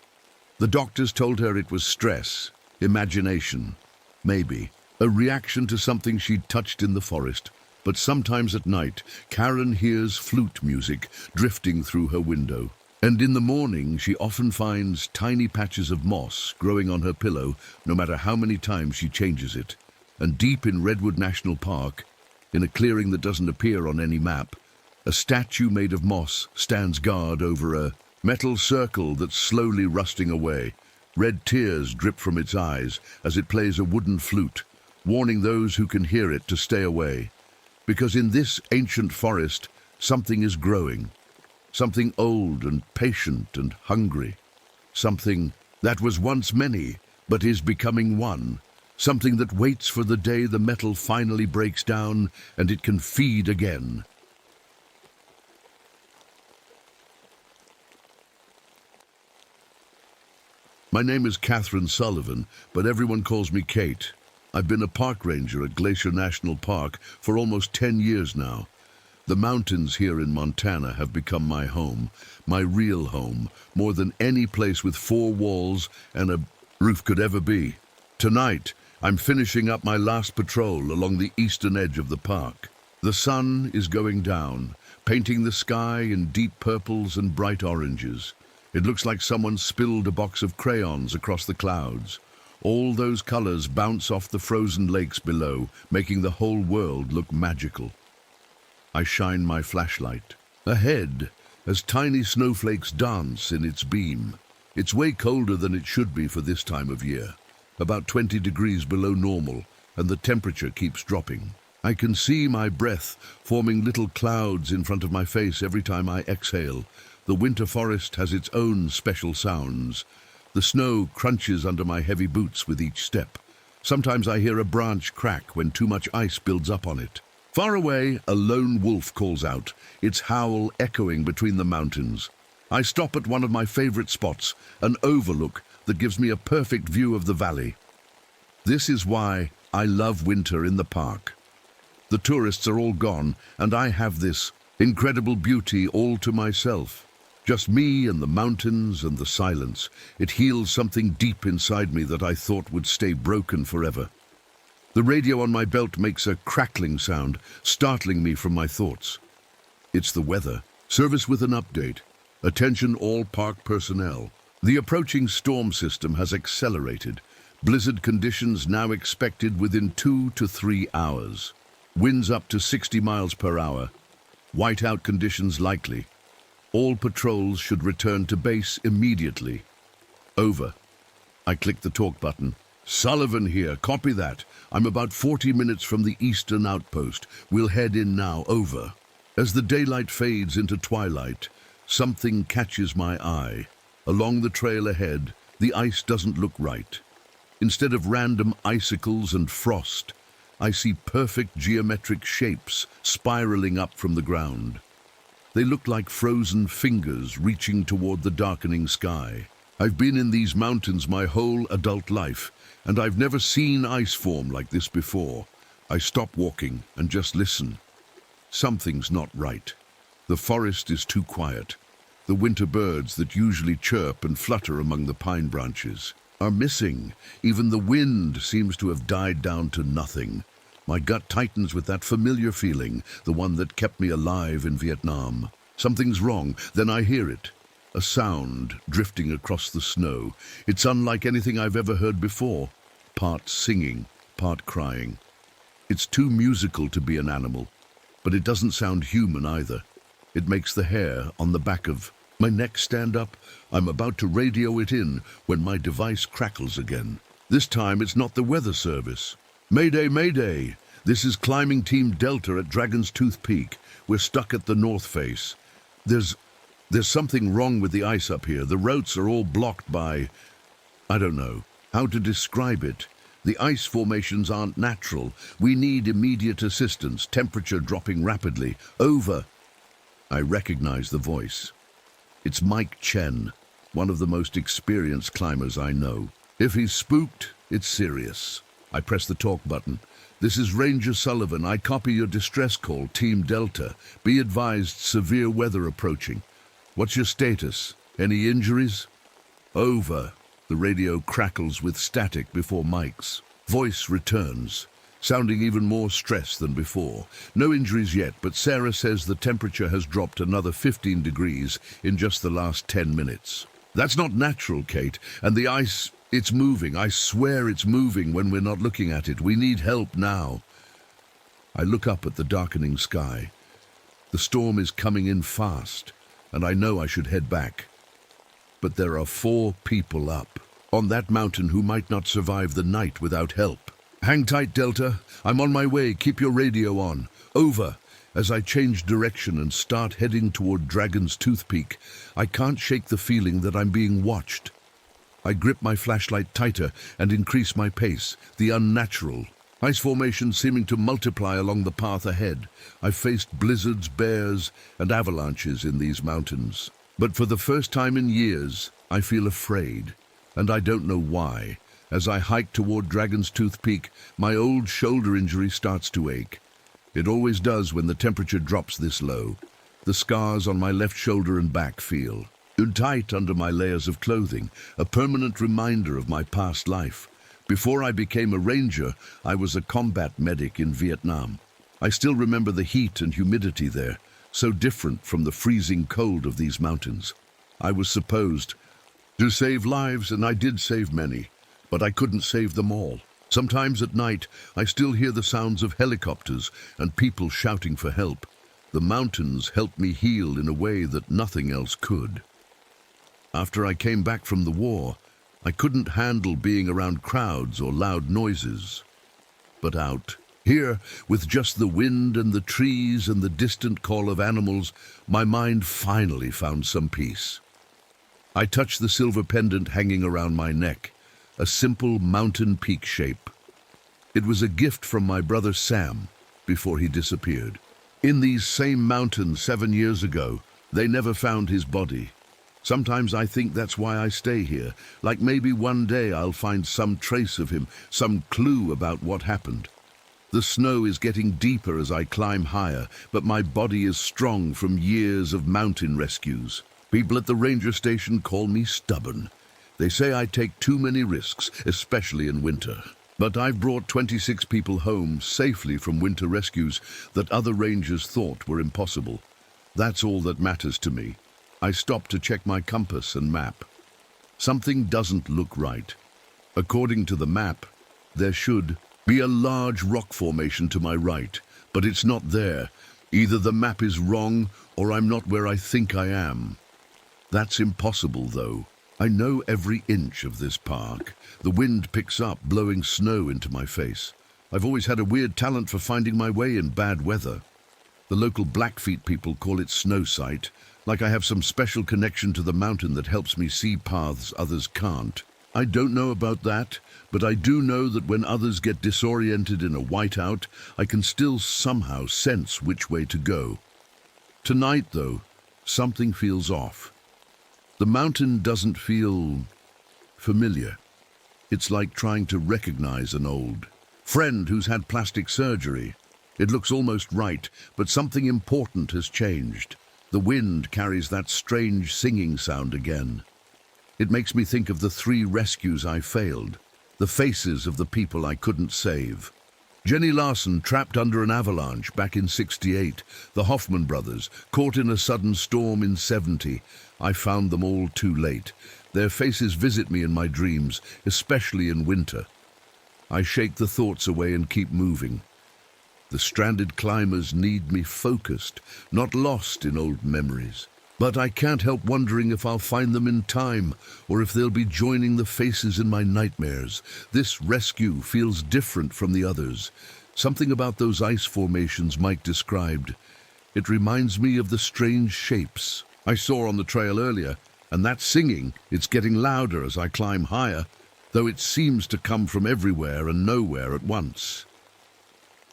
The doctors told her it was stress, imagination, maybe a reaction to something she'd touched in the forest. But sometimes at night, Karen hears flute music drifting through her window. And in the morning, she often finds tiny patches of moss growing on her pillow, no matter how many times she changes it. And deep in Redwood National Park, in a clearing that doesn't appear on any map, a statue made of moss stands guard over a metal circle that's slowly rusting away. Red tears drip from its eyes as it plays a wooden flute, warning those who can hear it to stay away. Because in this ancient forest, something is growing. Something old and patient and hungry. Something that was once many, but is becoming one. Something that waits for the day the metal finally breaks down and it can feed again. My name is Catherine Sullivan, but everyone calls me Kate. I've been a park ranger at Glacier National Park for almost 10 years now. The mountains here in Montana have become my home, my real home, more than any place with 4 walls and a roof could ever be. Tonight, I'm finishing up my last patrol along the eastern edge of the park. The sun is going down, painting the sky in deep purples and bright oranges. It looks like someone spilled a box of crayons across the clouds. All those colors bounce off the frozen lakes below, making the whole world look magical. I shine my flashlight. Ahead, as tiny snowflakes dance in its beam. It's way colder than it should be for this time of year. About 20 degrees below normal, and the temperature keeps dropping. I can see my breath forming little clouds in front of my face every time I exhale. The winter forest has its own special sounds. The snow crunches under my heavy boots with each step. Sometimes I hear a branch crack when too much ice builds up on it. Far away, a lone wolf calls out, its howl echoing between the mountains. I stop at one of my favorite spots, an overlook that gives me a perfect view of the valley. This is why I love winter in the park. The tourists are all gone, and I have this incredible beauty all to myself. Just me and the mountains and the silence. It heals something deep inside me that I thought would stay broken forever. The radio on my belt makes a crackling sound, startling me from my thoughts. It's the weather. Service with an update. Attention all park personnel. The approaching storm system has accelerated. Blizzard conditions now expected within 2 to 3 hours. Winds up to 60 miles per hour. Whiteout conditions likely. All patrols should return to base immediately. Over. I click the talk button. Sullivan here, copy that. I'm about 40 minutes from the eastern outpost. We'll head in now, over. As the daylight fades into twilight, something catches my eye. Along the trail ahead, the ice doesn't look right. Instead of random icicles and frost, I see perfect geometric shapes spiraling up from the ground. They look like frozen fingers reaching toward the darkening sky. I've been in these mountains my whole adult life, and I've never seen ice form like this before. I stop walking and just listen. Something's not right. The forest is too quiet. The winter birds that usually chirp and flutter among the pine branches are missing. Even the wind seems to have died down to nothing. My gut tightens with that familiar feeling, the one that kept me alive in Vietnam. Something's wrong, then I hear it. A sound drifting across the snow. It's unlike anything I've ever heard before. Part singing, part crying. It's too musical to be an animal, but it doesn't sound human either. It makes the hair on the back of my neck stand up. I'm about to radio it in when my device crackles again. This time it's not the weather service. Mayday, mayday! This is climbing team Delta at Dragon's Tooth Peak. We're stuck at the north face. There's something wrong with the ice up here. The routes are all blocked by... I don't know how to describe it. The ice formations aren't natural. We need immediate assistance. Temperature dropping rapidly. Over. I recognize the voice. It's Mike Chen, one of the most experienced climbers I know. If he's spooked, it's serious. I press the talk button. This is Ranger Sullivan. I copy your distress call, Team Delta. Be advised, severe weather approaching. What's your status? Any injuries? Over. The radio crackles with static before Mike's voice returns, sounding even more stressed than before. No injuries yet, but Sarah says the temperature has dropped another 15 degrees in just the last 10 minutes. That's not natural, Kate, and the ice... It's moving. I swear it's moving when we're not looking at it. We need help now. I look up at the darkening sky. The storm is coming in fast, and I know I should head back. But there are 4 people up on that mountain who might not survive the night without help. Hang tight, Delta. I'm on my way. Keep your radio on. Over. As I change direction and start heading toward Dragon's Tooth Peak, I can't shake the feeling that I'm being watched. I grip my flashlight tighter and increase my pace, the unnatural. Ice formations seeming to multiply along the path ahead. I've faced blizzards, bears, and avalanches in these mountains. But for the first time in years, I feel afraid, and I don't know why. As I hike toward Dragon's Tooth Peak, my old shoulder injury starts to ache. It always does when the temperature drops this low. The scars on my left shoulder and back feel tight under my layers of clothing, a permanent reminder of my past life. Before I became a ranger, I was a combat medic in Vietnam. I still remember the heat and humidity there, so different from the freezing cold of these mountains. I was supposed to save lives, and I did save many, but I couldn't save them all. Sometimes at night, I still hear the sounds of helicopters and people shouting for help. The mountains helped me heal in a way that nothing else could. After I came back from the war, I couldn't handle being around crowds or loud noises. But out here, with just the wind and the trees and the distant call of animals, my mind finally found some peace. I touched the silver pendant hanging around my neck, a simple mountain peak shape. It was a gift from my brother Sam before he disappeared. In these same mountains 7 years ago, they never found his body. Sometimes I think that's why I stay here, like maybe one day I'll find some trace of him, some clue about what happened. The snow is getting deeper as I climb higher, but my body is strong from years of mountain rescues. People at the ranger station call me stubborn. They say I take too many risks, especially in winter. But I've brought 26 people home safely from winter rescues that other rangers thought were impossible. That's all that matters to me. I stop to check my compass and map. Something doesn't look right. According to the map, there should be a large rock formation to my right, but it's not there. Either the map is wrong or I'm not where I think I am. That's impossible, though. I know every inch of this park. The wind picks up, blowing snow into my face. I've always had a weird talent for finding my way in bad weather. The local Blackfeet people call it snow sight, like I have some special connection to the mountain that helps me see paths others can't. I don't know about that, but I do know that when others get disoriented in a whiteout, I can still somehow sense which way to go. Tonight, though, something feels off. The mountain doesn't feel familiar. It's like trying to recognize an old friend who's had plastic surgery. It looks almost right, but something important has changed. The wind carries that strange singing sound again. It makes me think of the 3 rescues I failed, the faces of the people I couldn't save. Jenny Larson trapped under an avalanche back in '68, the Hoffman brothers caught in a sudden storm in '70. I found them all too late. Their faces visit me in my dreams, especially in winter. I shake the thoughts away and keep moving. The stranded climbers need me focused, not lost in old memories. But I can't help wondering if I'll find them in time, or if they'll be joining the faces in my nightmares. This rescue feels different from the others. Something about those ice formations Mike described. It reminds me of the strange shapes I saw on the trail earlier, and that singing, it's getting louder as I climb higher, though it seems to come from everywhere and nowhere at once.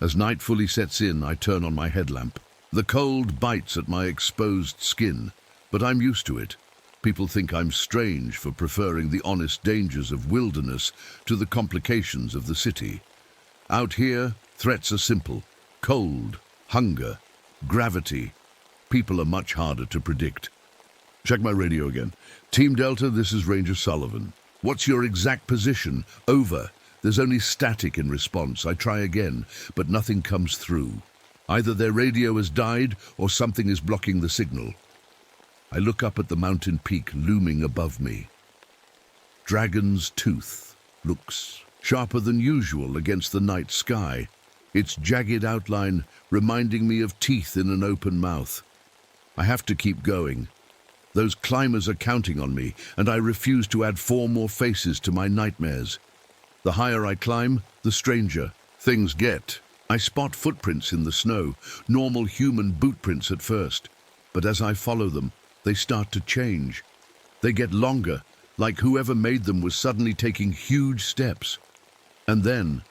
As night fully sets in, I turn on my headlamp. The cold bites at my exposed skin, but I'm used to it. People think I'm strange for preferring the honest dangers of wilderness to the complications of the city. Out here, threats are simple. Cold, hunger, gravity. People are much harder to predict. Check my radio again. Team Delta, this is Ranger Sullivan. What's your exact position? Over. There's only static in response. I try again, but nothing comes through. Either their radio has died or something is blocking the signal. I look up at the mountain peak looming above me. Dragon's Tooth looks sharper than usual against the night sky, its jagged outline reminding me of teeth in an open mouth. I have to keep going. Those climbers are counting on me, and I refuse to add 4 more faces to my nightmares. The higher I climb, the stranger things get. I spot footprints in the snow, normal human boot prints at first, but as I follow them, they start to change. They get longer, like whoever made them was suddenly taking huge steps. And then,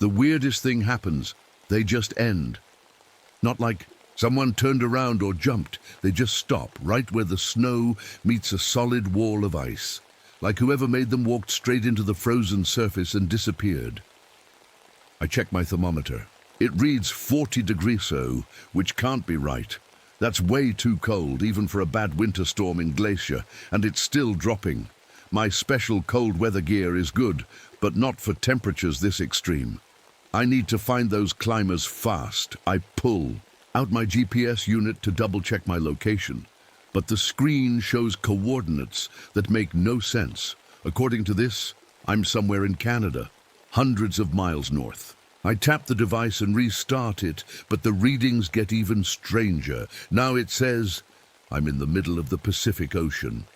the weirdest thing happens. They just end. Not like someone turned around or jumped. They just stop right where the snow meets a solid wall of ice, like whoever made them walked straight into the frozen surface and disappeared. I check my thermometer. It reads 40 degrees so, which can't be right. That's way too cold, even for a bad winter storm in Glacier, and it's still dropping. My special cold weather gear is good, but not for temperatures this extreme. I need to find those climbers fast. I pull out my GPS unit to double-check my location, but the screen shows coordinates that make no sense. According to this, I'm somewhere in Canada, hundreds of miles north. I tap the device and restart it, but the readings get even stranger. Now it says I'm in the middle of the Pacific Ocean.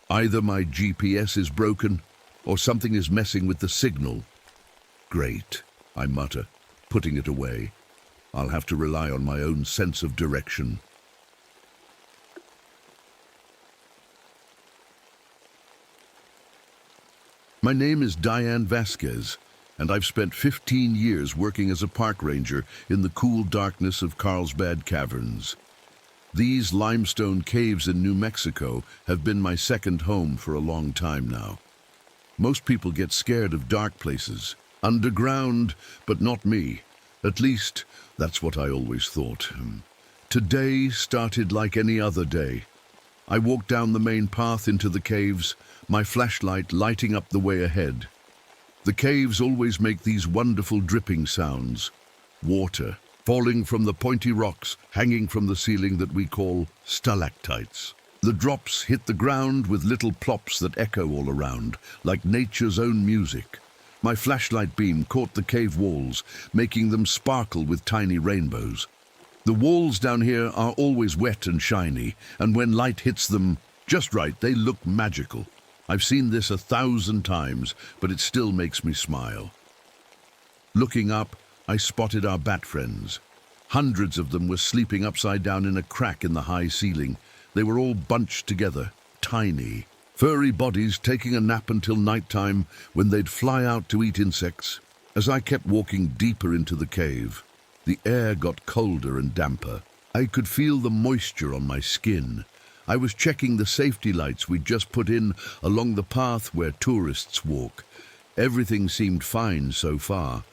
Either my GPS is broken, or something is messing with the signal. Great, I mutter, putting it away. I'll have to rely on my own sense of direction. My name is Diane Vasquez, and I've spent 15 years working as a park ranger in the cool darkness of Carlsbad Caverns. These limestone caves in New Mexico have been my second home for a long time now. Most people get scared of dark places, underground, but not me. At least, that's what I always thought. Today started like any other day. I walked down the main path into the caves, my flashlight lighting up the way ahead. The caves always make these wonderful dripping sounds. Water falling from the pointy rocks hanging from the ceiling that we call stalactites. The drops hit the ground with little plops that echo all around, like nature's own music. My flashlight beam caught the cave walls, making them sparkle with tiny rainbows. The walls down here are always wet and shiny, and when light hits them just right, they look magical. I've seen this 1,000 times, but it still makes me smile. Looking up, I spotted our bat friends. Hundreds of them were sleeping upside down in a crack in the high ceiling. They were all bunched together, tiny, furry bodies taking a nap until nighttime when they'd fly out to eat insects. As I kept walking deeper into the cave, the air got colder and damper. I could feel the moisture on my skin. I was checking the safety lights we'd just put in along the path where tourists walk. Everything seemed fine so far.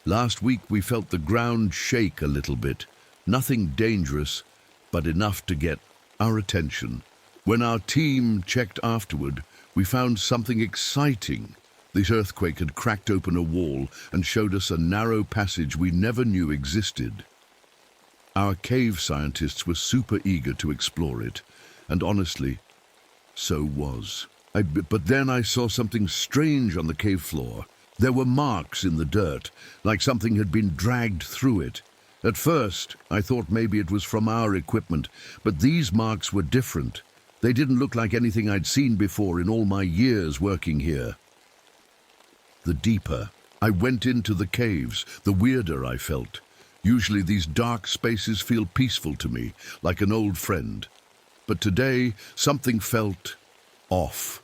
Last week we felt the ground shake a little bit. Nothing dangerous, but enough to get our attention. When our team checked afterward, we found something exciting. This earthquake had cracked open a wall and showed us a narrow passage we never knew existed. Our cave scientists were super eager to explore it, and honestly, so was I. But then I saw something strange on the cave floor. There were marks in the dirt, like something had been dragged through it. At first, I thought maybe it was from our equipment, but these marks were different. They didn't look like anything I'd seen before in all my years working here. The deeper I went into the caves, the weirder I felt. Usually these dark spaces feel peaceful to me, like an old friend. But today, something felt off.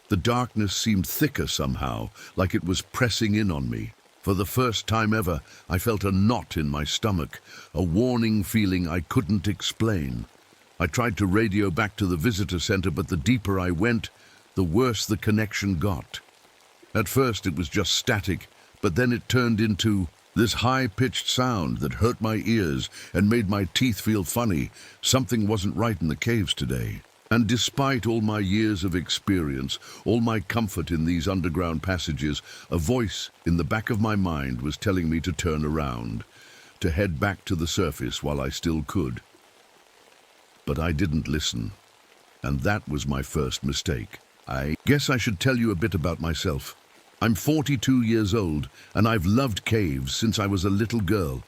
The darkness seemed thicker somehow, like it was pressing in on me. For the first time ever, I felt a knot in my stomach, a warning feeling I couldn't explain. I tried to radio back to the visitor center, but the deeper I went, the worse the connection got. At first it was just static, but then it turned into this high-pitched sound that hurt my ears and made my teeth feel funny. Something wasn't right in the caves today. And despite all my years of experience, all my comfort in these underground passages, a voice in the back of my mind was telling me to turn around, to head back to the surface while I still could. But I didn't listen, and that was my first mistake. I guess I should tell you a bit about myself. I'm 42 years old, and I've loved caves since I was a little girl.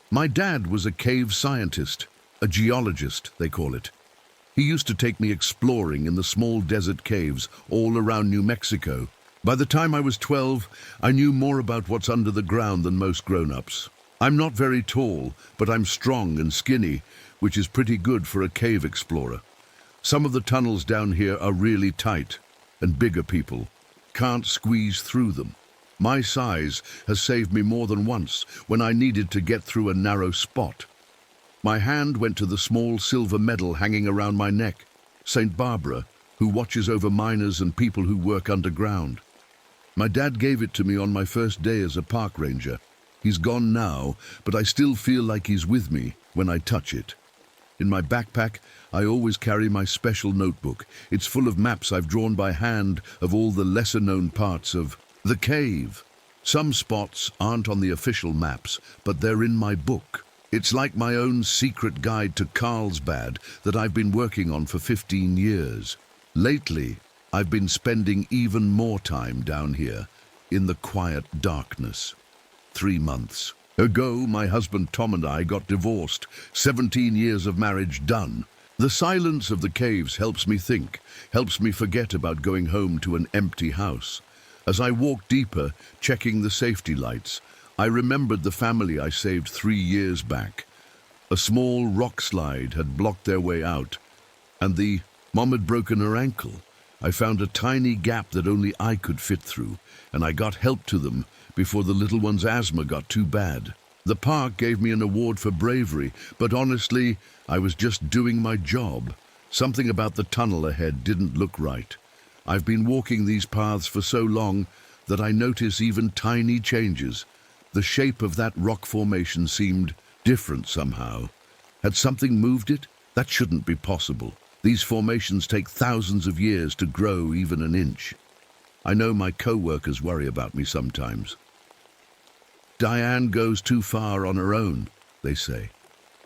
My dad was a cave scientist, a geologist, they call it. He used to take me exploring in the small desert caves all around New Mexico. By the time I was 12, I knew more about what's under the ground than most grown-ups. I'm not very tall, but I'm strong and skinny, which is pretty good for a cave explorer. Some of the tunnels down here are really tight, and bigger people can't squeeze through them. My size has saved me more than once when I needed to get through a narrow spot. My hand went to the small silver medal hanging around my neck, St. Barbara, who watches over miners and people who work underground. My dad gave it to me on my first day as a park ranger. He's gone now, but I still feel like he's with me when I touch it. In my backpack, I always carry my special notebook. It's full of maps I've drawn by hand of all the lesser-known parts of the cave. Some spots aren't on the official maps, but they're in my book. It's like my own secret guide to Carlsbad that I've been working on for 15 years. Lately, I've been spending even more time down here, in the quiet darkness. 3 months ago, my husband Tom and I got divorced. 17 years of marriage done. The silence of the caves helps me think, helps me forget about going home to an empty house. As I walked deeper, checking the safety lights, I remembered the family I saved 3 years back. A small rock slide had blocked their way out, and the mom had broken her ankle. I found a tiny gap that only I could fit through, and I got help to them before the little one's asthma got too bad. The park gave me an award for bravery, but honestly, I was just doing my job. Something about the tunnel ahead didn't look right. I've been walking these paths for so long that I notice even tiny changes. The shape of that rock formation seemed different somehow. Had something moved it? That shouldn't be possible. These formations take thousands of years to grow even an inch. I know my co-workers worry about me sometimes. Diane goes too far on her own, they say.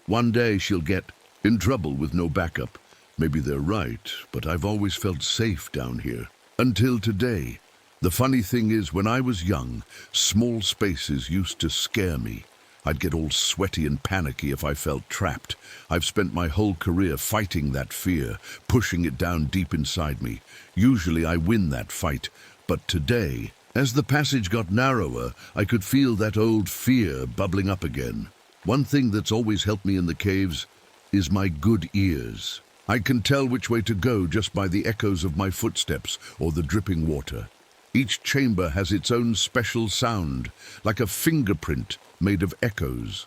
One day she'll get in trouble with no backup. Maybe they're right, but I've always felt safe down here. Until today. The funny thing is, when I was young, small spaces used to scare me. I'd get all sweaty and panicky if I felt trapped. I've spent my whole career fighting that fear, pushing it down deep inside me. Usually I win that fight, but today, as the passage got narrower, I could feel that old fear bubbling up again. One thing that's always helped me in the caves is my good ears. I can tell which way to go just by the echoes of my footsteps or the dripping water. Each chamber has its own special sound, like a fingerprint made of echoes.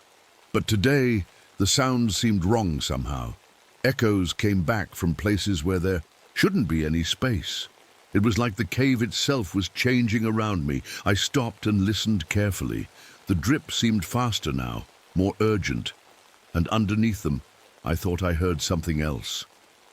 But today, the sound seemed wrong somehow. Echoes came back from places where there shouldn't be any space. It was like the cave itself was changing around me. I stopped and listened carefully. The drip seemed faster now, more urgent. And underneath them, I thought I heard something else.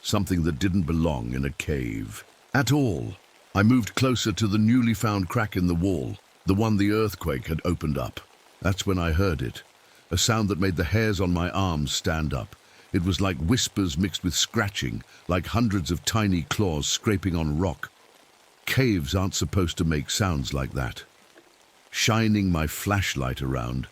Something that didn't belong in a cave at all. I moved closer to the newly found crack in the wall, the one the earthquake had opened up. That's when I heard it, a sound that made the hairs on my arms stand up. It was like whispers mixed with scratching, like hundreds of tiny claws scraping on rock. Caves aren't supposed to make sounds like that. Shining my flashlight around,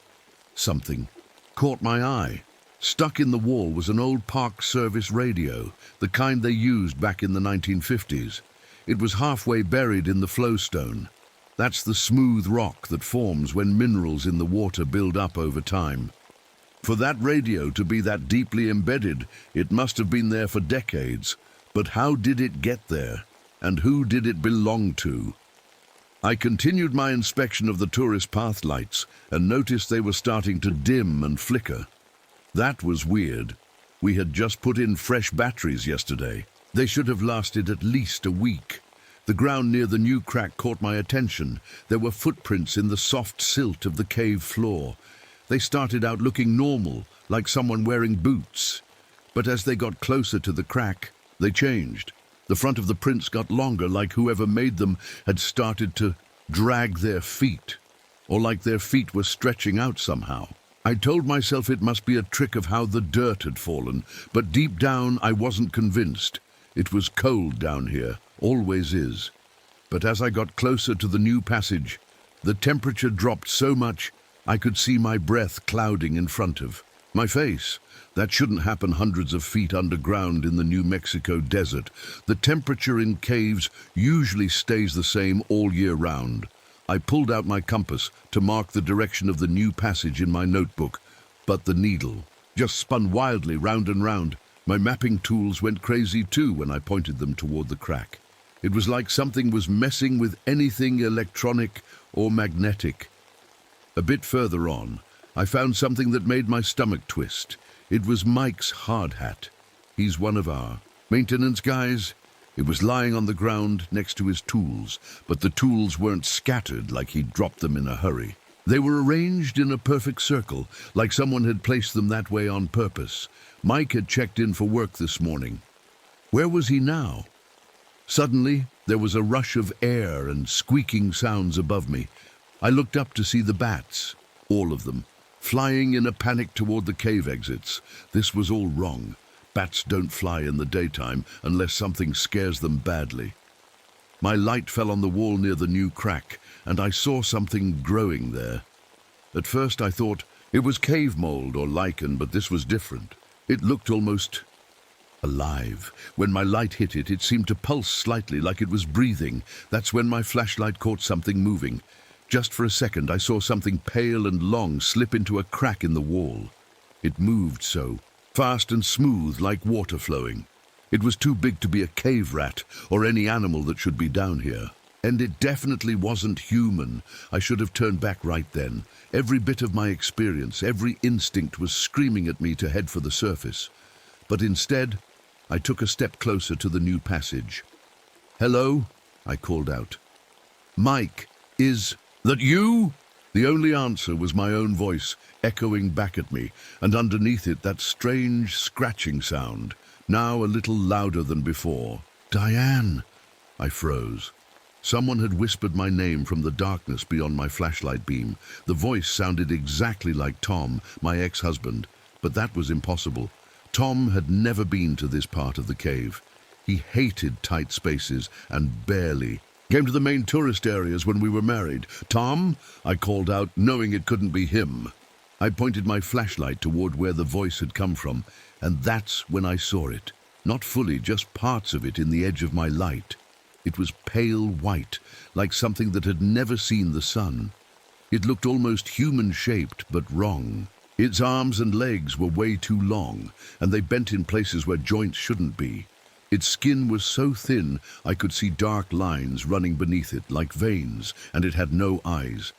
something caught my eye. Stuck in the wall was an old Park Service radio, the kind they used back in the 1950s. It was halfway buried in the flowstone. That's the smooth rock that forms when minerals in the water build up over time. For that radio to be that deeply embedded, it must have been there for decades. But how did it get there? And who did it belong to? I continued my inspection of the tourist path lights and noticed they were starting to dim and flicker. That was weird. We had just put in fresh batteries yesterday. They should have lasted at least a week. The ground near the new crack caught my attention. There were footprints in the soft silt of the cave floor. They started out looking normal, like someone wearing boots. But as they got closer to the crack, they changed. The front of the prints got longer, like whoever made them had started to drag their feet, or like their feet were stretching out somehow. I told myself it must be a trick of how the dirt had fallen, but deep down I wasn't convinced. It was cold down here, always is. But as I got closer to the new passage, the temperature dropped so much I could see my breath clouding in front of my face. That shouldn't happen hundreds of feet underground in the New Mexico desert. The temperature in caves usually stays the same all year round. I pulled out my compass to mark the direction of the new passage in my notebook, but the needle just spun wildly round and round. My mapping tools went crazy too when I pointed them toward the crack. It was like something was messing with anything electronic or magnetic. A bit further on, I found something that made my stomach twist. It was Mike's hard hat. He's one of our maintenance guys. It was lying on the ground next to his tools, but the tools weren't scattered like he'd dropped them in a hurry. They were arranged in a perfect circle, like someone had placed them that way on purpose. Mike had checked in for work this morning. Where was he now? Suddenly, there was a rush of air and squeaking sounds above me. I looked up to see the bats, all of them, flying in a panic toward the cave exits. This was all wrong. Bats don't fly in the daytime unless something scares them badly. My light fell on the wall near the new crack, and I saw something growing there. At first I thought it was cave mold or lichen, but this was different. It looked almost alive. When my light hit it, it seemed to pulse slightly, like it was breathing. That's when my flashlight caught something moving. Just for a second, I saw something pale and long slip into a crack in the wall. It moved so fast and smooth, like water flowing. It was too big to be a cave rat or any animal that should be down here. And it definitely wasn't human. I should have turned back right then. Every bit of my experience, every instinct was screaming at me to head for the surface. But instead, I took a step closer to the new passage. "Hello?" I called out. "Mike, is that you?" The only answer was my own voice, echoing back at me, and underneath it that strange scratching sound. now a little louder than before. "Diane!" I froze. Someone had whispered my name from the darkness beyond my flashlight beam. The voice sounded exactly like Tom, my ex-husband, but that was impossible. Tom had never been to this part of the cave. He hated tight spaces and barely came to the main tourist areas when we were married. "Tom," I called out, knowing it couldn't be him. I pointed my flashlight toward where the voice had come from, and that's when I saw it. Not fully, just parts of it in the edge of my light. It was pale white, like something that had never seen the sun. It looked almost human-shaped, but wrong. Its arms and legs were way too long, and they bent in places where joints shouldn't be. Its skin was so thin I could see dark lines running beneath it, like veins, and it had no eyes.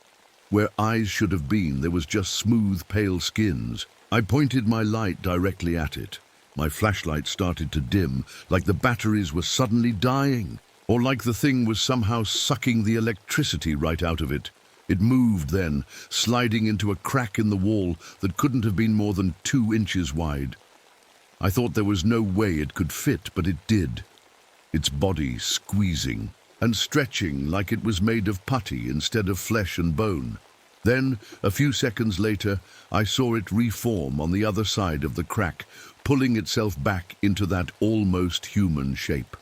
Where eyes should have been, there was just smooth, pale skins. I pointed my light directly at it. My flashlight started to dim, like the batteries were suddenly dying, or like the thing was somehow sucking the electricity right out of it. It moved then, sliding into a crack in the wall that couldn't have been more than 2 inches wide. I thought there was no way it could fit, but it did. Its body squeezing and stretching like it was made of putty instead of flesh and bone. Then, a few seconds later, I saw it reform on the other side of the crack, pulling itself back into that almost human shape.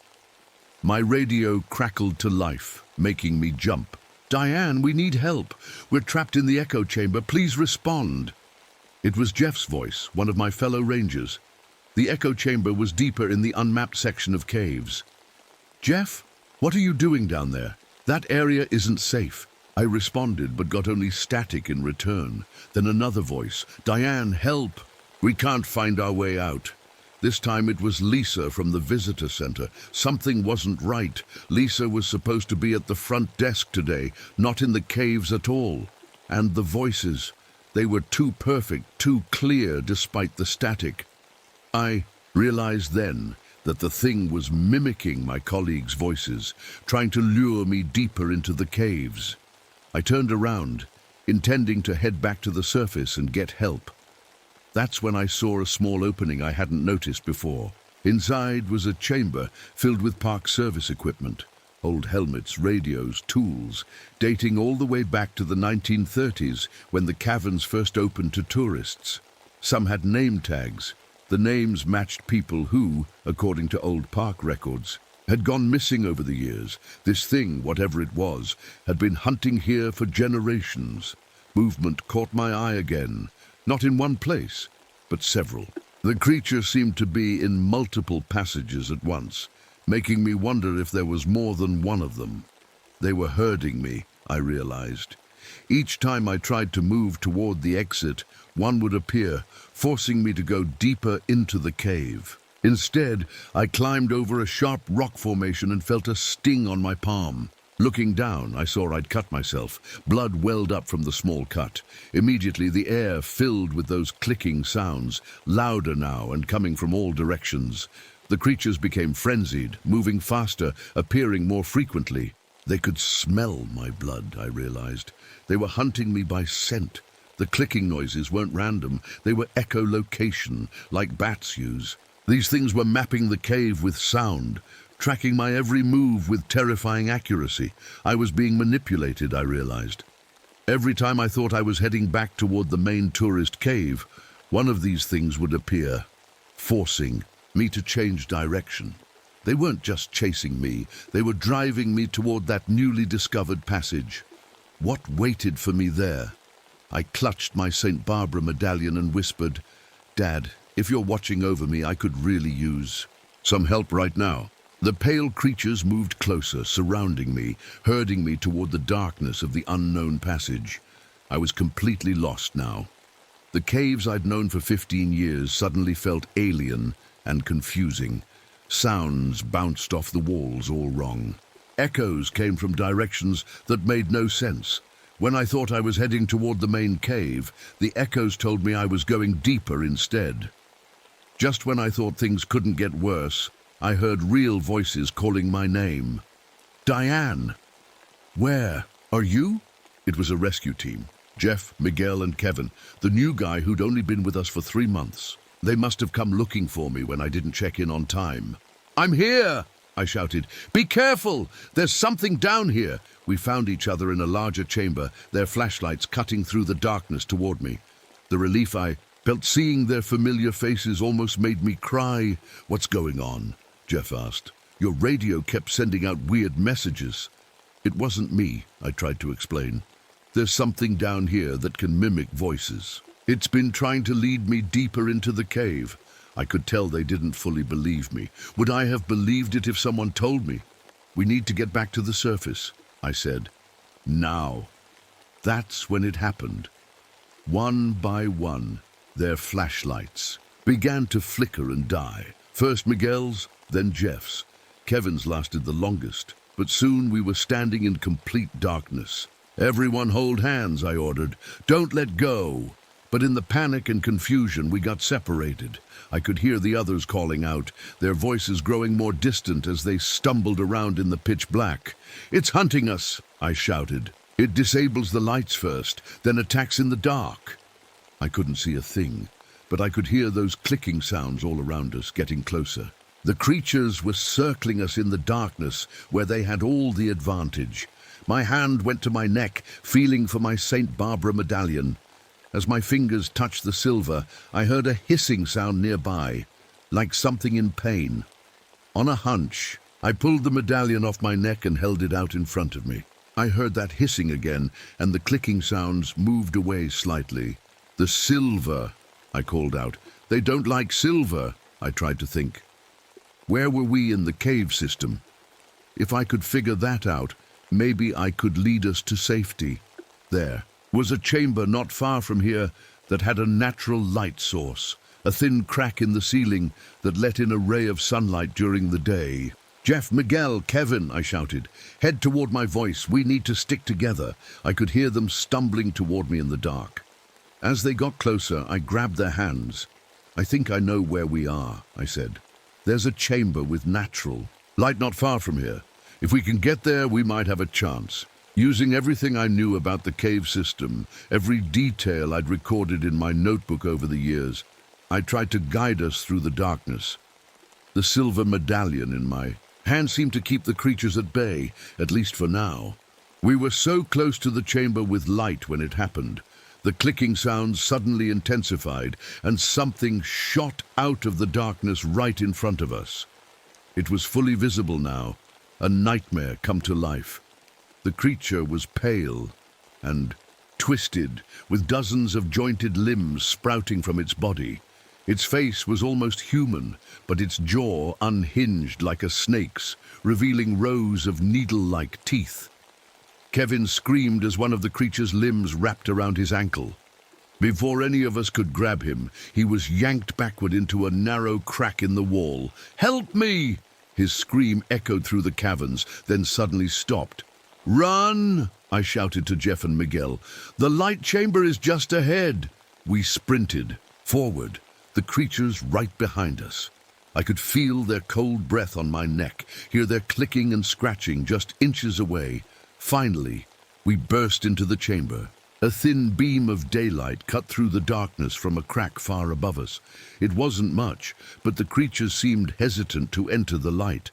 My radio crackled to life, making me jump. "Diane, we need help. We're trapped in the echo chamber. Please respond." It was Jeff's voice, one of my fellow rangers. The echo chamber was deeper in the unmapped section of caves. "Jeff, what are you doing down there? That area isn't safe." I responded, but got only static in return. Then another voice. "Diane, help! We can't find our way out." This time it was Lisa from the visitor center. Something wasn't right. Lisa was supposed to be at the front desk today, not in the caves at all. And the voices, they were too perfect, too clear despite the static. I realized then that the thing was mimicking my colleagues' voices, trying to lure me deeper into the caves. I turned around, intending to head back to the surface and get help. That's when I saw a small opening I hadn't noticed before. Inside was a chamber filled with park service equipment, old helmets, radios, tools, dating all the way back to the 1930s when the caverns first opened to tourists. Some had name tags. The names matched people who, according to old park records, had gone missing over the years. This thing, whatever it was, had been hunting here for generations. Movement caught my eye again, not in one place, but several. The creature seemed to be in multiple passages at once, making me wonder if there was more than one of them. They were herding me, I realized. Each time I tried to move toward the exit, one would appear, forcing me to go deeper into the cave. Instead, I climbed over a sharp rock formation and felt a sting on my palm. Looking down, I saw I'd cut myself. Blood welled up from the small cut. Immediately, the air filled with those clicking sounds, louder now and coming from all directions. The creatures became frenzied, moving faster, appearing more frequently. They could smell my blood, I realized. They were hunting me by scent. The clicking noises weren't random. They were echolocation, like bats use. These things were mapping the cave with sound, tracking my every move with terrifying accuracy. I was being manipulated, I realized. Every time I thought I was heading back toward the main tourist cave, one of these things would appear, forcing me to change direction. They weren't just chasing me, they were driving me toward that newly discovered passage. What waited for me there? I clutched my St. Barbara medallion and whispered, "Dad, if you're watching over me, I could really use some help right now." The pale creatures moved closer, surrounding me, herding me toward the darkness of the unknown passage. I was completely lost now. The caves I'd known for 15 years suddenly felt alien and confusing. Sounds bounced off the walls all wrong. Echoes came from directions that made no sense. When I thought I was heading toward the main cave, the echoes told me I was going deeper instead. Just when I thought things couldn't get worse, I heard real voices calling my name. "Diane!" "Where? Are you?" It was a rescue team. Jeff, Miguel, and Kevin, the new guy who'd only been with us for 3 months. They must have come looking for me when I didn't check in on time. "I'm here!" I shouted. "Be careful! There's something down here!" We found each other in a larger chamber, their flashlights cutting through the darkness toward me. The relief I felt seeing their familiar faces almost made me cry. "What's going on?" Jeff asked. "Your radio kept sending out weird messages." "It wasn't me," I tried to explain. "There's something down here that can mimic voices. It's been trying to lead me deeper into the cave." I could tell they didn't fully believe me. Would I have believed it if someone told me? "We need to get back to the surface," I said. Now. That's when it happened. One by one, their flashlights began to flicker and die. First Miguel's, then Jeff's. Kevin's lasted the longest, but soon we were standing in complete darkness. "Everyone hold hands," I ordered. "Don't let go." But in the panic and confusion, we got separated. I could hear the others calling out, their voices growing more distant as they stumbled around in the pitch black. "It's hunting us," I shouted. "It disables the lights first, then attacks in the dark." I couldn't see a thing, but I could hear those clicking sounds all around us, getting closer. The creatures were circling us in the darkness, where they had all the advantage. My hand went to my neck, feeling for my St. Barbara medallion. As my fingers touched the silver, I heard a hissing sound nearby, like something in pain. On a hunch, I pulled the medallion off my neck and held it out in front of me. I heard that hissing again, and the clicking sounds moved away slightly. "The silver," I called out. "They don't like silver," I tried to think. Where were we in the cave system? If I could figure that out, maybe I could lead us to safety. There was a chamber not far from here that had a natural light source, a thin crack in the ceiling that let in a ray of sunlight during the day. "Jeff, Miguel, Kevin," I shouted. "Head toward my voice. We need to stick together." I could hear them stumbling toward me in the dark. As they got closer, I grabbed their hands. "I think I know where we are," I said. "There's a chamber with natural light not far from here. If we can get there, we might have a chance." Using everything I knew about the cave system, every detail I'd recorded in my notebook over the years, I tried to guide us through the darkness. The silver medallion in my hand seemed to keep the creatures at bay, at least for now. We were so close to the chamber with light when it happened. The clicking sounds suddenly intensified, and something shot out of the darkness right in front of us. It was fully visible now, a nightmare come to life. The creature was pale and twisted, with dozens of jointed limbs sprouting from its body. Its face was almost human, but its jaw unhinged like a snake's, revealing rows of needle-like teeth. Kevin screamed as one of the creature's limbs wrapped around his ankle. Before any of us could grab him, he was yanked backward into a narrow crack in the wall. "Help me!" His scream echoed through the caverns, then suddenly stopped. "Run!" I shouted to Jeff and Miguel. "The light chamber is just ahead." We sprinted forward, the creatures right behind us. I could feel their cold breath on my neck, hear their clicking and scratching just inches away. Finally, we burst into the chamber. A thin beam of daylight cut through the darkness from a crack far above us. It wasn't much, but the creatures seemed hesitant to enter the light.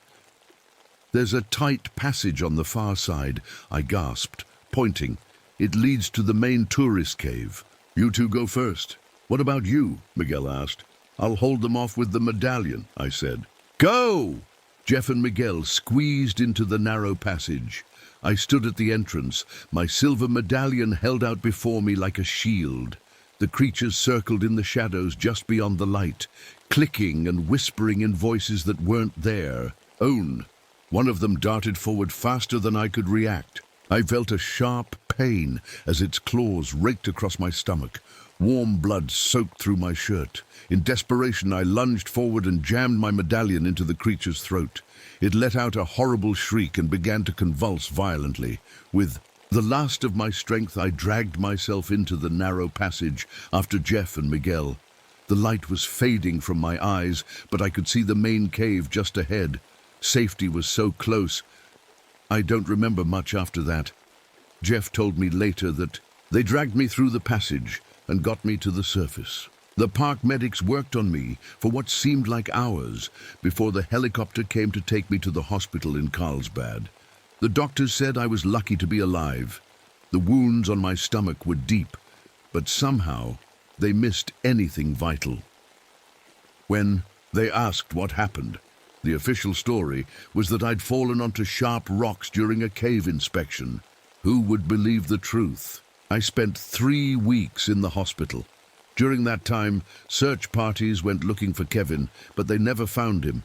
"There's a tight passage on the far side," I gasped, pointing. "It leads to the main tourist cave." "You two go first." "What about you?" Miguel asked. "I'll hold them off with the medallion," I said. "Go!" Jeff and Miguel squeezed into the narrow passage. I stood at the entrance, my silver medallion held out before me like a shield. The creatures circled in the shadows just beyond the light, clicking and whispering in voices that weren't there. "Own!" One of them darted forward faster than I could react. I felt a sharp pain as its claws raked across my stomach. Warm blood soaked through my shirt. In desperation, I lunged forward and jammed my medallion into the creature's throat. It let out a horrible shriek and began to convulse violently. With the last of my strength, I dragged myself into the narrow passage after Jeff and Miguel. The light was fading from my eyes, but I could see the main cave just ahead. Safety was so close. I don't remember much after that. Jeff told me later that they dragged me through the passage and got me to the surface. The park medics worked on me for what seemed like hours before the helicopter came to take me to the hospital in Carlsbad. The doctors said I was lucky to be alive. The wounds on my stomach were deep, but somehow they missed anything vital. When they asked what happened, the official story was that I'd fallen onto sharp rocks during a cave inspection. Who would believe the truth? I spent 3 weeks in the hospital. During that time, search parties went looking for Kevin, but they never found him.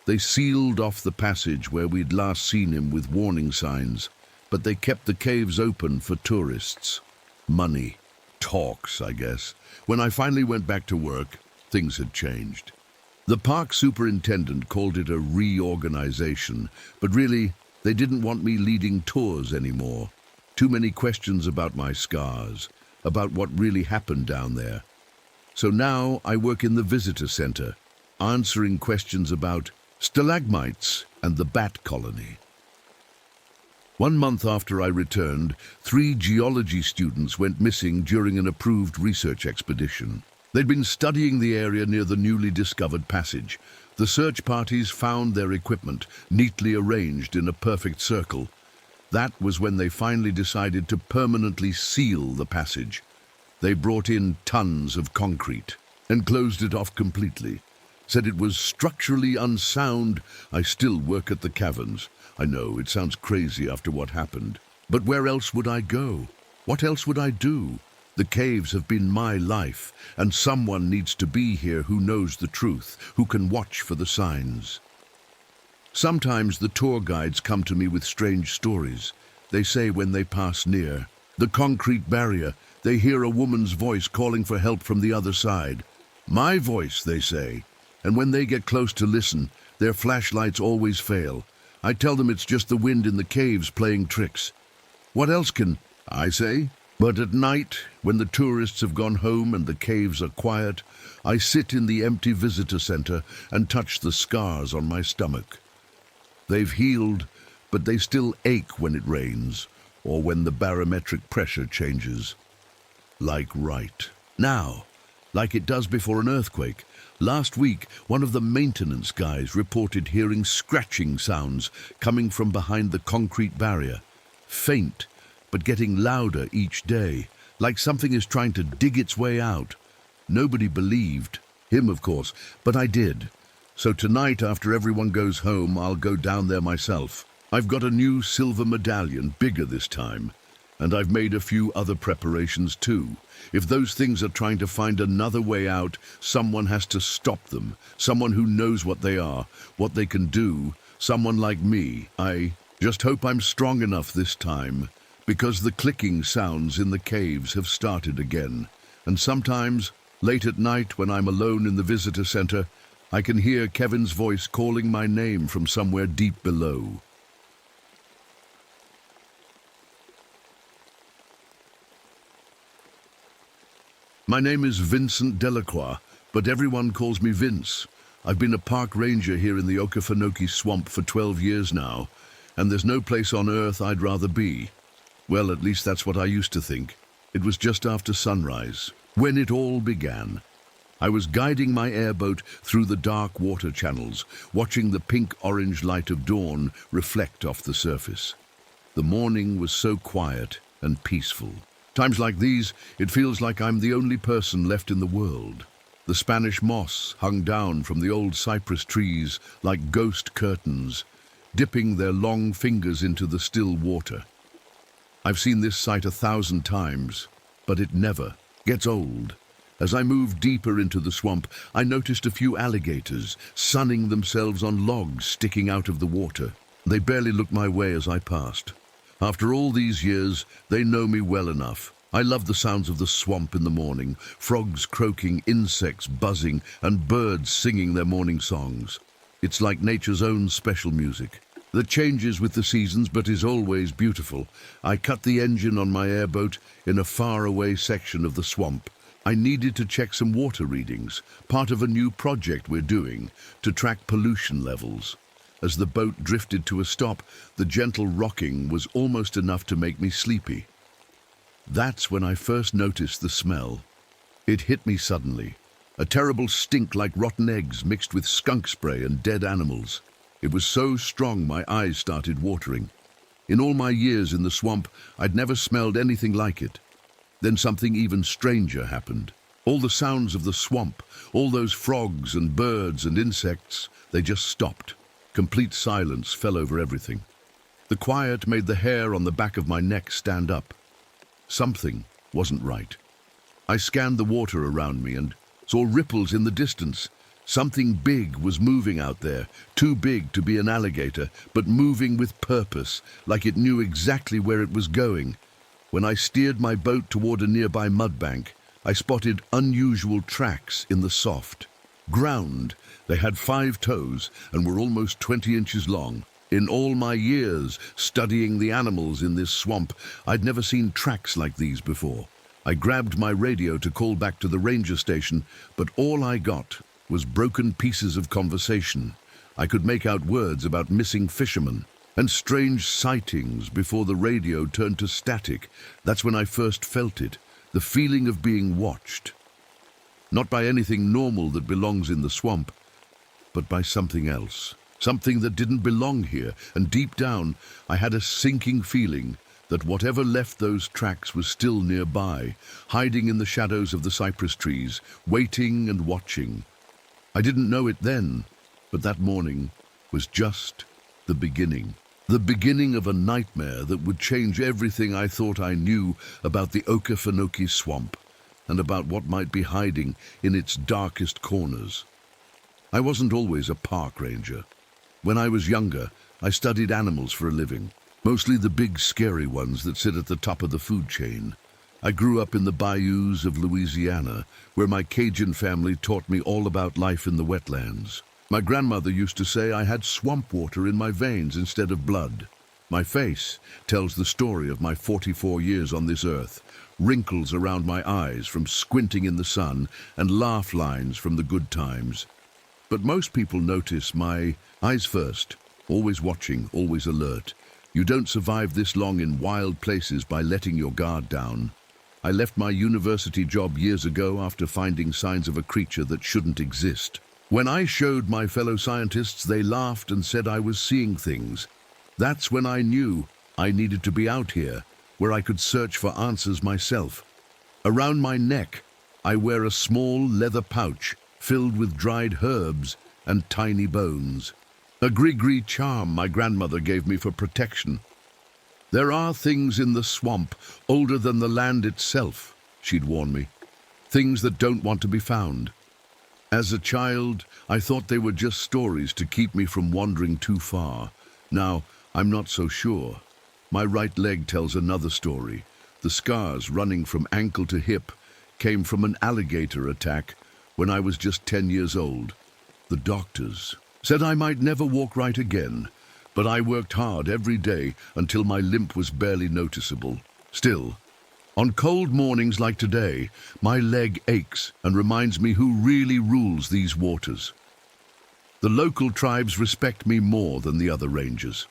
They sealed off the passage where we'd last seen him with warning signs, but they kept the caves open for tourists. Money. Talks, I guess. When I finally went back to work, things had changed. The park superintendent called it a reorganization, but really, they didn't want me leading tours anymore. Too many questions about my scars, about what really happened down there. So now I work in the visitor center, answering questions about stalagmites and the bat colony. 1 month after I returned, 3 geology students went missing during an approved research expedition. They'd been studying the area near the newly discovered passage. The search parties found their equipment neatly arranged in a perfect circle. That was when they finally decided to permanently seal the passage. They brought in tons of concrete and closed it off completely. Said it was structurally unsound. I still work at the caverns. I know, it sounds crazy after what happened. But where else would I go? What else would I do? The caves have been my life, and someone needs to be here who knows the truth, who can watch for the signs. Sometimes the tour guides come to me with strange stories. They say when they pass near the concrete barrier, they hear a woman's voice calling for help from the other side. My voice, they say. And when they get close to listen, their flashlights always fail. I tell them it's just the wind in the caves playing tricks. What else can I say? But at night, when the tourists have gone home and the caves are quiet, I sit in the empty visitor center and touch the scars on my stomach. They've healed, but they still ache when it rains or when the barometric pressure changes. Like right now, like it does before an earthquake. Last week, one of the maintenance guys reported hearing scratching sounds coming from behind the concrete barrier. Faint, but getting louder each day, like something is trying to dig its way out. Nobody believed. Him, of course, but I did. So tonight, after everyone goes home, I'll go down there myself. I've got a new silver medallion, bigger this time. And I've made a few other preparations too. If those things are trying to find another way out, someone has to stop them. Someone who knows what they are, what they can do. Someone like me. I just hope I'm strong enough this time, because the clicking sounds in the caves have started again. And sometimes, late at night when I'm alone in the visitor center, I can hear Kevin's voice calling my name from somewhere deep below. My name is Vincent Delacroix, but everyone calls me Vince. I've been a park ranger here in the Okefenokee swamp for 12 years now, and there's no place on earth I'd rather be. Well, at least that's what I used to think. It was just after sunrise, when it all began. I was guiding my airboat through the dark water channels, watching the pink-orange light of dawn reflect off the surface. The morning was so quiet and peaceful. Times like these, it feels like I'm the only person left in the world. The Spanish moss hung down from the old cypress trees like ghost curtains, dipping their long fingers into the still water. I've seen this sight 1,000 times, but it never gets old. As I moved deeper into the swamp, I noticed a few alligators sunning themselves on logs sticking out of the water. They barely looked my way as I passed. After all these years, they know me well enough. I love the sounds of the swamp in the morning, frogs croaking, insects buzzing, and birds singing their morning songs. It's like nature's own special music that changes with the seasons but is always beautiful. I cut the engine on my airboat in a faraway section of the swamp. I needed to check some water readings, part of a new project we're doing, to track pollution levels. As the boat drifted to a stop, the gentle rocking was almost enough to make me sleepy. That's when I first noticed the smell. It hit me suddenly. A terrible stink like rotten eggs mixed with skunk spray and dead animals. It was so strong my eyes started watering. In all my years in the swamp, I'd never smelled anything like it. Then something even stranger happened. All the sounds of the swamp, all those frogs and birds and insects, they just stopped. Complete silence fell over everything. The quiet made the hair on the back of my neck stand up. Something wasn't right. I scanned the water around me and saw ripples in the distance. Something big was moving out there, too big to be an alligator, but moving with purpose, like it knew exactly where it was going. When I steered my boat toward a nearby mudbank, I spotted unusual tracks in the soft ground. They had 5 toes and were almost 20 inches long. In all my years studying the animals in this swamp, I'd never seen tracks like these before. I grabbed my radio to call back to the ranger station, but all I got was broken pieces of conversation. I could make out words about missing fishermen and strange sightings before the radio turned to static. That's when I first felt it, the feeling of being watched. Not by anything normal that belongs in the swamp, but by something else. Something that didn't belong here, and deep down I had a sinking feeling that whatever left those tracks was still nearby, hiding in the shadows of the cypress trees, waiting and watching. I didn't know it then, but that morning was just the beginning. The beginning of a nightmare that would change everything I thought I knew about the Okefenokee swamp and about what might be hiding in its darkest corners. I wasn't always a park ranger. When I was younger, I studied animals for a living, mostly the big scary ones that sit at the top of the food chain. I grew up in the bayous of Louisiana, where my Cajun family taught me all about life in the wetlands. My grandmother used to say I had swamp water in my veins instead of blood. My face tells the story of my 44 years on this earth, wrinkles around my eyes from squinting in the sun, and laugh lines from the good times. But most people notice my eyes first, always watching, always alert. You don't survive this long in wild places by letting your guard down. I left my university job years ago after finding signs of a creature that shouldn't exist. When I showed my fellow scientists, they laughed and said I was seeing things. That's when I knew I needed to be out here, where I could search for answers myself. Around my neck, I wear a small leather pouch filled with dried herbs and tiny bones. A gree-gree charm my grandmother gave me for protection. There are things in the swamp older than the land itself, she'd warn me. Things that don't want to be found. As a child, I thought they were just stories to keep me from wandering too far. Now, I'm not so sure. My right leg tells another story. The scars running from ankle to hip came from an alligator attack when I was just 10 years old. The doctors said I might never walk right again, but I worked hard every day until my limp was barely noticeable. Still, on cold mornings like today, my leg aches and reminds me who really rules these waters. The local tribes respect me more than the other rangers.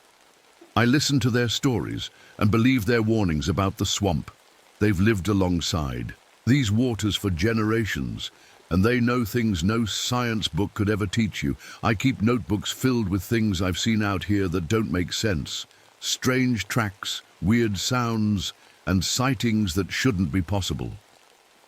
I listen to their stories and believe their warnings about the swamp. They've lived alongside these waters for generations, and they know things no science book could ever teach you. I keep notebooks filled with things I've seen out here that don't make sense. Strange tracks, weird sounds, and sightings that shouldn't be possible.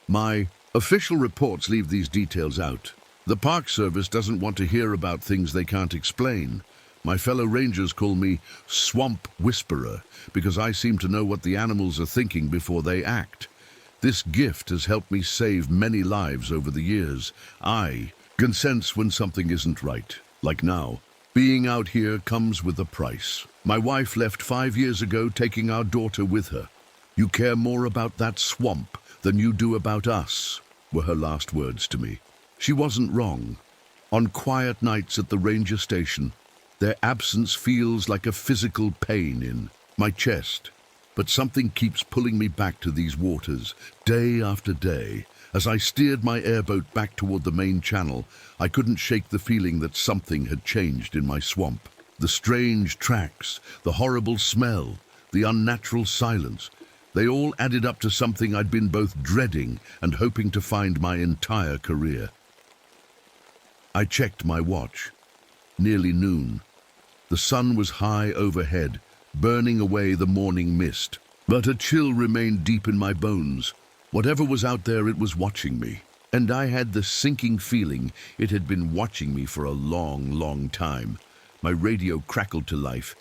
My official reports leave these details out. The Park Service doesn't want to hear about things they can't explain. My fellow rangers call me Swamp Whisperer because I seem to know what the animals are thinking before they act. This gift has helped me save many lives over the years. I can sense when something isn't right, like now. Being out here comes with a price. My wife left 5 years ago, taking our daughter with her. "You care more about that swamp than you do about us," were her last words to me. She wasn't wrong. On quiet nights at the ranger station, their absence feels like a physical pain in my chest. But something keeps pulling me back to these waters, day after day. As I steered my airboat back toward the main channel, I couldn't shake the feeling that something had changed in my swamp. The strange tracks, the horrible smell, the unnatural silence, they all added up to something I'd been both dreading and hoping to find my entire career. I checked my watch. Nearly noon. The sun was high overhead, burning away the morning mist. But a chill remained deep in my bones. Whatever was out there, it was watching me. And I had the sinking feeling it had been watching me for a long, long time. My radio crackled to life.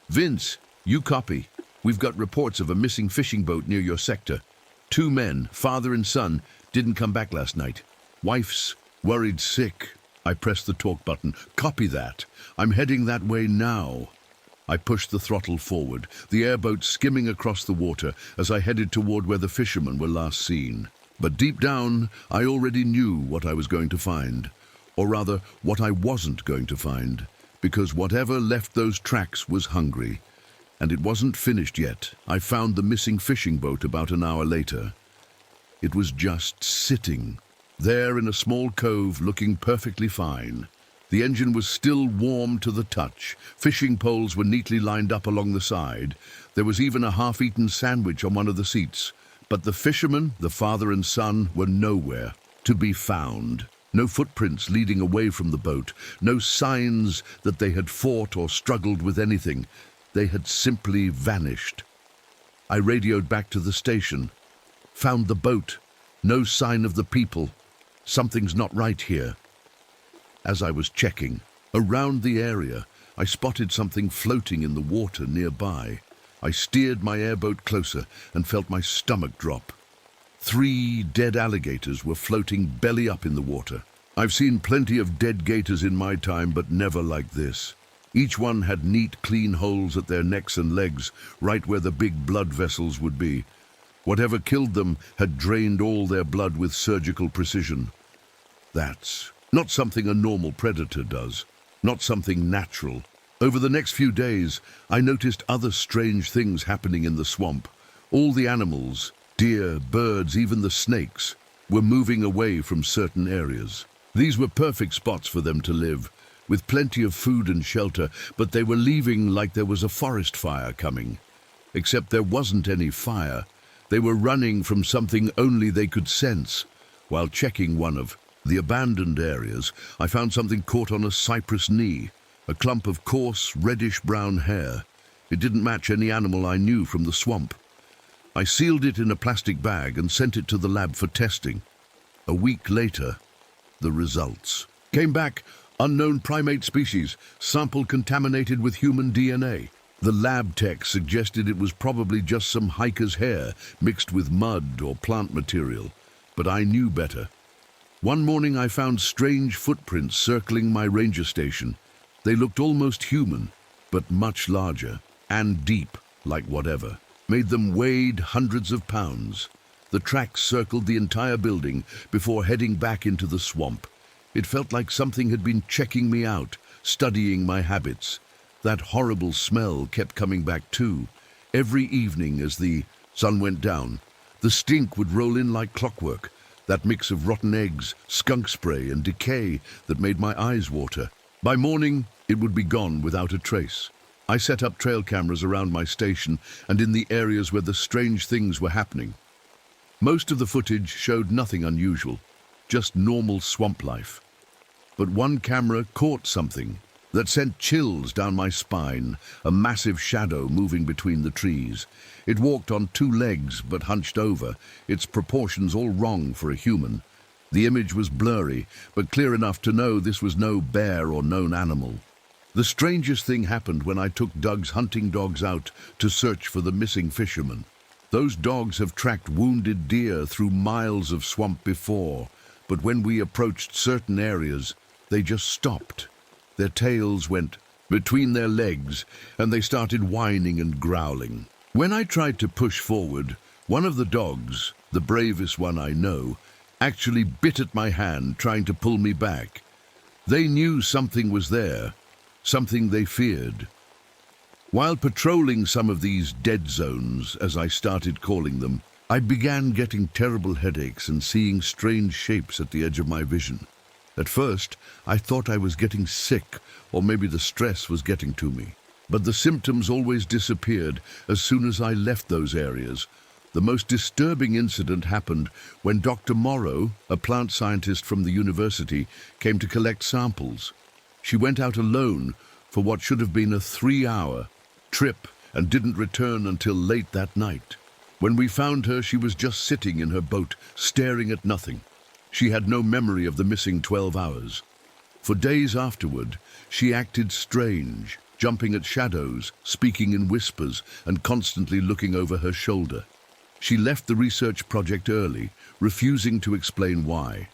"Vince, you copy. We've got reports of a missing fishing boat near your sector. 2 men, father and son, didn't come back last night. Wife's worried sick." I pressed the talk button. "Copy that. I'm heading that way now." I pushed the throttle forward, the airboat skimming across the water as I headed toward where the fishermen were last seen. But deep down, I already knew what I was going to find. Or rather, what I wasn't going to find. Because whatever left those tracks was hungry. And it wasn't finished yet. I found the missing fishing boat about an hour later. It was just sitting there in a small cove, looking perfectly fine. The engine was still warm to the touch. Fishing poles were neatly lined up along the side. There was even a half-eaten sandwich on one of the seats. But the fishermen, the father and son, were nowhere to be found. No footprints leading away from the boat. No signs that they had fought or struggled with anything. They had simply vanished. I radioed back to the station. Found the boat. No sign of the people. Something's not right here. As I was checking around the area, I spotted something floating in the water nearby. I steered my airboat closer and felt my stomach drop. 3 dead alligators were floating belly up in the water. I've seen plenty of dead gators in my time, but never like this. Each one had neat, clean holes at their necks and legs, right where the big blood vessels would be. Whatever killed them had drained all their blood with surgical precision. That's not something a normal predator does, not something natural. Over the next few days, I noticed other strange things happening in the swamp. All the animals, deer, birds, even the snakes, were moving away from certain areas. These were perfect spots for them to live, with plenty of food and shelter, but they were leaving like there was a forest fire coming. Except there wasn't any fire. They were running from something only they could sense. While checking one of the abandoned areas, I found something caught on a cypress knee, a clump of coarse, reddish-brown hair. It didn't match any animal I knew from the swamp. I sealed it in a plastic bag and sent it to the lab for testing. A week later, the results came back. Unknown primate species, sample contaminated with human DNA. The lab tech suggested it was probably just some hiker's hair mixed with mud or plant material, but I knew better. One morning I found strange footprints circling my ranger station. They looked almost human, but much larger and deep, like whatever made them weighed hundreds of pounds. The tracks circled the entire building before heading back into the swamp. It felt like something had been checking me out, studying my habits. That horrible smell kept coming back too. Every evening as the sun went down, the stink would roll in like clockwork. That mix of rotten eggs, skunk spray, and decay that made my eyes water. By morning, it would be gone without a trace. I set up trail cameras around my station and in the areas where the strange things were happening. Most of the footage showed nothing unusual, just normal swamp life. But one camera caught something that sent chills down my spine, a massive shadow moving between the trees. It walked on 2 legs but hunched over, its proportions all wrong for a human. The image was blurry, but clear enough to know this was no bear or known animal. The strangest thing happened when I took Doug's hunting dogs out to search for the missing fisherman. Those dogs have tracked wounded deer through miles of swamp before, but when we approached certain areas, they just stopped. Their tails went between their legs, and they started whining and growling. When I tried to push forward, one of the dogs, the bravest one I know, actually bit at my hand, trying to pull me back. They knew something was there, something they feared. While patrolling some of these dead zones, as I started calling them, I began getting terrible headaches and seeing strange shapes at the edge of my vision. At first, I thought I was getting sick, or maybe the stress was getting to me. But the symptoms always disappeared as soon as I left those areas. The most disturbing incident happened when Dr. Morrow, a plant scientist from the university, came to collect samples. She went out alone for what should have been a 3-hour trip and didn't return until late that night. When we found her, she was just sitting in her boat, staring at nothing. She had no memory of the missing 12 hours. For days afterward, she acted strange, jumping at shadows, speaking in whispers, and constantly looking over her shoulder. She left the research project early, refusing to explain why.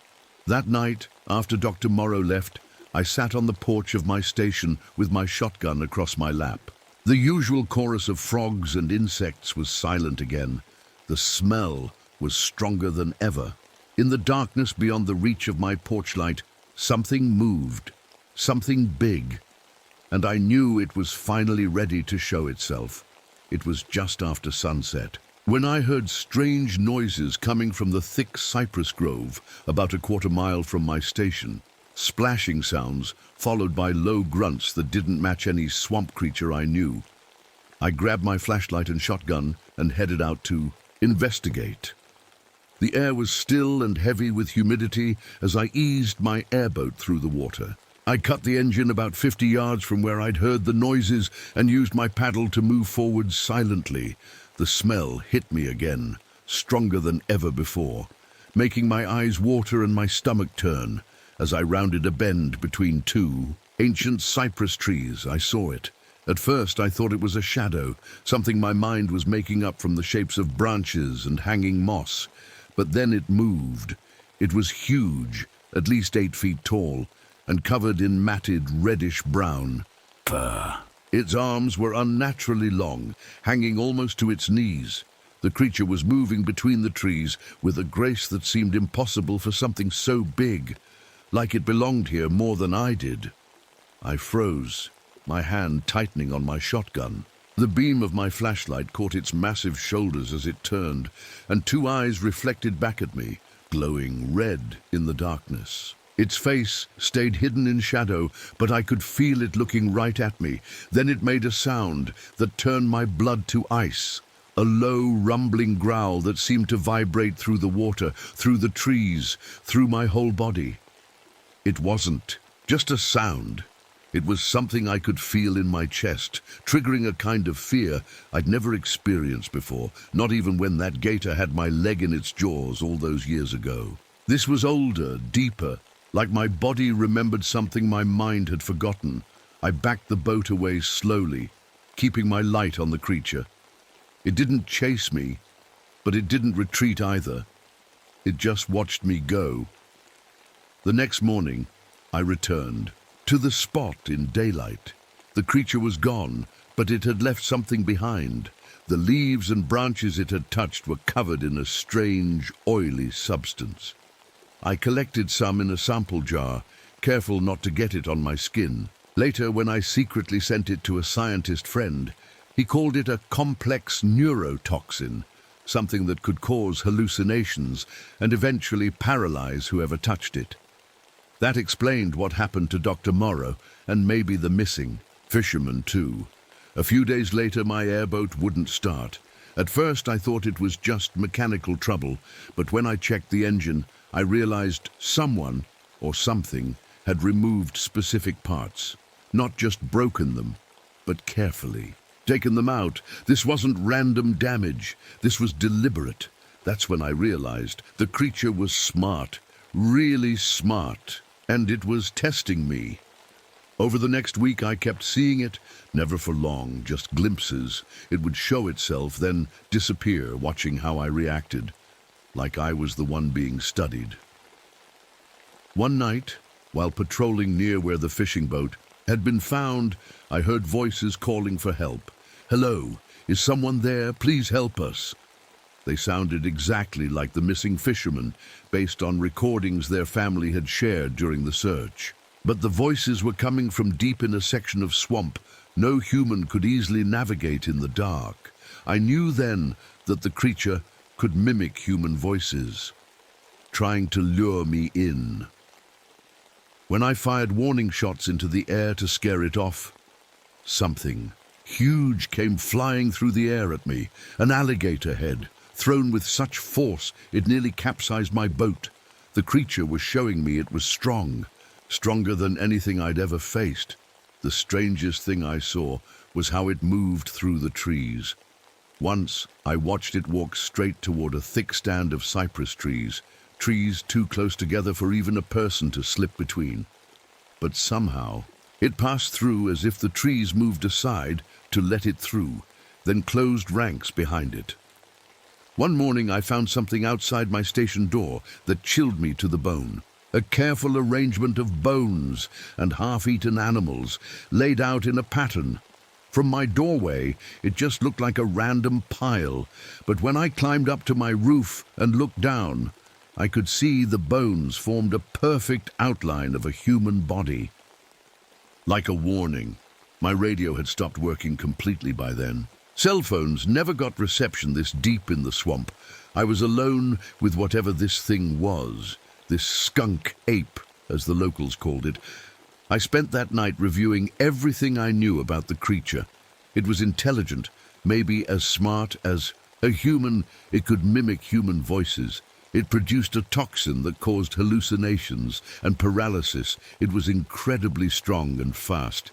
That night, after Dr. Morrow left, I sat on the porch of my station with my shotgun across my lap. The usual chorus of frogs and insects was silent again. The smell was stronger than ever. In the darkness beyond the reach of my porch light, something moved, something big, and I knew it was finally ready to show itself. It was just after sunset, when I heard strange noises coming from the thick cypress grove about a quarter-mile from my station. Splashing sounds, followed by low grunts that didn't match any swamp creature I knew. I grabbed my flashlight and shotgun and headed out to investigate. The air was still and heavy with humidity as I eased my airboat through the water. I cut the engine about 50 yards from where I'd heard the noises and used my paddle to move forward silently. The smell hit me again, stronger than ever before, making my eyes water and my stomach turn. As I rounded a bend between two ancient cypress trees, I saw it. At first, I thought it was a shadow, something my mind was making up from the shapes of branches and hanging moss. But then it moved. It was huge, at least 8 feet tall, and covered in matted reddish-brown fur. Its arms were unnaturally long, hanging almost to its knees. The creature was moving between the trees with a grace that seemed impossible for something so big, like it belonged here more than I did. I froze, my hand tightening on my shotgun. The beam of my flashlight caught its massive shoulders as it turned, and 2 eyes reflected back at me, glowing red in the darkness. Its face stayed hidden in shadow, but I could feel it looking right at me. Then it made a sound that turned my blood to ice, a low, rumbling growl that seemed to vibrate through the water, through the trees, through my whole body. It wasn't just a sound. It was something I could feel in my chest, triggering a kind of fear I'd never experienced before, not even when that gator had my leg in its jaws all those years ago. This was older, deeper, like my body remembered something my mind had forgotten. I backed the boat away slowly, keeping my light on the creature. It didn't chase me, but it didn't retreat either. It just watched me go. The next morning, I returned to the spot in daylight. The creature was gone, but it had left something behind. The leaves and branches it had touched were covered in a strange, oily substance. I collected some in a sample jar, careful not to get it on my skin. Later, when I secretly sent it to a scientist friend, he called it a complex neurotoxin, something that could cause hallucinations and eventually paralyze whoever touched it. That explained what happened to Dr. Morrow, and maybe the missing fisherman too. A few days later, my airboat wouldn't start. At first, I thought it was just mechanical trouble, but when I checked the engine, I realized someone, or something, had removed specific parts. Not just broken them, but carefully taken them out. This wasn't random damage. This was deliberate. That's when I realized the creature was smart, really smart. And it was testing me. Over the next week, I kept seeing it, never for long, just glimpses. It would show itself, then disappear, watching how I reacted, like I was the one being studied. One night, while patrolling near where the fishing boat had been found, I heard voices calling for help. "Hello, is someone there? Please help us." They sounded exactly like the missing fisherman, based on recordings their family had shared during the search. But the voices were coming from deep in a section of swamp no human could easily navigate in the dark. I knew then that the creature could mimic human voices, trying to lure me in. When I fired warning shots into the air to scare it off, something huge came flying through the air at me, an alligator head, thrown with such force it nearly capsized my boat. The creature was showing me it was strong, stronger than anything I'd ever faced. The strangest thing I saw was how it moved through the trees. Once, I watched it walk straight toward a thick stand of cypress trees too close together for even a person to slip between. But somehow, it passed through as if the trees moved aside to let it through, then closed ranks behind it. One morning I found something outside my station door that chilled me to the bone. A careful arrangement of bones and half-eaten animals laid out in a pattern. From my doorway, it just looked like a random pile, but when I climbed up to my roof and looked down, I could see the bones formed a perfect outline of a human body. Like a warning, my radio had stopped working completely by then. Cell phones never got reception this deep in the swamp. I was alone with whatever this thing was, this skunk ape, as the locals called it. I spent that night reviewing everything I knew about the creature. It was intelligent, maybe as smart as a human. It could mimic human voices. It produced a toxin that caused hallucinations and paralysis. It was incredibly strong and fast.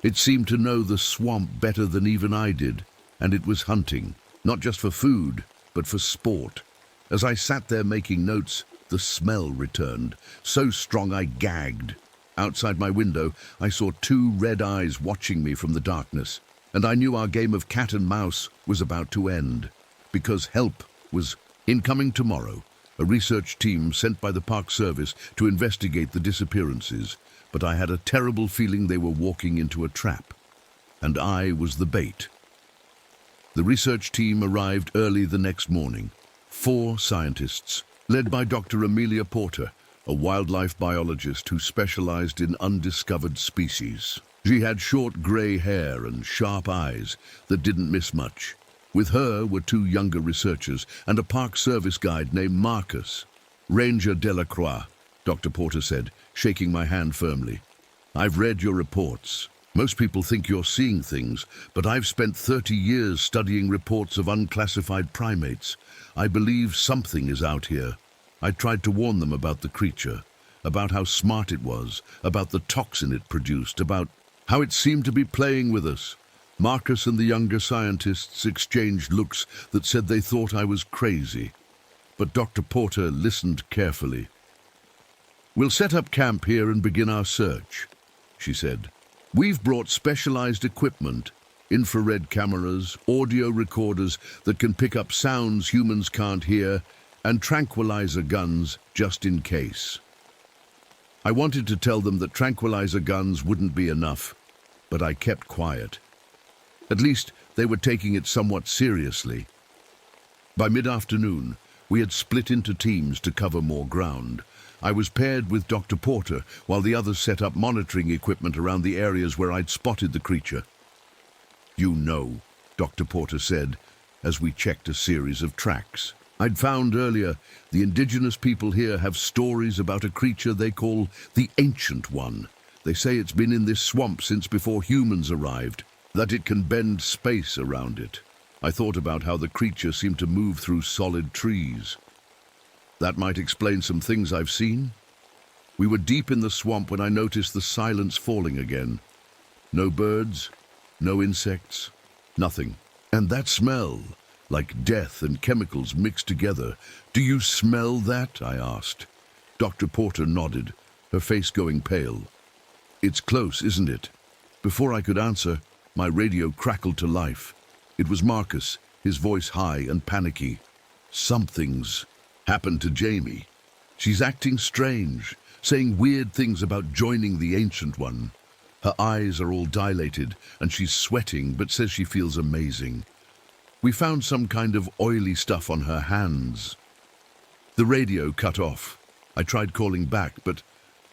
It seemed to know the swamp better than even I did. And it was hunting, not just for food, but for sport. As I sat there making notes, the smell returned, so strong I gagged. Outside my window, I saw two red eyes watching me from the darkness, and I knew our game of cat and mouse was about to end, because help was incoming tomorrow, a research team sent by the Park Service to investigate the disappearances, but I had a terrible feeling they were walking into a trap, and I was the bait. The research team arrived early the next morning. 4 scientists, led by Dr. Amelia Porter, a wildlife biologist who specialized in undiscovered species. She had short gray hair and sharp eyes that didn't miss much. With her were 2 younger researchers and a Park Service guide named Marcus. Ranger Delacroix, Dr. Porter said, shaking my hand firmly. I've read your reports. Most people think you're seeing things, but I've spent 30 years studying reports of unclassified primates. I believe something is out here. I tried to warn them about the creature, about how smart it was, about the toxin it produced, about how it seemed to be playing with us. Marcus and the younger scientists exchanged looks that said they thought I was crazy. But Dr. Porter listened carefully. "We'll set up camp here and begin our search," she said. "We've brought specialized equipment, infrared cameras, audio recorders that can pick up sounds humans can't hear, and tranquilizer guns just in case." I wanted to tell them that tranquilizer guns wouldn't be enough, but I kept quiet. At least they were taking it somewhat seriously. By mid-afternoon, we had split into teams to cover more ground. I was paired with Dr. Porter, while the others set up monitoring equipment around the areas where I'd spotted the creature. "You know," Dr. Porter said, as we checked a series of tracks. "I'd found earlier, the indigenous people here have stories about a creature they call the Ancient One. They say it's been in this swamp since before humans arrived, that it can bend space around it." I thought about how the creature seemed to move through solid trees. That might explain some things I've seen. We were deep in the swamp when I noticed the silence falling again. No birds, no insects, nothing. And that smell, like death and chemicals mixed together. "Do you smell that?" I asked. Dr. Porter nodded, her face going pale. "It's close, isn't it?" Before I could answer, my radio crackled to life. It was Marcus, his voice high and panicky. "Something's happened to Jamie. She's acting strange, saying weird things about joining the Ancient One. Her eyes are all dilated, and she's sweating, but says she feels amazing. We found some kind of oily stuff on her hands." The radio cut off. I tried calling back, but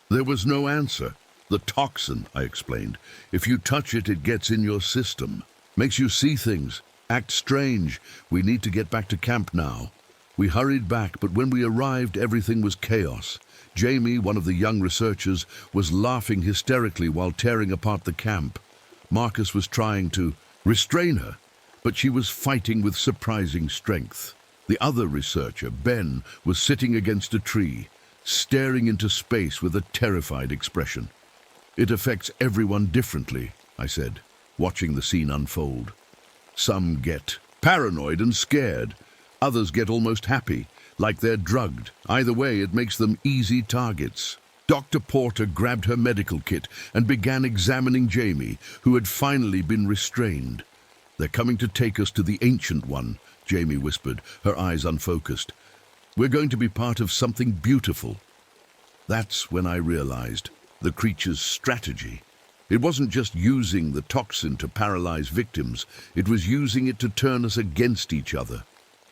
there was no answer. "The toxin," I explained. "If you touch it, it gets in your system. Makes you see things, act strange. We need to get back to camp now." We hurried back, but when we arrived, everything was chaos. Jamie, one of the young researchers, was laughing hysterically while tearing apart the camp. Marcus was trying to restrain her, but she was fighting with surprising strength. The other researcher, Ben, was sitting against a tree, staring into space with a terrified expression. "It affects everyone differently," I said, watching the scene unfold. "Some get paranoid and scared. Others get almost happy, like they're drugged. Either way, it makes them easy targets." Dr. Porter grabbed her medical kit and began examining Jamie, who had finally been restrained. "They're coming to take us to the Ancient One," Jamie whispered, her eyes unfocused. "We're going to be part of something beautiful." That's when I realized the creature's strategy. It wasn't just using the toxin to paralyze victims, it was using it to turn us against each other,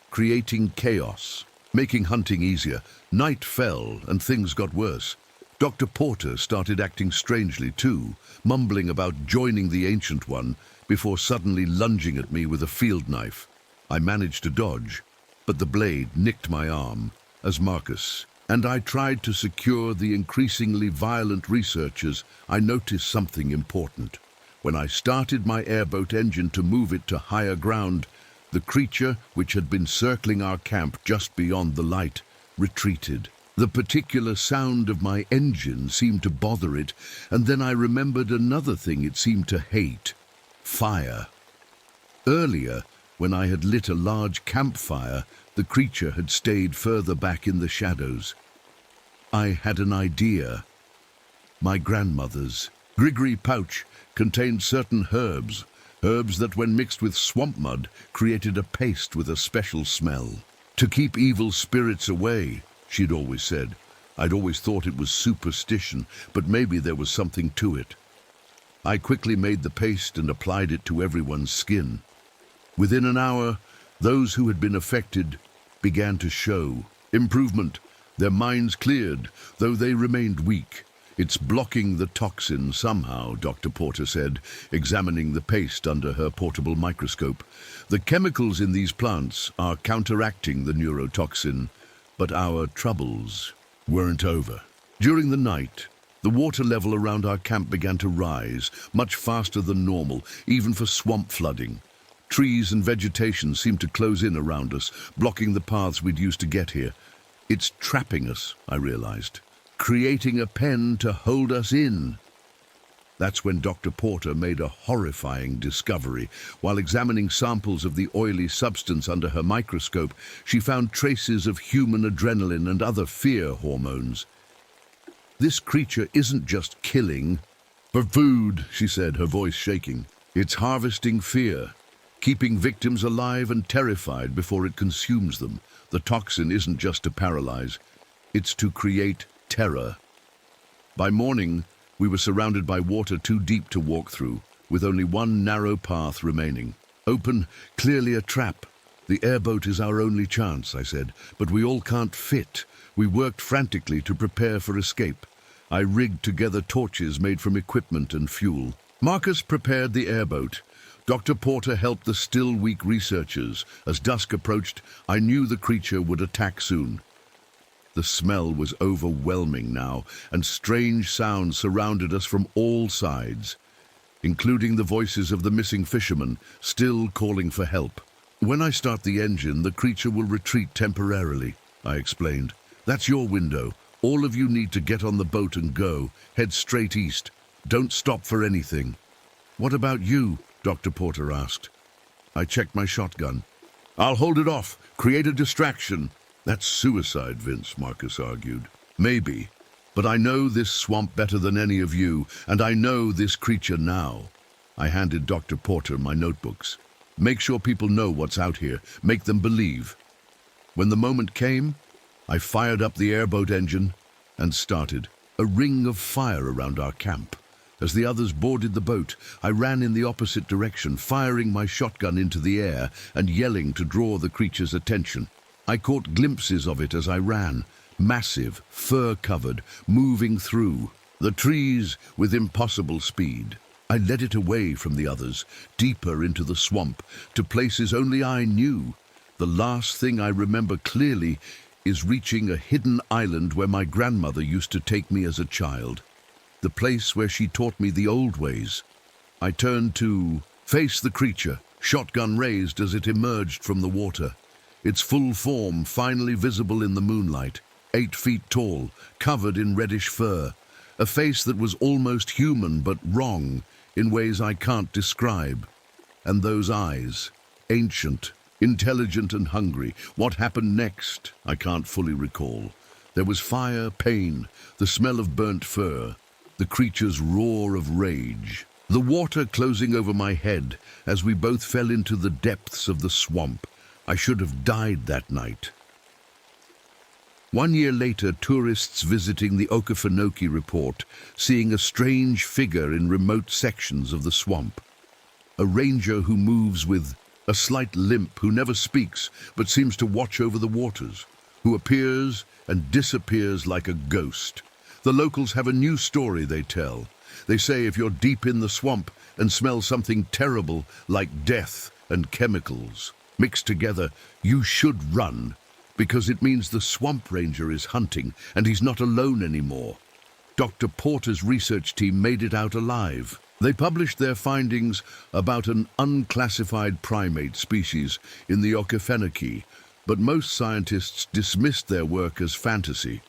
creating chaos, making hunting easier. Night fell and things got worse. Dr. Porter started acting strangely too, mumbling about joining the Ancient One before suddenly lunging at me with a field knife. I managed to dodge, but the blade nicked my arm as Marcus and I tried to secure the increasingly violent researchers. I noticed something important. When I started my airboat engine to move it to higher ground, the creature, which had been circling our camp just beyond the light, retreated. The particular sound of my engine seemed to bother it, and then I remembered another thing it seemed to hate: fire. Earlier, when I had lit a large campfire, the creature had stayed further back in the shadows. I had an idea. My grandmother's grigri pouch contained certain herbs that when mixed with swamp mud created a paste with a special smell. To keep evil spirits away, she'd always said. I'd always thought it was superstition, but maybe there was something to it. I quickly made the paste and applied it to everyone's skin. Within an hour, those who had been affected began to show improvement. Their minds cleared, though they remained weak. "It's blocking the toxin somehow," Dr. Porter said, examining the paste under her portable microscope. "The chemicals in these plants are counteracting the neurotoxin, but our troubles weren't over." During the night, the water level around our camp began to rise, much faster than normal, even for swamp flooding. Trees and vegetation seemed to close in around us, blocking the paths we'd used to get here. "It's trapping us," I realized, "creating a pen to hold us in." That's when Dr. Porter made a horrifying discovery. While examining samples of the oily substance under her microscope, she found traces of human adrenaline and other fear hormones. "This creature isn't just killing for food," she said, her voice shaking. "It's harvesting fear, keeping victims alive and terrified before it consumes them. The toxin isn't just to paralyze, it's to create terror." By morning, we were surrounded by water too deep to walk through, with only one narrow path remaining. "Open, clearly a trap. The airboat is our only chance," I said, "but we all can't fit." We worked frantically to prepare for escape. I rigged together torches made from equipment and fuel. Marcus prepared the airboat. Dr. Porter helped the still weak researchers. As dusk approached, I knew the creature would attack soon. The smell was overwhelming now, and strange sounds surrounded us from all sides, including the voices of the missing fishermen, still calling for help. "When I start the engine, the creature will retreat temporarily," I explained. "That's your window. All of you need to get on the boat and go. Head straight east. Don't stop for anything." "What about you?" Dr. Porter asked. I checked my shotgun. "I'll hold it off. Create a distraction." "That's suicide, Vince," Marcus argued. "Maybe, but I know this swamp better than any of you, and I know this creature now." I handed Dr. Porter my notebooks. "Make sure people know what's out here. Make them believe." When the moment came, I fired up the airboat engine and started. A ring of fire around our camp. As the others boarded the boat, I ran in the opposite direction, firing my shotgun into the air and yelling to draw the creature's attention. I caught glimpses of it as I ran, massive, fur-covered, moving through the trees with impossible speed. I led it away from the others, deeper into the swamp, to places only I knew. The last thing I remember clearly is reaching a hidden island where my grandmother used to take me as a child. The place where she taught me the old ways. I turned to face the creature, shotgun raised as it emerged from the water. its full form finally visible in the moonlight, 8 feet tall, covered in reddish fur, a face that was almost human but wrong in ways I can't describe. And those eyes, ancient, intelligent and hungry. What happened next, I can't fully recall. There was fire, pain, the smell of burnt fur, the creature's roar of rage. The water closing over my head as we both fell into the depths of the swamp. I should have died that night. 1 year later, tourists visiting the Okefenokee report, seeing a strange figure in remote sections of the swamp. A ranger who moves with a slight limp, who never speaks but seems to watch over the waters, who appears and disappears like a ghost. The locals have a new story they tell. They say if you're deep in the swamp and smell something terrible like death and chemicals mixed together, you should run, because it means the swamp ranger is hunting and he's not alone anymore. Dr. Porter's research team made it out alive. They published their findings about an unclassified primate species in the Okefenokee, but most scientists dismissed their work as fantasy.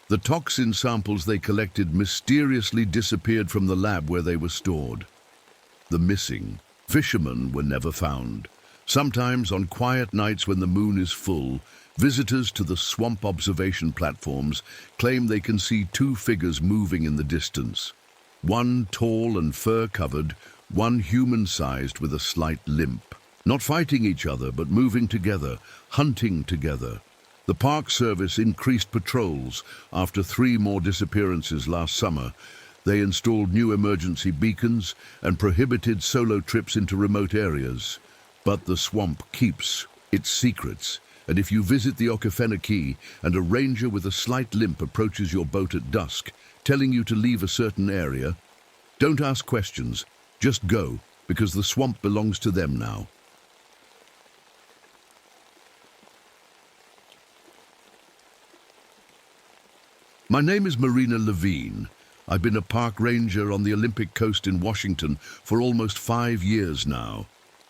The toxin samples they collected mysteriously disappeared from the lab where they were stored. The missing fishermen were never found. Sometimes on quiet nights when the moon is full, visitors to the swamp observation platforms claim they can see 2 figures moving in the distance. One tall and fur-covered, one human-sized with a slight limp. Not fighting each other, but moving together, hunting together. The Park Service increased patrols after 3 more disappearances last summer. They installed new emergency beacons and prohibited solo trips into remote areas. But the swamp keeps its secrets, and if you visit the Okefenokee and a ranger with a slight limp approaches your boat at dusk, telling you to leave a certain area, don't ask questions, just go, because the swamp belongs to them now. My name is Marina Levine. I've been a park ranger on the Olympic coast in Washington for almost 5 years now.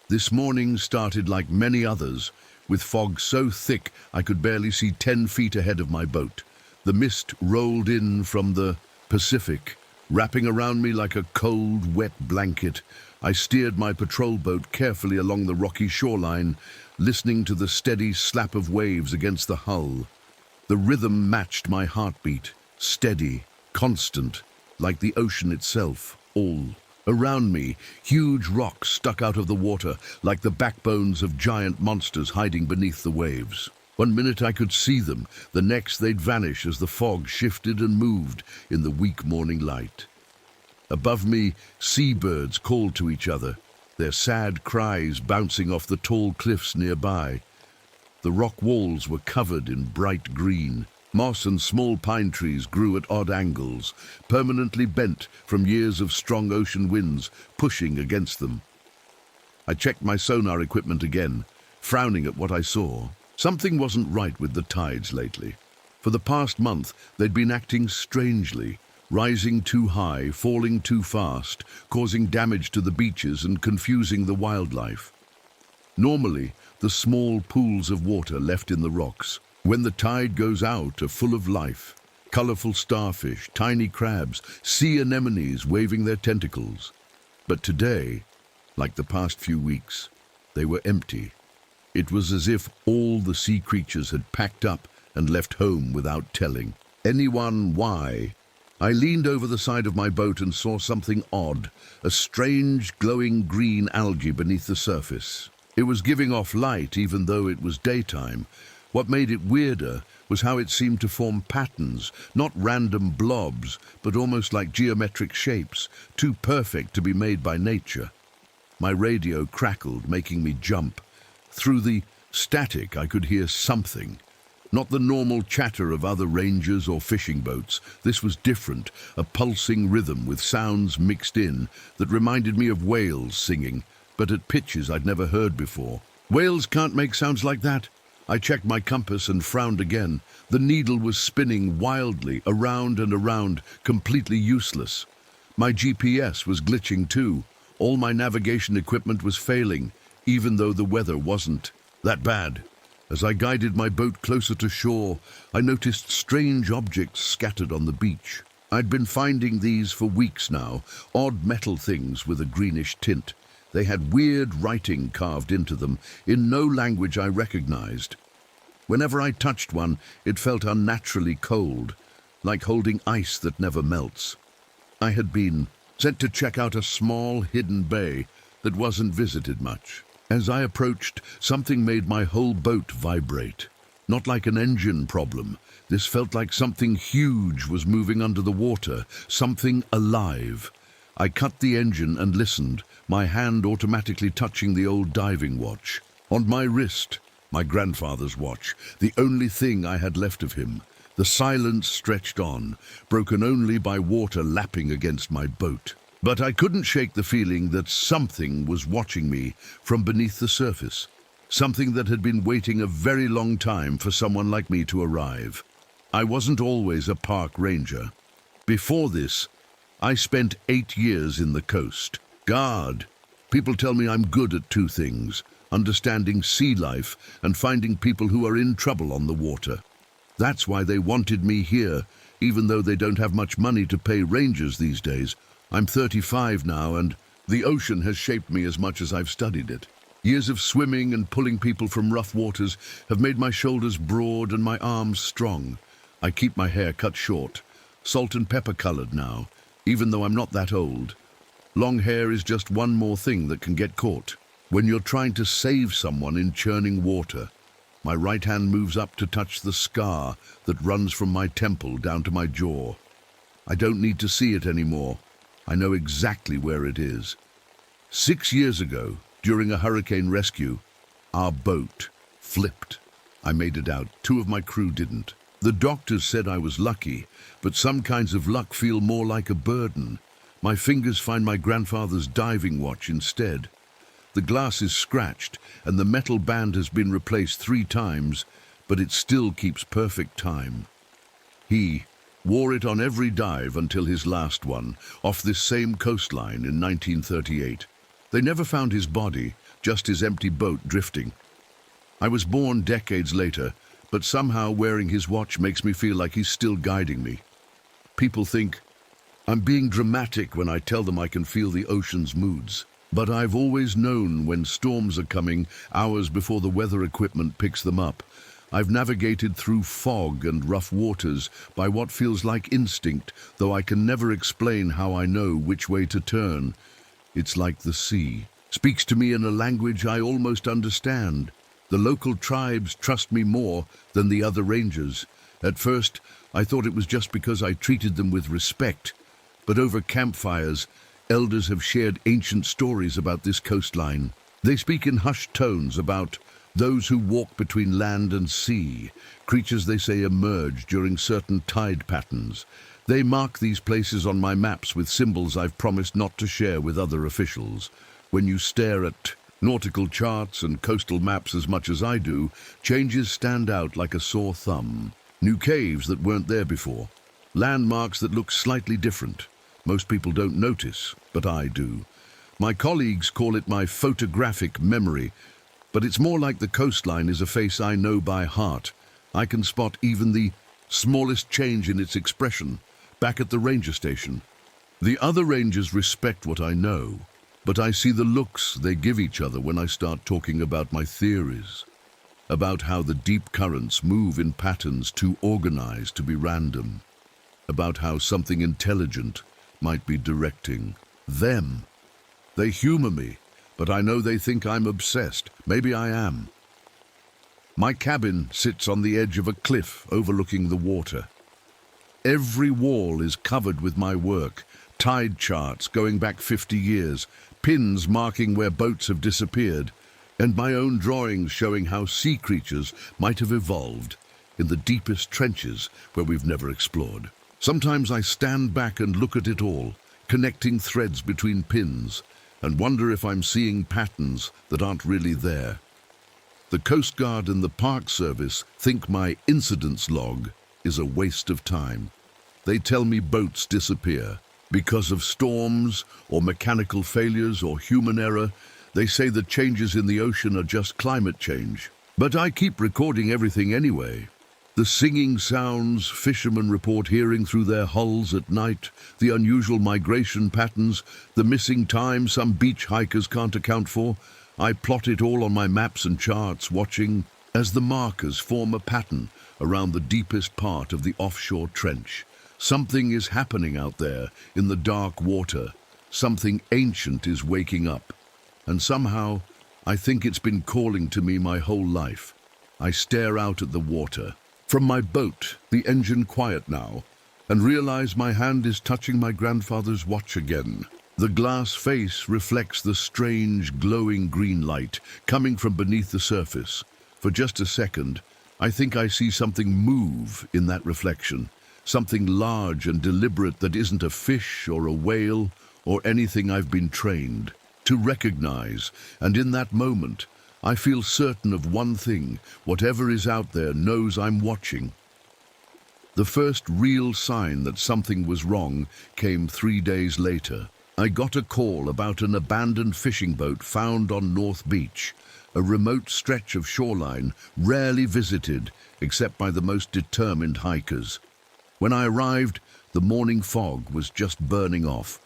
This morning started like many others, with fog so thick I could barely see 10 feet ahead of my boat. The mist rolled in from the Pacific, wrapping around me like a cold, wet blanket. I steered my patrol boat carefully along the rocky shoreline, listening to the steady slap of waves against the hull. The rhythm matched my heartbeat, steady, constant, like the ocean itself, all around me. Huge rocks stuck out of the water like the backbones of giant monsters hiding beneath the waves. 1 minute I could see them, the next they'd vanish as the fog shifted and moved in the weak morning light. Above me, seabirds called to each other, their sad cries bouncing off the tall cliffs nearby. The rock walls were covered in bright green. Moss and small pine trees grew at odd angles, permanently bent from years of strong ocean winds pushing against them. I checked my sonar equipment again, frowning at what I saw. Something wasn't right with the tides lately. For the past month, they'd been acting strangely, rising too high, falling too fast, causing damage to the beaches and confusing the wildlife. Normally, the small pools of water left in the rocks, when the tide goes out, are full of life. Colorful starfish, tiny crabs, sea anemones waving their tentacles. But today, like the past few weeks, they were empty. It was as if all the sea creatures had packed up and left home without telling anyone why. I leaned over the side of my boat and saw something odd, a strange glowing green algae beneath the surface. It was giving off light even though it was daytime. What made it weirder was how it seemed to form patterns, not random blobs, but almost like geometric shapes, too perfect to be made by nature. My radio crackled, making me jump. Through the static, I could hear something. Not the normal chatter of other rangers or fishing boats. This was different, a pulsing rhythm with sounds mixed in that reminded me of whales singing, but at pitches I'd never heard before. Whales can't make sounds like that. I checked my compass and frowned again. The needle was spinning wildly, around and around, completely useless. My GPS was glitching too. All my navigation equipment was failing, even though the weather wasn't that bad. As I guided my boat closer to shore, I noticed strange objects scattered on the beach. I'd been finding these for weeks now, odd metal things with a greenish tint. They had weird writing carved into them, in no language I recognized. Whenever I touched one, it felt unnaturally cold, like holding ice that never melts. I had been sent to check out a small, hidden bay that wasn't visited much. As I approached, something made my whole boat vibrate. Not like an engine problem. This felt like something huge was moving under the water, something alive. I cut the engine and listened, my hand automatically touching the old diving watch. On my wrist, my grandfather's watch, the only thing I had left of him. The silence stretched on, broken only by water lapping against my boat. But I couldn't shake the feeling that something was watching me from beneath the surface. Something that had been waiting a very long time for someone like me to arrive. I wasn't always a park ranger. Before this, I spent 8 years in the coast. Guard. People tell me I'm good at two things: understanding sea life and finding people who are in trouble on the water. That's why they wanted me here, even though they don't have much money to pay rangers these days. I'm 35 now, and the ocean has shaped me as much as I've studied it. Years of swimming and pulling people from rough waters have made my shoulders broad and my arms strong. I keep my hair cut short, salt and pepper colored now, even though I'm not that old. Long hair is just one more thing that can get caught. When you're trying to save someone in churning water, my right hand moves up to touch the scar that runs from my temple down to my jaw. I don't need to see it anymore. I know exactly where it is. 6 years ago, during a hurricane rescue, our boat flipped. I made it out. 2 of my crew didn't. The doctors said I was lucky, but some kinds of luck feel more like a burden. My fingers find my grandfather's diving watch instead. The glass is scratched, and the metal band has been replaced 3 times, but it still keeps perfect time. He wore it on every dive until his last one, off this same coastline in 1938. They never found his body, just his empty boat drifting. I was born decades later, but somehow wearing his watch makes me feel like he's still guiding me. People think I'm being dramatic when I tell them I can feel the ocean's moods. But I've always known when storms are coming, hours before the weather equipment picks them up. I've navigated through fog and rough waters by what feels like instinct, though I can never explain how I know which way to turn. It's like the sea speaks to me in a language I almost understand. The local tribes trust me more than the other rangers. At first, I thought it was just because I treated them with respect. But over campfires, elders have shared ancient stories about this coastline. They speak in hushed tones about those who walk between land and sea, creatures they say emerge during certain tide patterns. They mark these places on my maps with symbols I've promised not to share with other officials. When you stare at nautical charts and coastal maps as much as I do, changes stand out like a sore thumb. New caves that weren't there before. Landmarks that look slightly different. Most people don't notice, but I do. My colleagues call it my photographic memory, but it's more like the coastline is a face I know by heart. I can spot even the smallest change in its expression back at the ranger station. The other rangers respect what I know, but I see the looks they give each other when I start talking about my theories, about how the deep currents move in patterns too organized to be random, about how something intelligent might be directing them. They humor me, but I know they think I'm obsessed. Maybe I am. My cabin sits on the edge of a cliff overlooking the water. Every wall is covered with my work, tide charts going back 50 years, pins marking where boats have disappeared, and my own drawings showing how sea creatures might have evolved in the deepest trenches where we've never explored. Sometimes I stand back and look at it all, connecting threads between pins, and wonder if I'm seeing patterns that aren't really there. The Coast Guard and the Park Service think my incidents log is a waste of time. They tell me boats disappear because of storms or mechanical failures or human error. They say the changes in the ocean are just climate change. But I keep recording everything anyway. The singing sounds fishermen report hearing through their hulls at night, the unusual migration patterns, the missing time some beach hikers can't account for. I plot it all on my maps and charts, watching as the markers form a pattern around the deepest part of the offshore trench. Something is happening out there in the dark water. Something ancient is waking up. And somehow, I think it's been calling to me my whole life. I stare out at the water. From my boat, the engine quiet now, and realize my hand is touching my grandfather's watch again. The glass face reflects the strange, glowing green light coming from beneath the surface. For just a second, I think I see something move in that reflection. Something large and deliberate that isn't a fish or a whale or anything I've been trained to recognize. And in that moment, I feel certain of one thing: whatever is out there knows I'm watching. The first real sign that something was wrong came 3 days later. I got a call about an abandoned fishing boat found on North Beach, a remote stretch of shoreline rarely visited except by the most determined hikers. When I arrived, the morning fog was just burning off.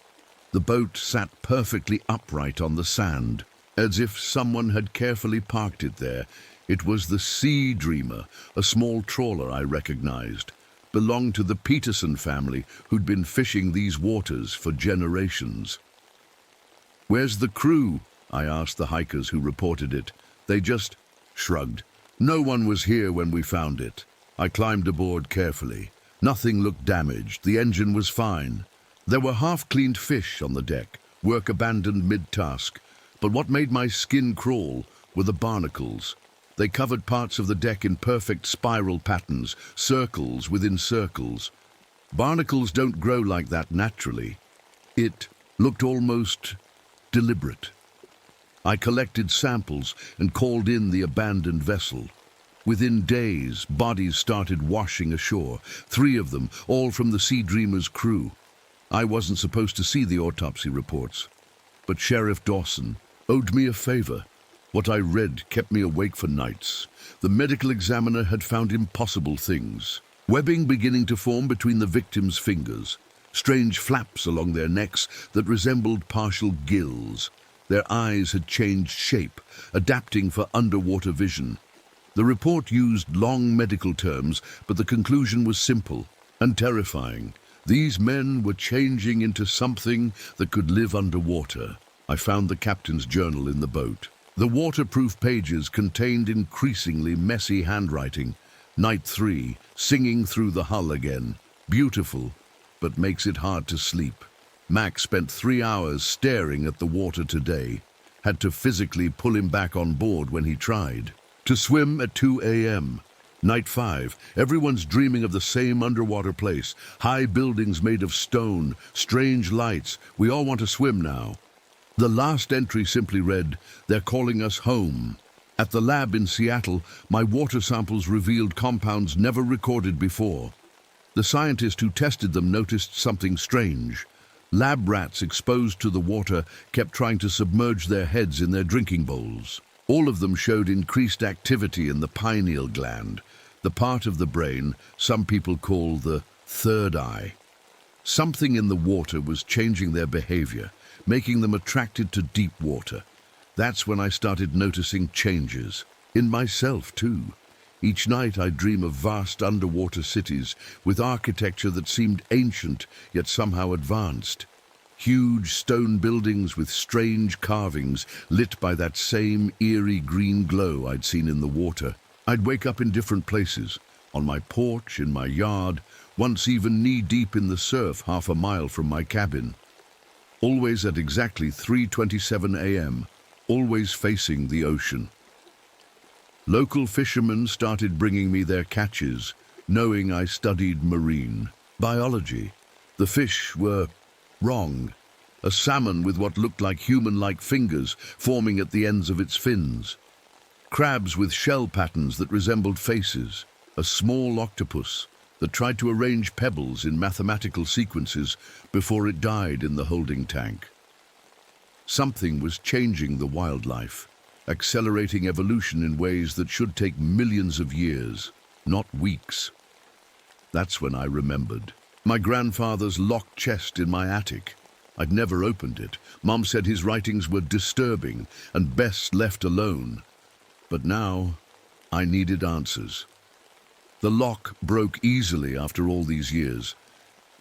The boat sat perfectly upright on the sand, as if someone had carefully parked it there. It was the Sea Dreamer, a small trawler I recognized. Belonged to the Peterson family, who'd been fishing these waters for generations. "Where's the crew?" I asked the hikers who reported it. They just shrugged. "No one was here when we found it." I climbed aboard carefully. Nothing looked damaged. The engine was fine. There were half-cleaned fish on the deck, work abandoned mid-task. But what made my skin crawl were the barnacles. They covered parts of the deck in perfect spiral patterns, circles within circles. Barnacles don't grow like that naturally. It looked almost deliberate. I collected samples and called in the abandoned vessel. Within days, bodies started washing ashore, 3 of them, all from the Sea Dreamer's crew. I wasn't supposed to see the autopsy reports, but Sheriff Dawson owed me a favor. What I read kept me awake for nights. The medical examiner had found impossible things. Webbing beginning to form between the victims' fingers, strange flaps along their necks that resembled partial gills. Their eyes had changed shape, adapting for underwater vision. The report used long medical terms, but the conclusion was simple and terrifying. These men were changing into something that could live underwater. I found the captain's journal in the boat. The waterproof pages contained increasingly messy handwriting. Night 3, singing through the hull again. Beautiful, but makes it hard to sleep. Max spent 3 hours staring at the water today. Had to physically pull him back on board when he tried. To swim at 2 a.m. Night 5, everyone's dreaming of the same underwater place. High buildings made of stone, strange lights. We all want to swim now. The last entry simply read, "They're calling us home." At the lab in Seattle, my water samples revealed compounds never recorded before. The scientist who tested them noticed something strange. Lab rats exposed to the water kept trying to submerge their heads in their drinking bowls. All of them showed increased activity in the pineal gland, the part of the brain some people call the third eye. Something in the water was changing their behavior, making them attracted to deep water. That's when I started noticing changes. In myself, too. Each night I dream of vast underwater cities with architecture that seemed ancient yet somehow advanced. Huge stone buildings with strange carvings lit by that same eerie green glow I'd seen in the water. I'd wake up in different places, on my porch, in my yard, once even knee-deep in the surf 1/2 mile from my cabin. Always at exactly 3:27 a.m., always facing the ocean. Local fishermen started bringing me their catches, knowing I studied marine biology. The fish were wrong. A salmon with what looked like human-like fingers forming at the ends of its fins. Crabs with shell patterns that resembled faces. A small octopus that tried to arrange pebbles in mathematical sequences before it died in the holding tank. Something was changing the wildlife. accelerating evolution in ways that should take millions of years, not weeks. That's when I remembered. My grandfather's locked chest in my attic. I'd never opened it. Mom said his writings were disturbing and best left alone. But now, I needed answers. The lock broke easily after all these years.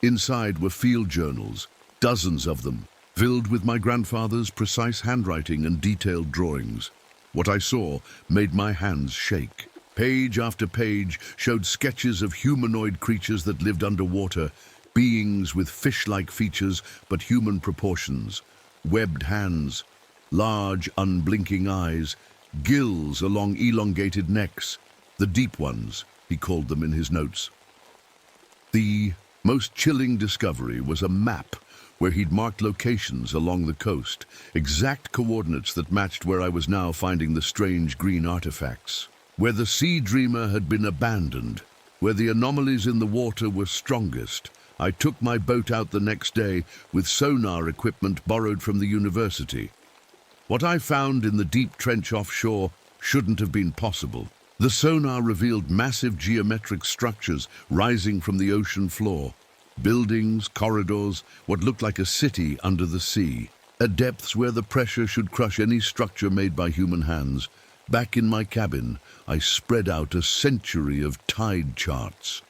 Inside were field journals, dozens of them, filled with my grandfather's precise handwriting and detailed drawings. What I saw made my hands shake. Page after page showed sketches of humanoid creatures that lived underwater, beings with fish-like features but human proportions, webbed hands, large unblinking eyes, gills along elongated necks, the deep ones, he called them in his notes. The most chilling discovery was a map where he'd marked locations along the coast, exact coordinates that matched where I was now finding the strange green artifacts. Where the Sea Dreamer had been abandoned, where the anomalies in the water were strongest, I took my boat out the next day with sonar equipment borrowed from the university. What I found in the deep trench offshore shouldn't have been possible. The sonar revealed massive geometric structures rising from the ocean floor. Buildings, corridors, what looked like a city under the sea. At depths where the pressure should crush any structure made by human hands. Back in my cabin, I spread out a century of tide charts.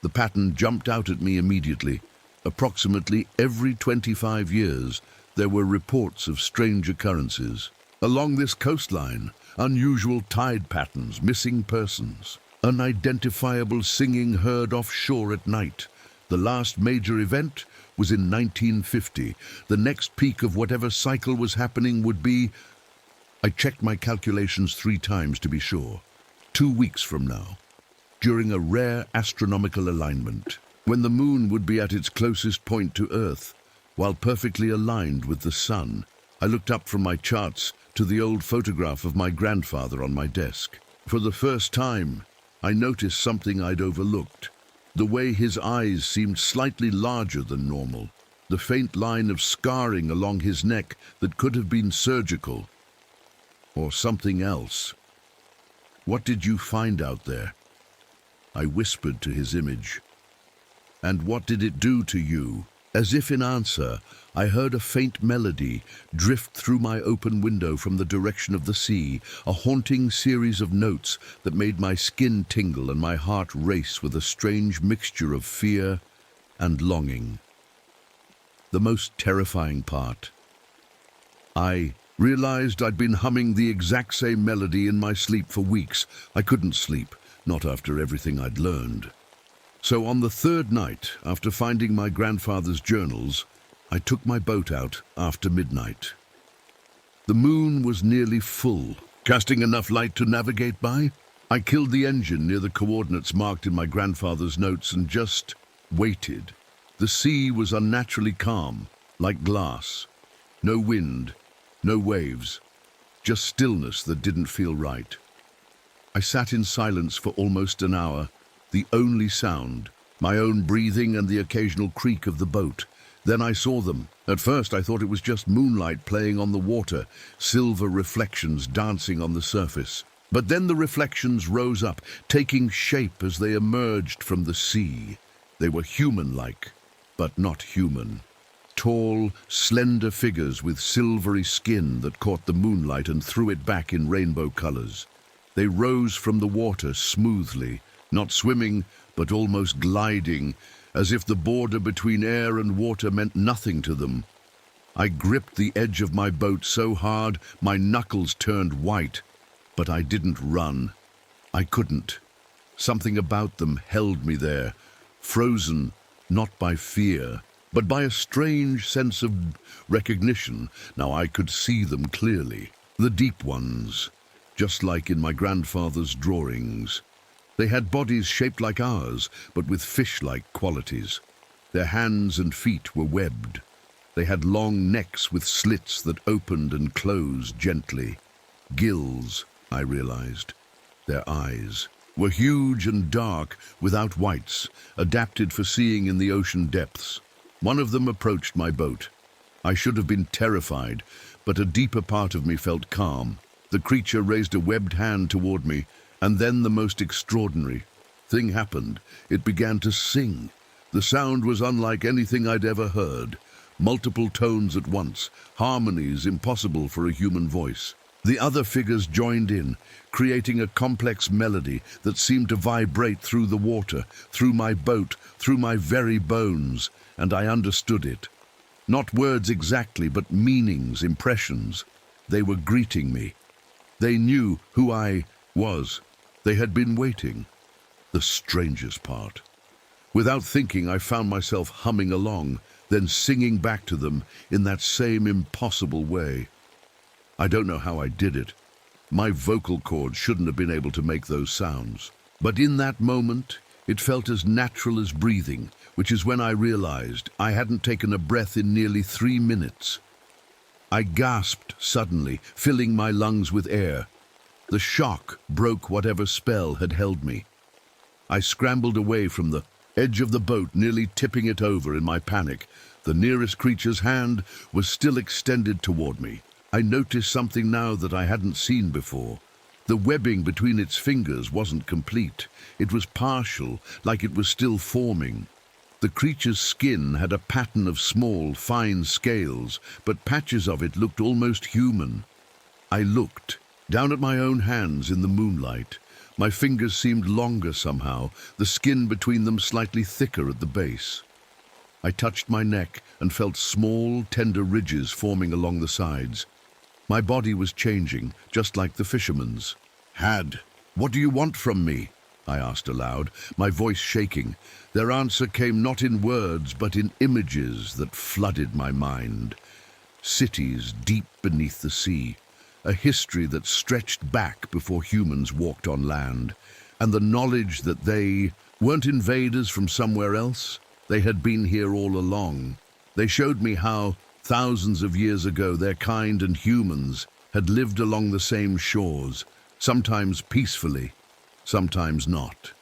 The pattern jumped out at me immediately. Approximately every 25 years, there were reports of strange occurrences. Along this coastline, unusual tide patterns, missing persons, unidentifiable singing heard offshore at night. The last major event was in 1950. The next peak of whatever cycle was happening would be... I checked my calculations 3 times to be sure. 2 weeks from now, during a rare astronomical alignment, when the moon would be at its closest point to Earth, while perfectly aligned with the sun. I looked up from my charts to the old photograph of my grandfather on my desk. For the first time, I noticed something I'd overlooked. The way his eyes seemed slightly larger than normal. The faint line of scarring along his neck that could have been surgical. Or something else. What did you find out there? I whispered to his image. And what did it do to you? As if in answer, I heard a faint melody drift through my open window from the direction of the sea, a haunting series of notes that made my skin tingle and my heart race with a strange mixture of fear and longing. The most terrifying part. I realized I'd been humming the exact same melody in my sleep for weeks. I couldn't sleep, not after everything I'd learned. So on the 3rd night, after finding my grandfather's journals, I took my boat out after midnight. The moon was nearly full, casting enough light to navigate by. I killed the engine near the coordinates marked in my grandfather's notes and just waited. The sea was unnaturally calm, like glass. No wind, no waves, just stillness that didn't feel right. I sat in silence for almost an hour, the only sound, my own breathing and the occasional creak of the boat. Then I saw them. At first I thought it was just moonlight playing on the water, silver reflections dancing on the surface. But then the reflections rose up, taking shape as they emerged from the sea. They were human-like, but not human. Tall, slender figures with silvery skin that caught the moonlight and threw it back in rainbow colors. They rose from the water smoothly, not swimming, but almost gliding, as if the border between air and water meant nothing to them. I gripped the edge of my boat so hard my knuckles turned white, but I didn't run. I couldn't. Something about them held me there, frozen, not by fear, but by a strange sense of recognition. Now I could see them clearly. The deep ones, just like in my grandfather's drawings. They had bodies shaped like ours, but with fish-like qualities. Their hands and feet were webbed. They had long necks with slits that opened and closed gently. Gills, I realized. Their eyes were huge and dark, without whites, adapted for seeing in the ocean depths. One of them approached my boat. I should have been terrified, but a deeper part of me felt calm. The creature raised a webbed hand toward me, and then the most extraordinary thing happened. It began to sing. The sound was unlike anything I'd ever heard. Multiple tones at once, harmonies impossible for a human voice. The other figures joined in, creating a complex melody that seemed to vibrate through the water, through my boat, through my very bones, and I understood it. Not words exactly, but meanings, impressions. They were greeting me. They knew who I was. They had been waiting. The strangest part. Without thinking, I found myself humming along, then singing back to them in that same impossible way. I don't know how I did it. My vocal cords shouldn't have been able to make those sounds. But in that moment, it felt as natural as breathing, which is when I realized I hadn't taken a breath in nearly 3 minutes. I gasped suddenly, filling my lungs with air. The shock broke whatever spell had held me. I scrambled away from the edge of the boat, nearly tipping it over in my panic. The nearest creature's hand was still extended toward me. I noticed something now that I hadn't seen before. The webbing between its fingers wasn't complete. It was partial, like it was still forming. The creature's skin had a pattern of small, fine scales, but patches of it looked almost human. I looked down at my own hands in the moonlight. My fingers seemed longer somehow, the skin between them slightly thicker at the base. I touched my neck and felt small, tender ridges forming along the sides. My body was changing, just like the fisherman's. What do you want from me?" I asked aloud, my voice shaking. Their answer came not in words, but in images that flooded my mind. Cities deep beneath the sea, a history that stretched back before humans walked on land, and the knowledge that they weren't invaders from somewhere else. They had been here all along. They showed me how, thousands of years ago, their kind and humans had lived along the same shores, sometimes peacefully, sometimes not.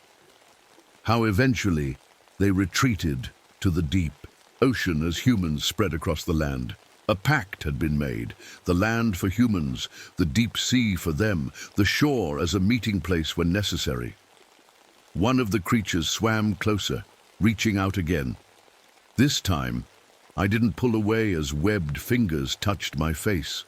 How eventually they retreated to the deep ocean as humans spread across the land. A pact had been made, the land for humans, the deep sea for them, the shore as a meeting place when necessary. One of the creatures swam closer, reaching out again. This time, I didn't pull away as webbed fingers touched my face.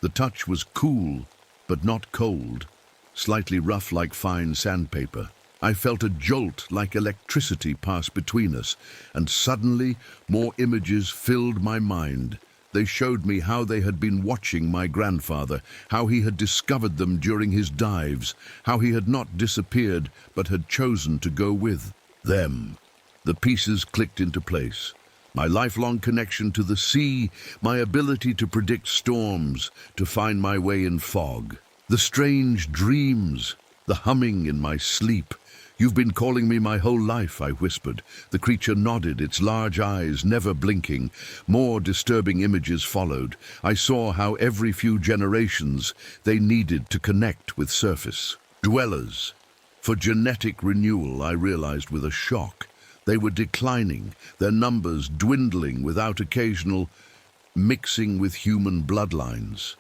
The touch was cool, but not cold, slightly rough like fine sandpaper. I felt a jolt like electricity pass between us, and suddenly more images filled my mind. They showed me how they had been watching my grandfather, how he had discovered them during his dives, how he had not disappeared but had chosen to go with them. The pieces clicked into place. My lifelong connection to the sea, my ability to predict storms, to find my way in fog. The strange dreams, the humming in my sleep. "You've been calling me my whole life," I whispered. The creature nodded, its large eyes never blinking. More disturbing images followed. I saw how every few generations they needed to connect with surface dwellers. For genetic renewal, I realized with a shock. They were declining, their numbers dwindling without occasional mixing with human bloodlines.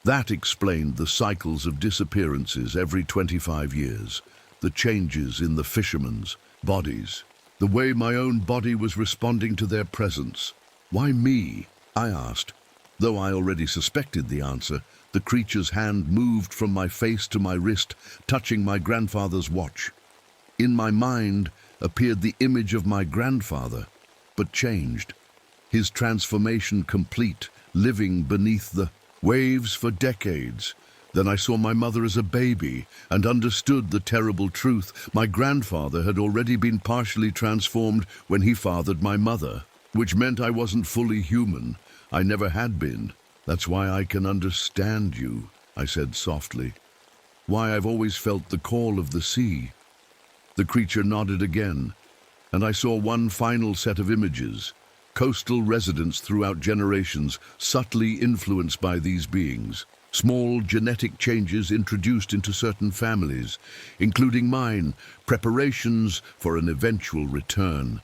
That explained the cycles of disappearances every 25 years, the changes in the fishermen's bodies, the way my own body was responding to their presence. "Why me?" I asked. Though I already suspected the answer, the creature's hand moved from my face to my wrist, touching my grandfather's watch. In my mind appeared the image of my grandfather, but changed. His transformation complete, living beneath the waves for decades. Then I saw my mother as a baby and understood the terrible truth. My grandfather had already been partially transformed when he fathered my mother, which meant I wasn't fully human. I never had been. "That's why I can understand you," I said softly. "Why I've always felt the call of the sea." The creature nodded again, and I saw one final set of images. Coastal residents throughout generations, subtly influenced by these beings. Small genetic changes introduced into certain families, including mine, preparations for an eventual return.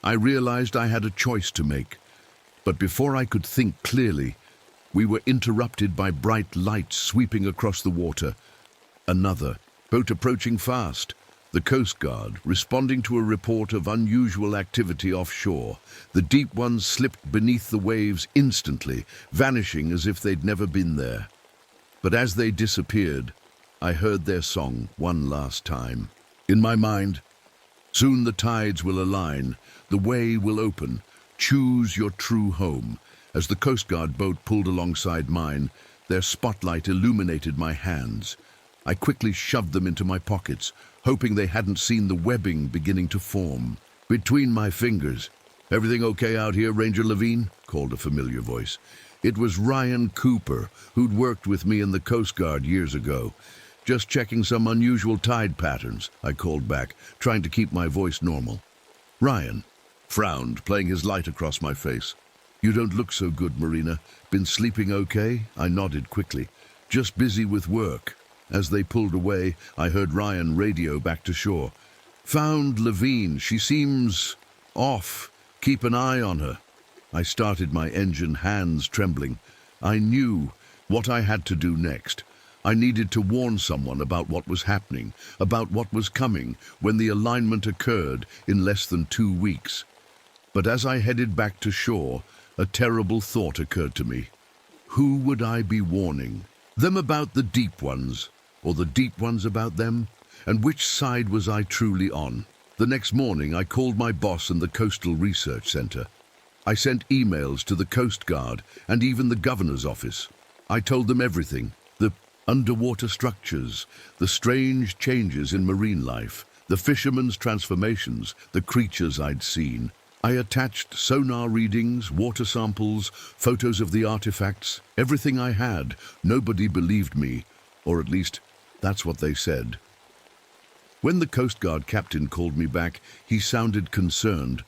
I realized I had a choice to make, but before I could think clearly, We were interrupted by bright lights sweeping across the water. Another boat approaching fast. The Coast Guard, responding to a report of unusual activity offshore. The deep ones slipped beneath the waves instantly, vanishing as if they'd never been there. But as they disappeared, I heard their song one last time. In my mind, soon the tides will align, the way will open. Choose your true home. As the Coast Guard boat pulled alongside mine, their spotlight illuminated my hands. I quickly shoved them into my pockets, hoping they hadn't seen the webbing beginning to form. Between my fingers, "Everything okay out here, Ranger Levine?" called a familiar voice. It was Ryan Cooper, who'd worked with me in the Coast Guard years ago. "Just checking some unusual tide patterns," I called back, trying to keep my voice normal. Ryan frowned, playing his light across my face. "You don't look so good, Marina. Been sleeping okay?" I nodded quickly. "Just busy with work." As they pulled away, I heard Ryan radio back to shore. "Found Levine. She seems off. Keep an eye on her." I started my engine, hands trembling. I knew what I had to do next. I needed to warn someone about what was happening, about what was coming when the alignment occurred in less than 2 weeks. But as I headed back to shore, a terrible thought occurred to me. Who would I be warning? Them about the deep ones, or the deep ones about them? And which side was I truly on? The next morning, I called my boss in the Coastal Research Center. I sent emails to the Coast Guard and even the governor's office. I told them everything: the underwater structures, the strange changes in marine life, the fishermen's transformations, the creatures I'd seen. I attached sonar readings, water samples, photos of the artifacts, everything I had. Nobody believed me, or at least that's what they said. When the Coast Guard captain called me back, he sounded concerned,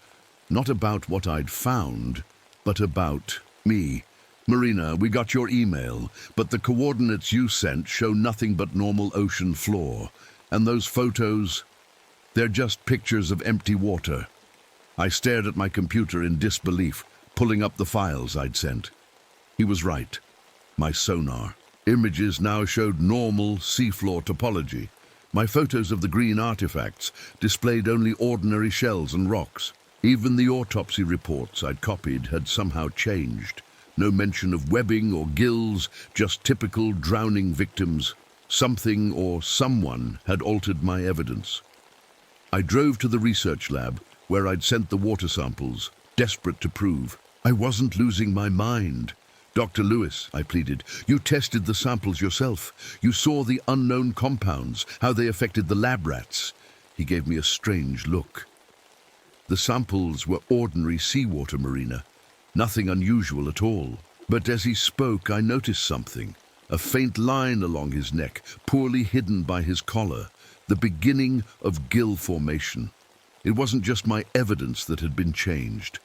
not about what I'd found, but about me. "Marina, we got your email, but the coordinates you sent show nothing but normal ocean floor. And those photos, they're just pictures of empty water." I stared at my computer in disbelief, pulling up the files I'd sent. He was right. My sonar images now showed normal seafloor topology. My photos of the green artifacts displayed only ordinary shells and rocks. Even the autopsy reports I'd copied had somehow changed. No mention of webbing or gills, just typical drowning victims. Something or someone had altered my evidence. I drove to the research lab, where I'd sent the water samples, desperate to prove I wasn't losing my mind. "Dr. Lewis," I pleaded, "you tested the samples yourself. You saw the unknown compounds, how they affected the lab rats." He gave me a strange look. The samples were ordinary seawater, Marina. Nothing unusual at all. But as he spoke, I noticed something. A faint line along his neck, poorly hidden by his collar. The beginning of gill formation. It wasn't just my evidence that had been changed.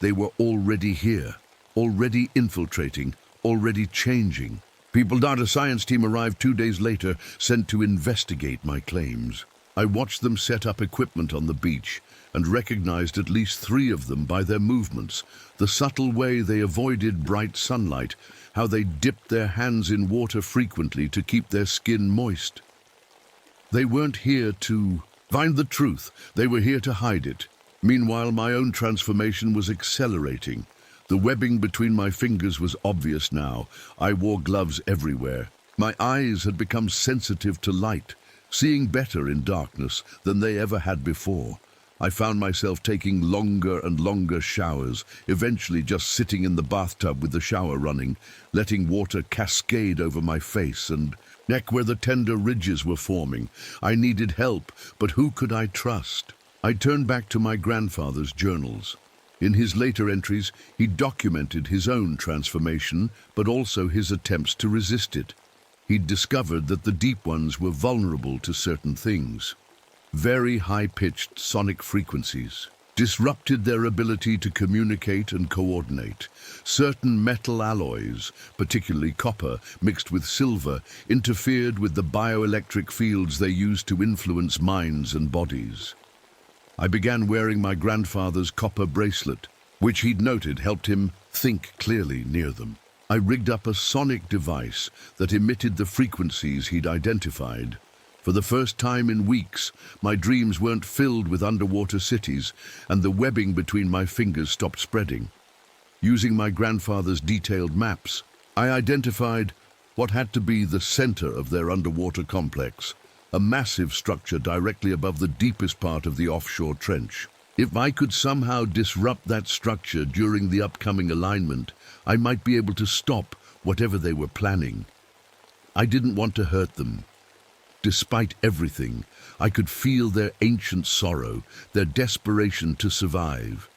They were already here, already infiltrating, already changing. People Data Science team arrived 2 days later, sent to investigate my claims. I watched them set up equipment on the beach and recognized at least 3 of them by their movements, the subtle way they avoided bright sunlight, how they dipped their hands in water frequently to keep their skin moist. They weren't here to find the truth, they were here to hide it. Meanwhile, my own transformation was accelerating. The webbing between my fingers was obvious now. I wore gloves everywhere. My eyes had become sensitive to light, seeing better in darkness than they ever had before. I found myself taking longer and longer showers, eventually just sitting in the bathtub with the shower running, letting water cascade over my face and neck where the tender ridges were forming. I needed help, but who could I trust? I turned back to my grandfather's journals. In his later entries, he documented his own transformation, but also his attempts to resist it. He'd discovered that the deep ones were vulnerable to certain things. Very high-pitched sonic frequencies disrupted their ability to communicate and coordinate. Certain metal alloys, particularly copper mixed with silver, interfered with the bioelectric fields they used to influence minds and bodies. I began wearing my grandfather's copper bracelet, which he'd noted helped him think clearly near them. I rigged up a sonic device that emitted the frequencies he'd identified. For the first time in weeks, my dreams weren't filled with underwater cities, and the webbing between my fingers stopped spreading. Using my grandfather's detailed maps, I identified what had to be the center of their underwater complex, a massive structure directly above the deepest part of the offshore trench. If I could somehow disrupt that structure during the upcoming alignment, I might be able to stop whatever they were planning. I didn't want to hurt them. Despite everything, I could feel their ancient sorrow, their desperation to survive.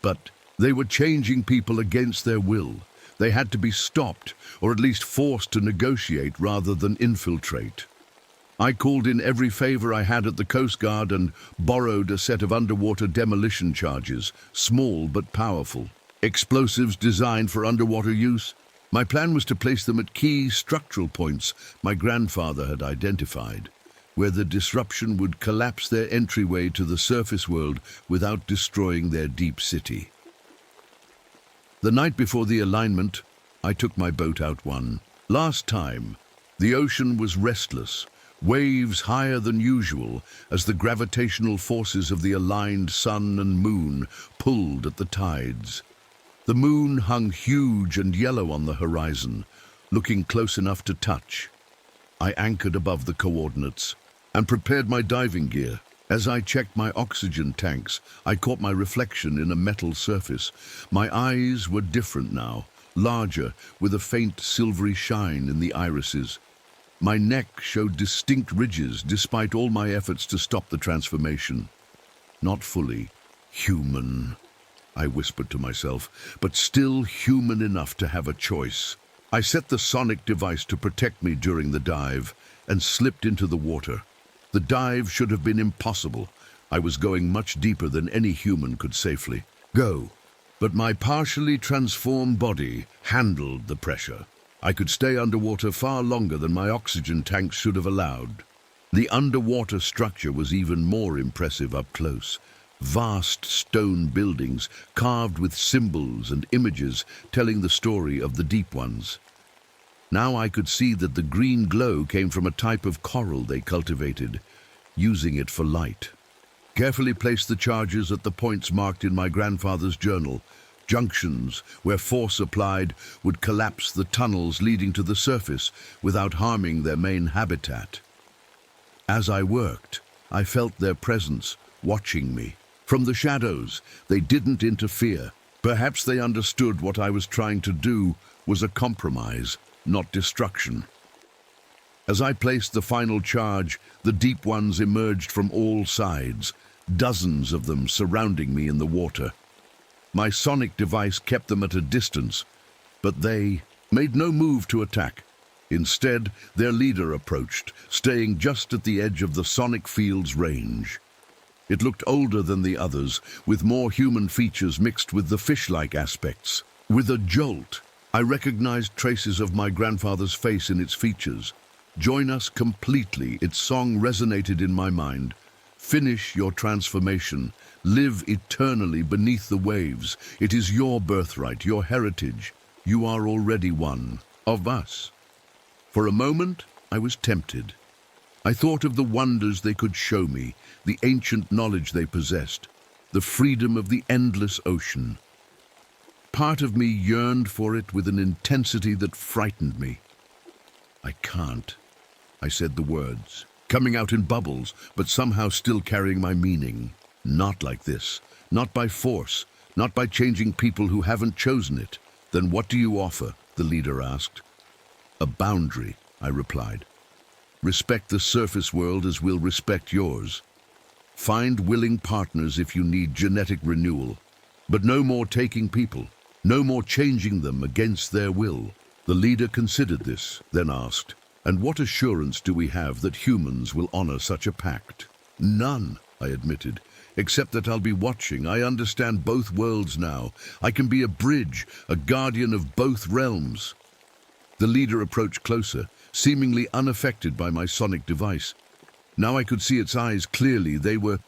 But they were changing people against their will. They had to be stopped, or at least forced to negotiate rather than infiltrate. I called in every favor I had at the Coast Guard and borrowed a set of underwater demolition charges, small but powerful. Explosives designed for underwater use. My plan was to place them at key structural points my grandfather had identified, where the disruption would collapse their entryway to the surface world without destroying their deep city. The night before the alignment, I took my boat out one. Last time, the ocean was restless, waves higher than usual as the gravitational forces of the aligned sun and moon pulled at the tides. The moon hung huge and yellow on the horizon, looking close enough to touch. I anchored above the coordinates and prepared my diving gear. As I checked my oxygen tanks, I caught my reflection in a metal surface. My eyes were different now, larger, with a faint silvery shine in the irises. My neck showed distinct ridges despite all my efforts to stop the transformation. Not fully human, I whispered to myself, but still human enough to have a choice. I set the sonic device to protect me during the dive and slipped into the water. The dive should have been impossible. I was going much deeper than any human could safely go. But my partially transformed body handled the pressure. I could stay underwater far longer than my oxygen tanks should have allowed. The underwater structure was even more impressive up close. Vast stone buildings carved with symbols and images telling the story of the deep ones. Now I could see that the green glow came from a type of coral they cultivated, using it for light. Carefully placed the charges at the points marked in my grandfather's journal, junctions where force applied would collapse the tunnels leading to the surface without harming their main habitat. As I worked, I felt their presence, watching me. From the shadows, they didn't interfere. Perhaps they understood what I was trying to do was a compromise, not destruction. As I placed the final charge, the deep ones emerged from all sides, dozens of them surrounding me in the water. My sonic device kept them at a distance, but they made no move to attack. Instead, their leader approached, staying just at the edge of the sonic field's range. It looked older than the others, with more human features mixed with the fish-like aspects. With a jolt, I recognized traces of my grandfather's face in its features. "Join us completely," its song resonated in my mind. "Finish your transformation. Live eternally beneath the waves. It is your birthright, your heritage. You are already one of us." For a moment, I was tempted. I thought of the wonders they could show me, the ancient knowledge they possessed, the freedom of the endless ocean. Part of me yearned for it with an intensity that frightened me. "I can't," I said the words, coming out in bubbles, but somehow still carrying my meaning. "Not like this, not by force, not by changing people who haven't chosen it." "Then what do you offer?" the leader asked. "A boundary," I replied. "Respect the surface world as we'll respect yours. Find willing partners if you need genetic renewal, but no more taking people, no more changing them against their will." The leader considered this, then asked, "And what assurance do we have that humans will honor such a pact?" "None," I admitted, "except that I'll be watching. I understand both worlds now. I can be a bridge, a guardian of both realms." The leader approached closer, seemingly unaffected by my sonic device. Now I could see its eyes clearly. They were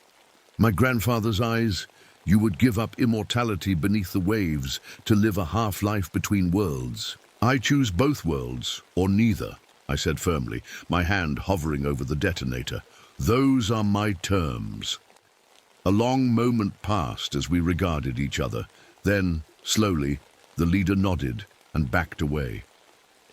my grandfather's eyes. "You would give up immortality beneath the waves to live a half-life between worlds." I choose both worlds, or neither, I said firmly, my hand hovering over the detonator. Those are my terms. A long moment passed as we regarded each other. Then, slowly, the leader nodded and backed away.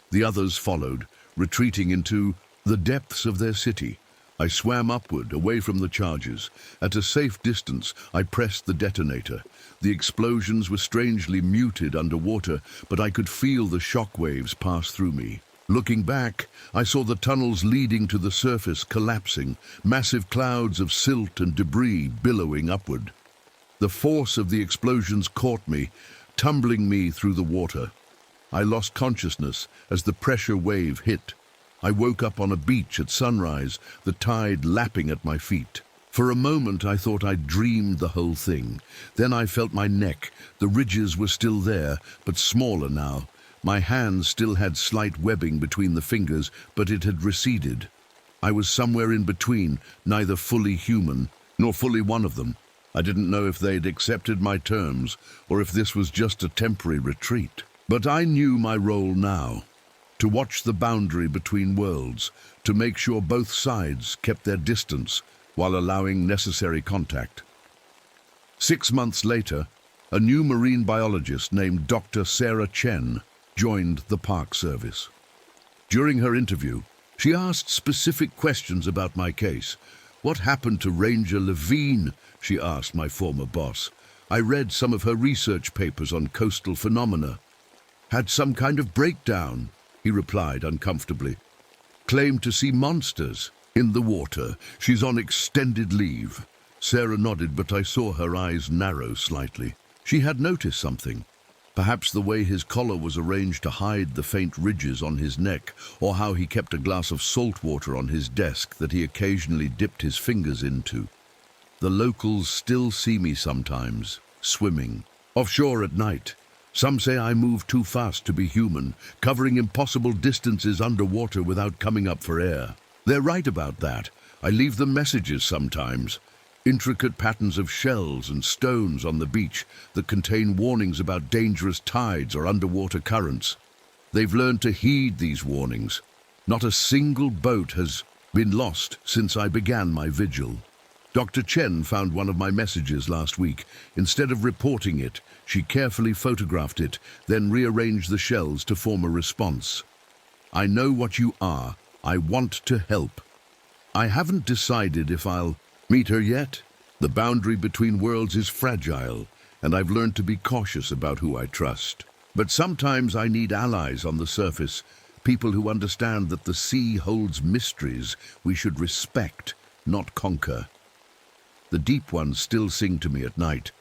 The others followed, retreating into the depths of their city. I swam upward, away from the charges. At a safe distance, I pressed the detonator. The explosions were strangely muted underwater, but I could feel the shock waves pass through me. Looking back, I saw the tunnels leading to the surface collapsing, massive clouds of silt and debris billowing upward. The force of the explosions caught me, tumbling me through the water. I lost consciousness as the pressure wave hit. I woke up on a beach at sunrise, the tide lapping at my feet. For a moment I thought I'd dreamed the whole thing. Then I felt my neck. The ridges were still there, but smaller now. My hands still had slight webbing between the fingers, but it had receded. I was somewhere in between, neither fully human, nor fully one of them. I didn't know if they'd accepted my terms, or if this was just a temporary retreat. But I knew my role now. To watch the boundary between worlds, to make sure both sides kept their distance while allowing necessary contact. 6 months later, a new marine biologist named Dr. Sarah Chen joined the Park Service. During her interview, she asked specific questions about my case. "What happened to Ranger Levine?" she asked my former boss. "I read some of her research papers on coastal phenomena." "Had some kind of breakdown," he replied uncomfortably. "Claimed to see monsters in the water. She's on extended leave." Sarah nodded, but I saw her eyes narrow slightly. She had noticed something. Perhaps the way his collar was arranged to hide the faint ridges on his neck, or how he kept a glass of salt water on his desk that he occasionally dipped his fingers into. The locals still see me sometimes, swimming, offshore at night. Some say I move too fast to be human, covering impossible distances underwater without coming up for air. They're right about that. I leave them messages sometimes. Intricate patterns of shells and stones on the beach that contain warnings about dangerous tides or underwater currents. They've learned to heed these warnings. Not a single boat has been lost since I began my vigil. Dr. Chen found one of my messages last week. Instead of reporting it, she carefully photographed it, then rearranged the shells to form a response. "I know what you are. I want to help. I haven't decided if I'll meet her yet. The boundary between worlds is fragile, and I've learned to be cautious about who I trust. But sometimes I need allies on the surface, people who understand that the sea holds mysteries we should respect, not conquer." The deep ones still sing to me at night,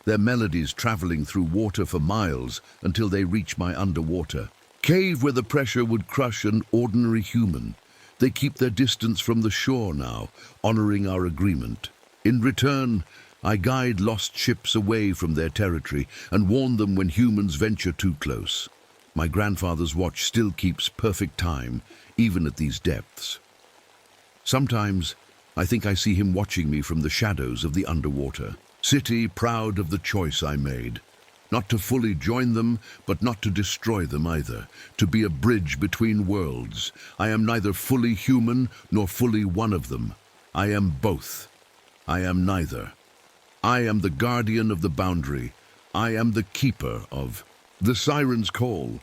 their melodies traveling through water for miles until they reach my underwater cave where the pressure would crush an ordinary human. They keep their distance from the shore now, honoring our agreement. In return, I guide lost ships away from their territory and warn them when humans venture too close. My grandfather's watch still keeps perfect time, even at these depths. Sometimes I think I see him watching me from the shadows of the underwater city, proud of the choice I made. Not to fully join them, but not to destroy them either. To be a bridge between worlds. I am neither fully human nor fully one of them. I am both. I am neither. I am the guardian of the boundary. I am the keeper of the siren's call.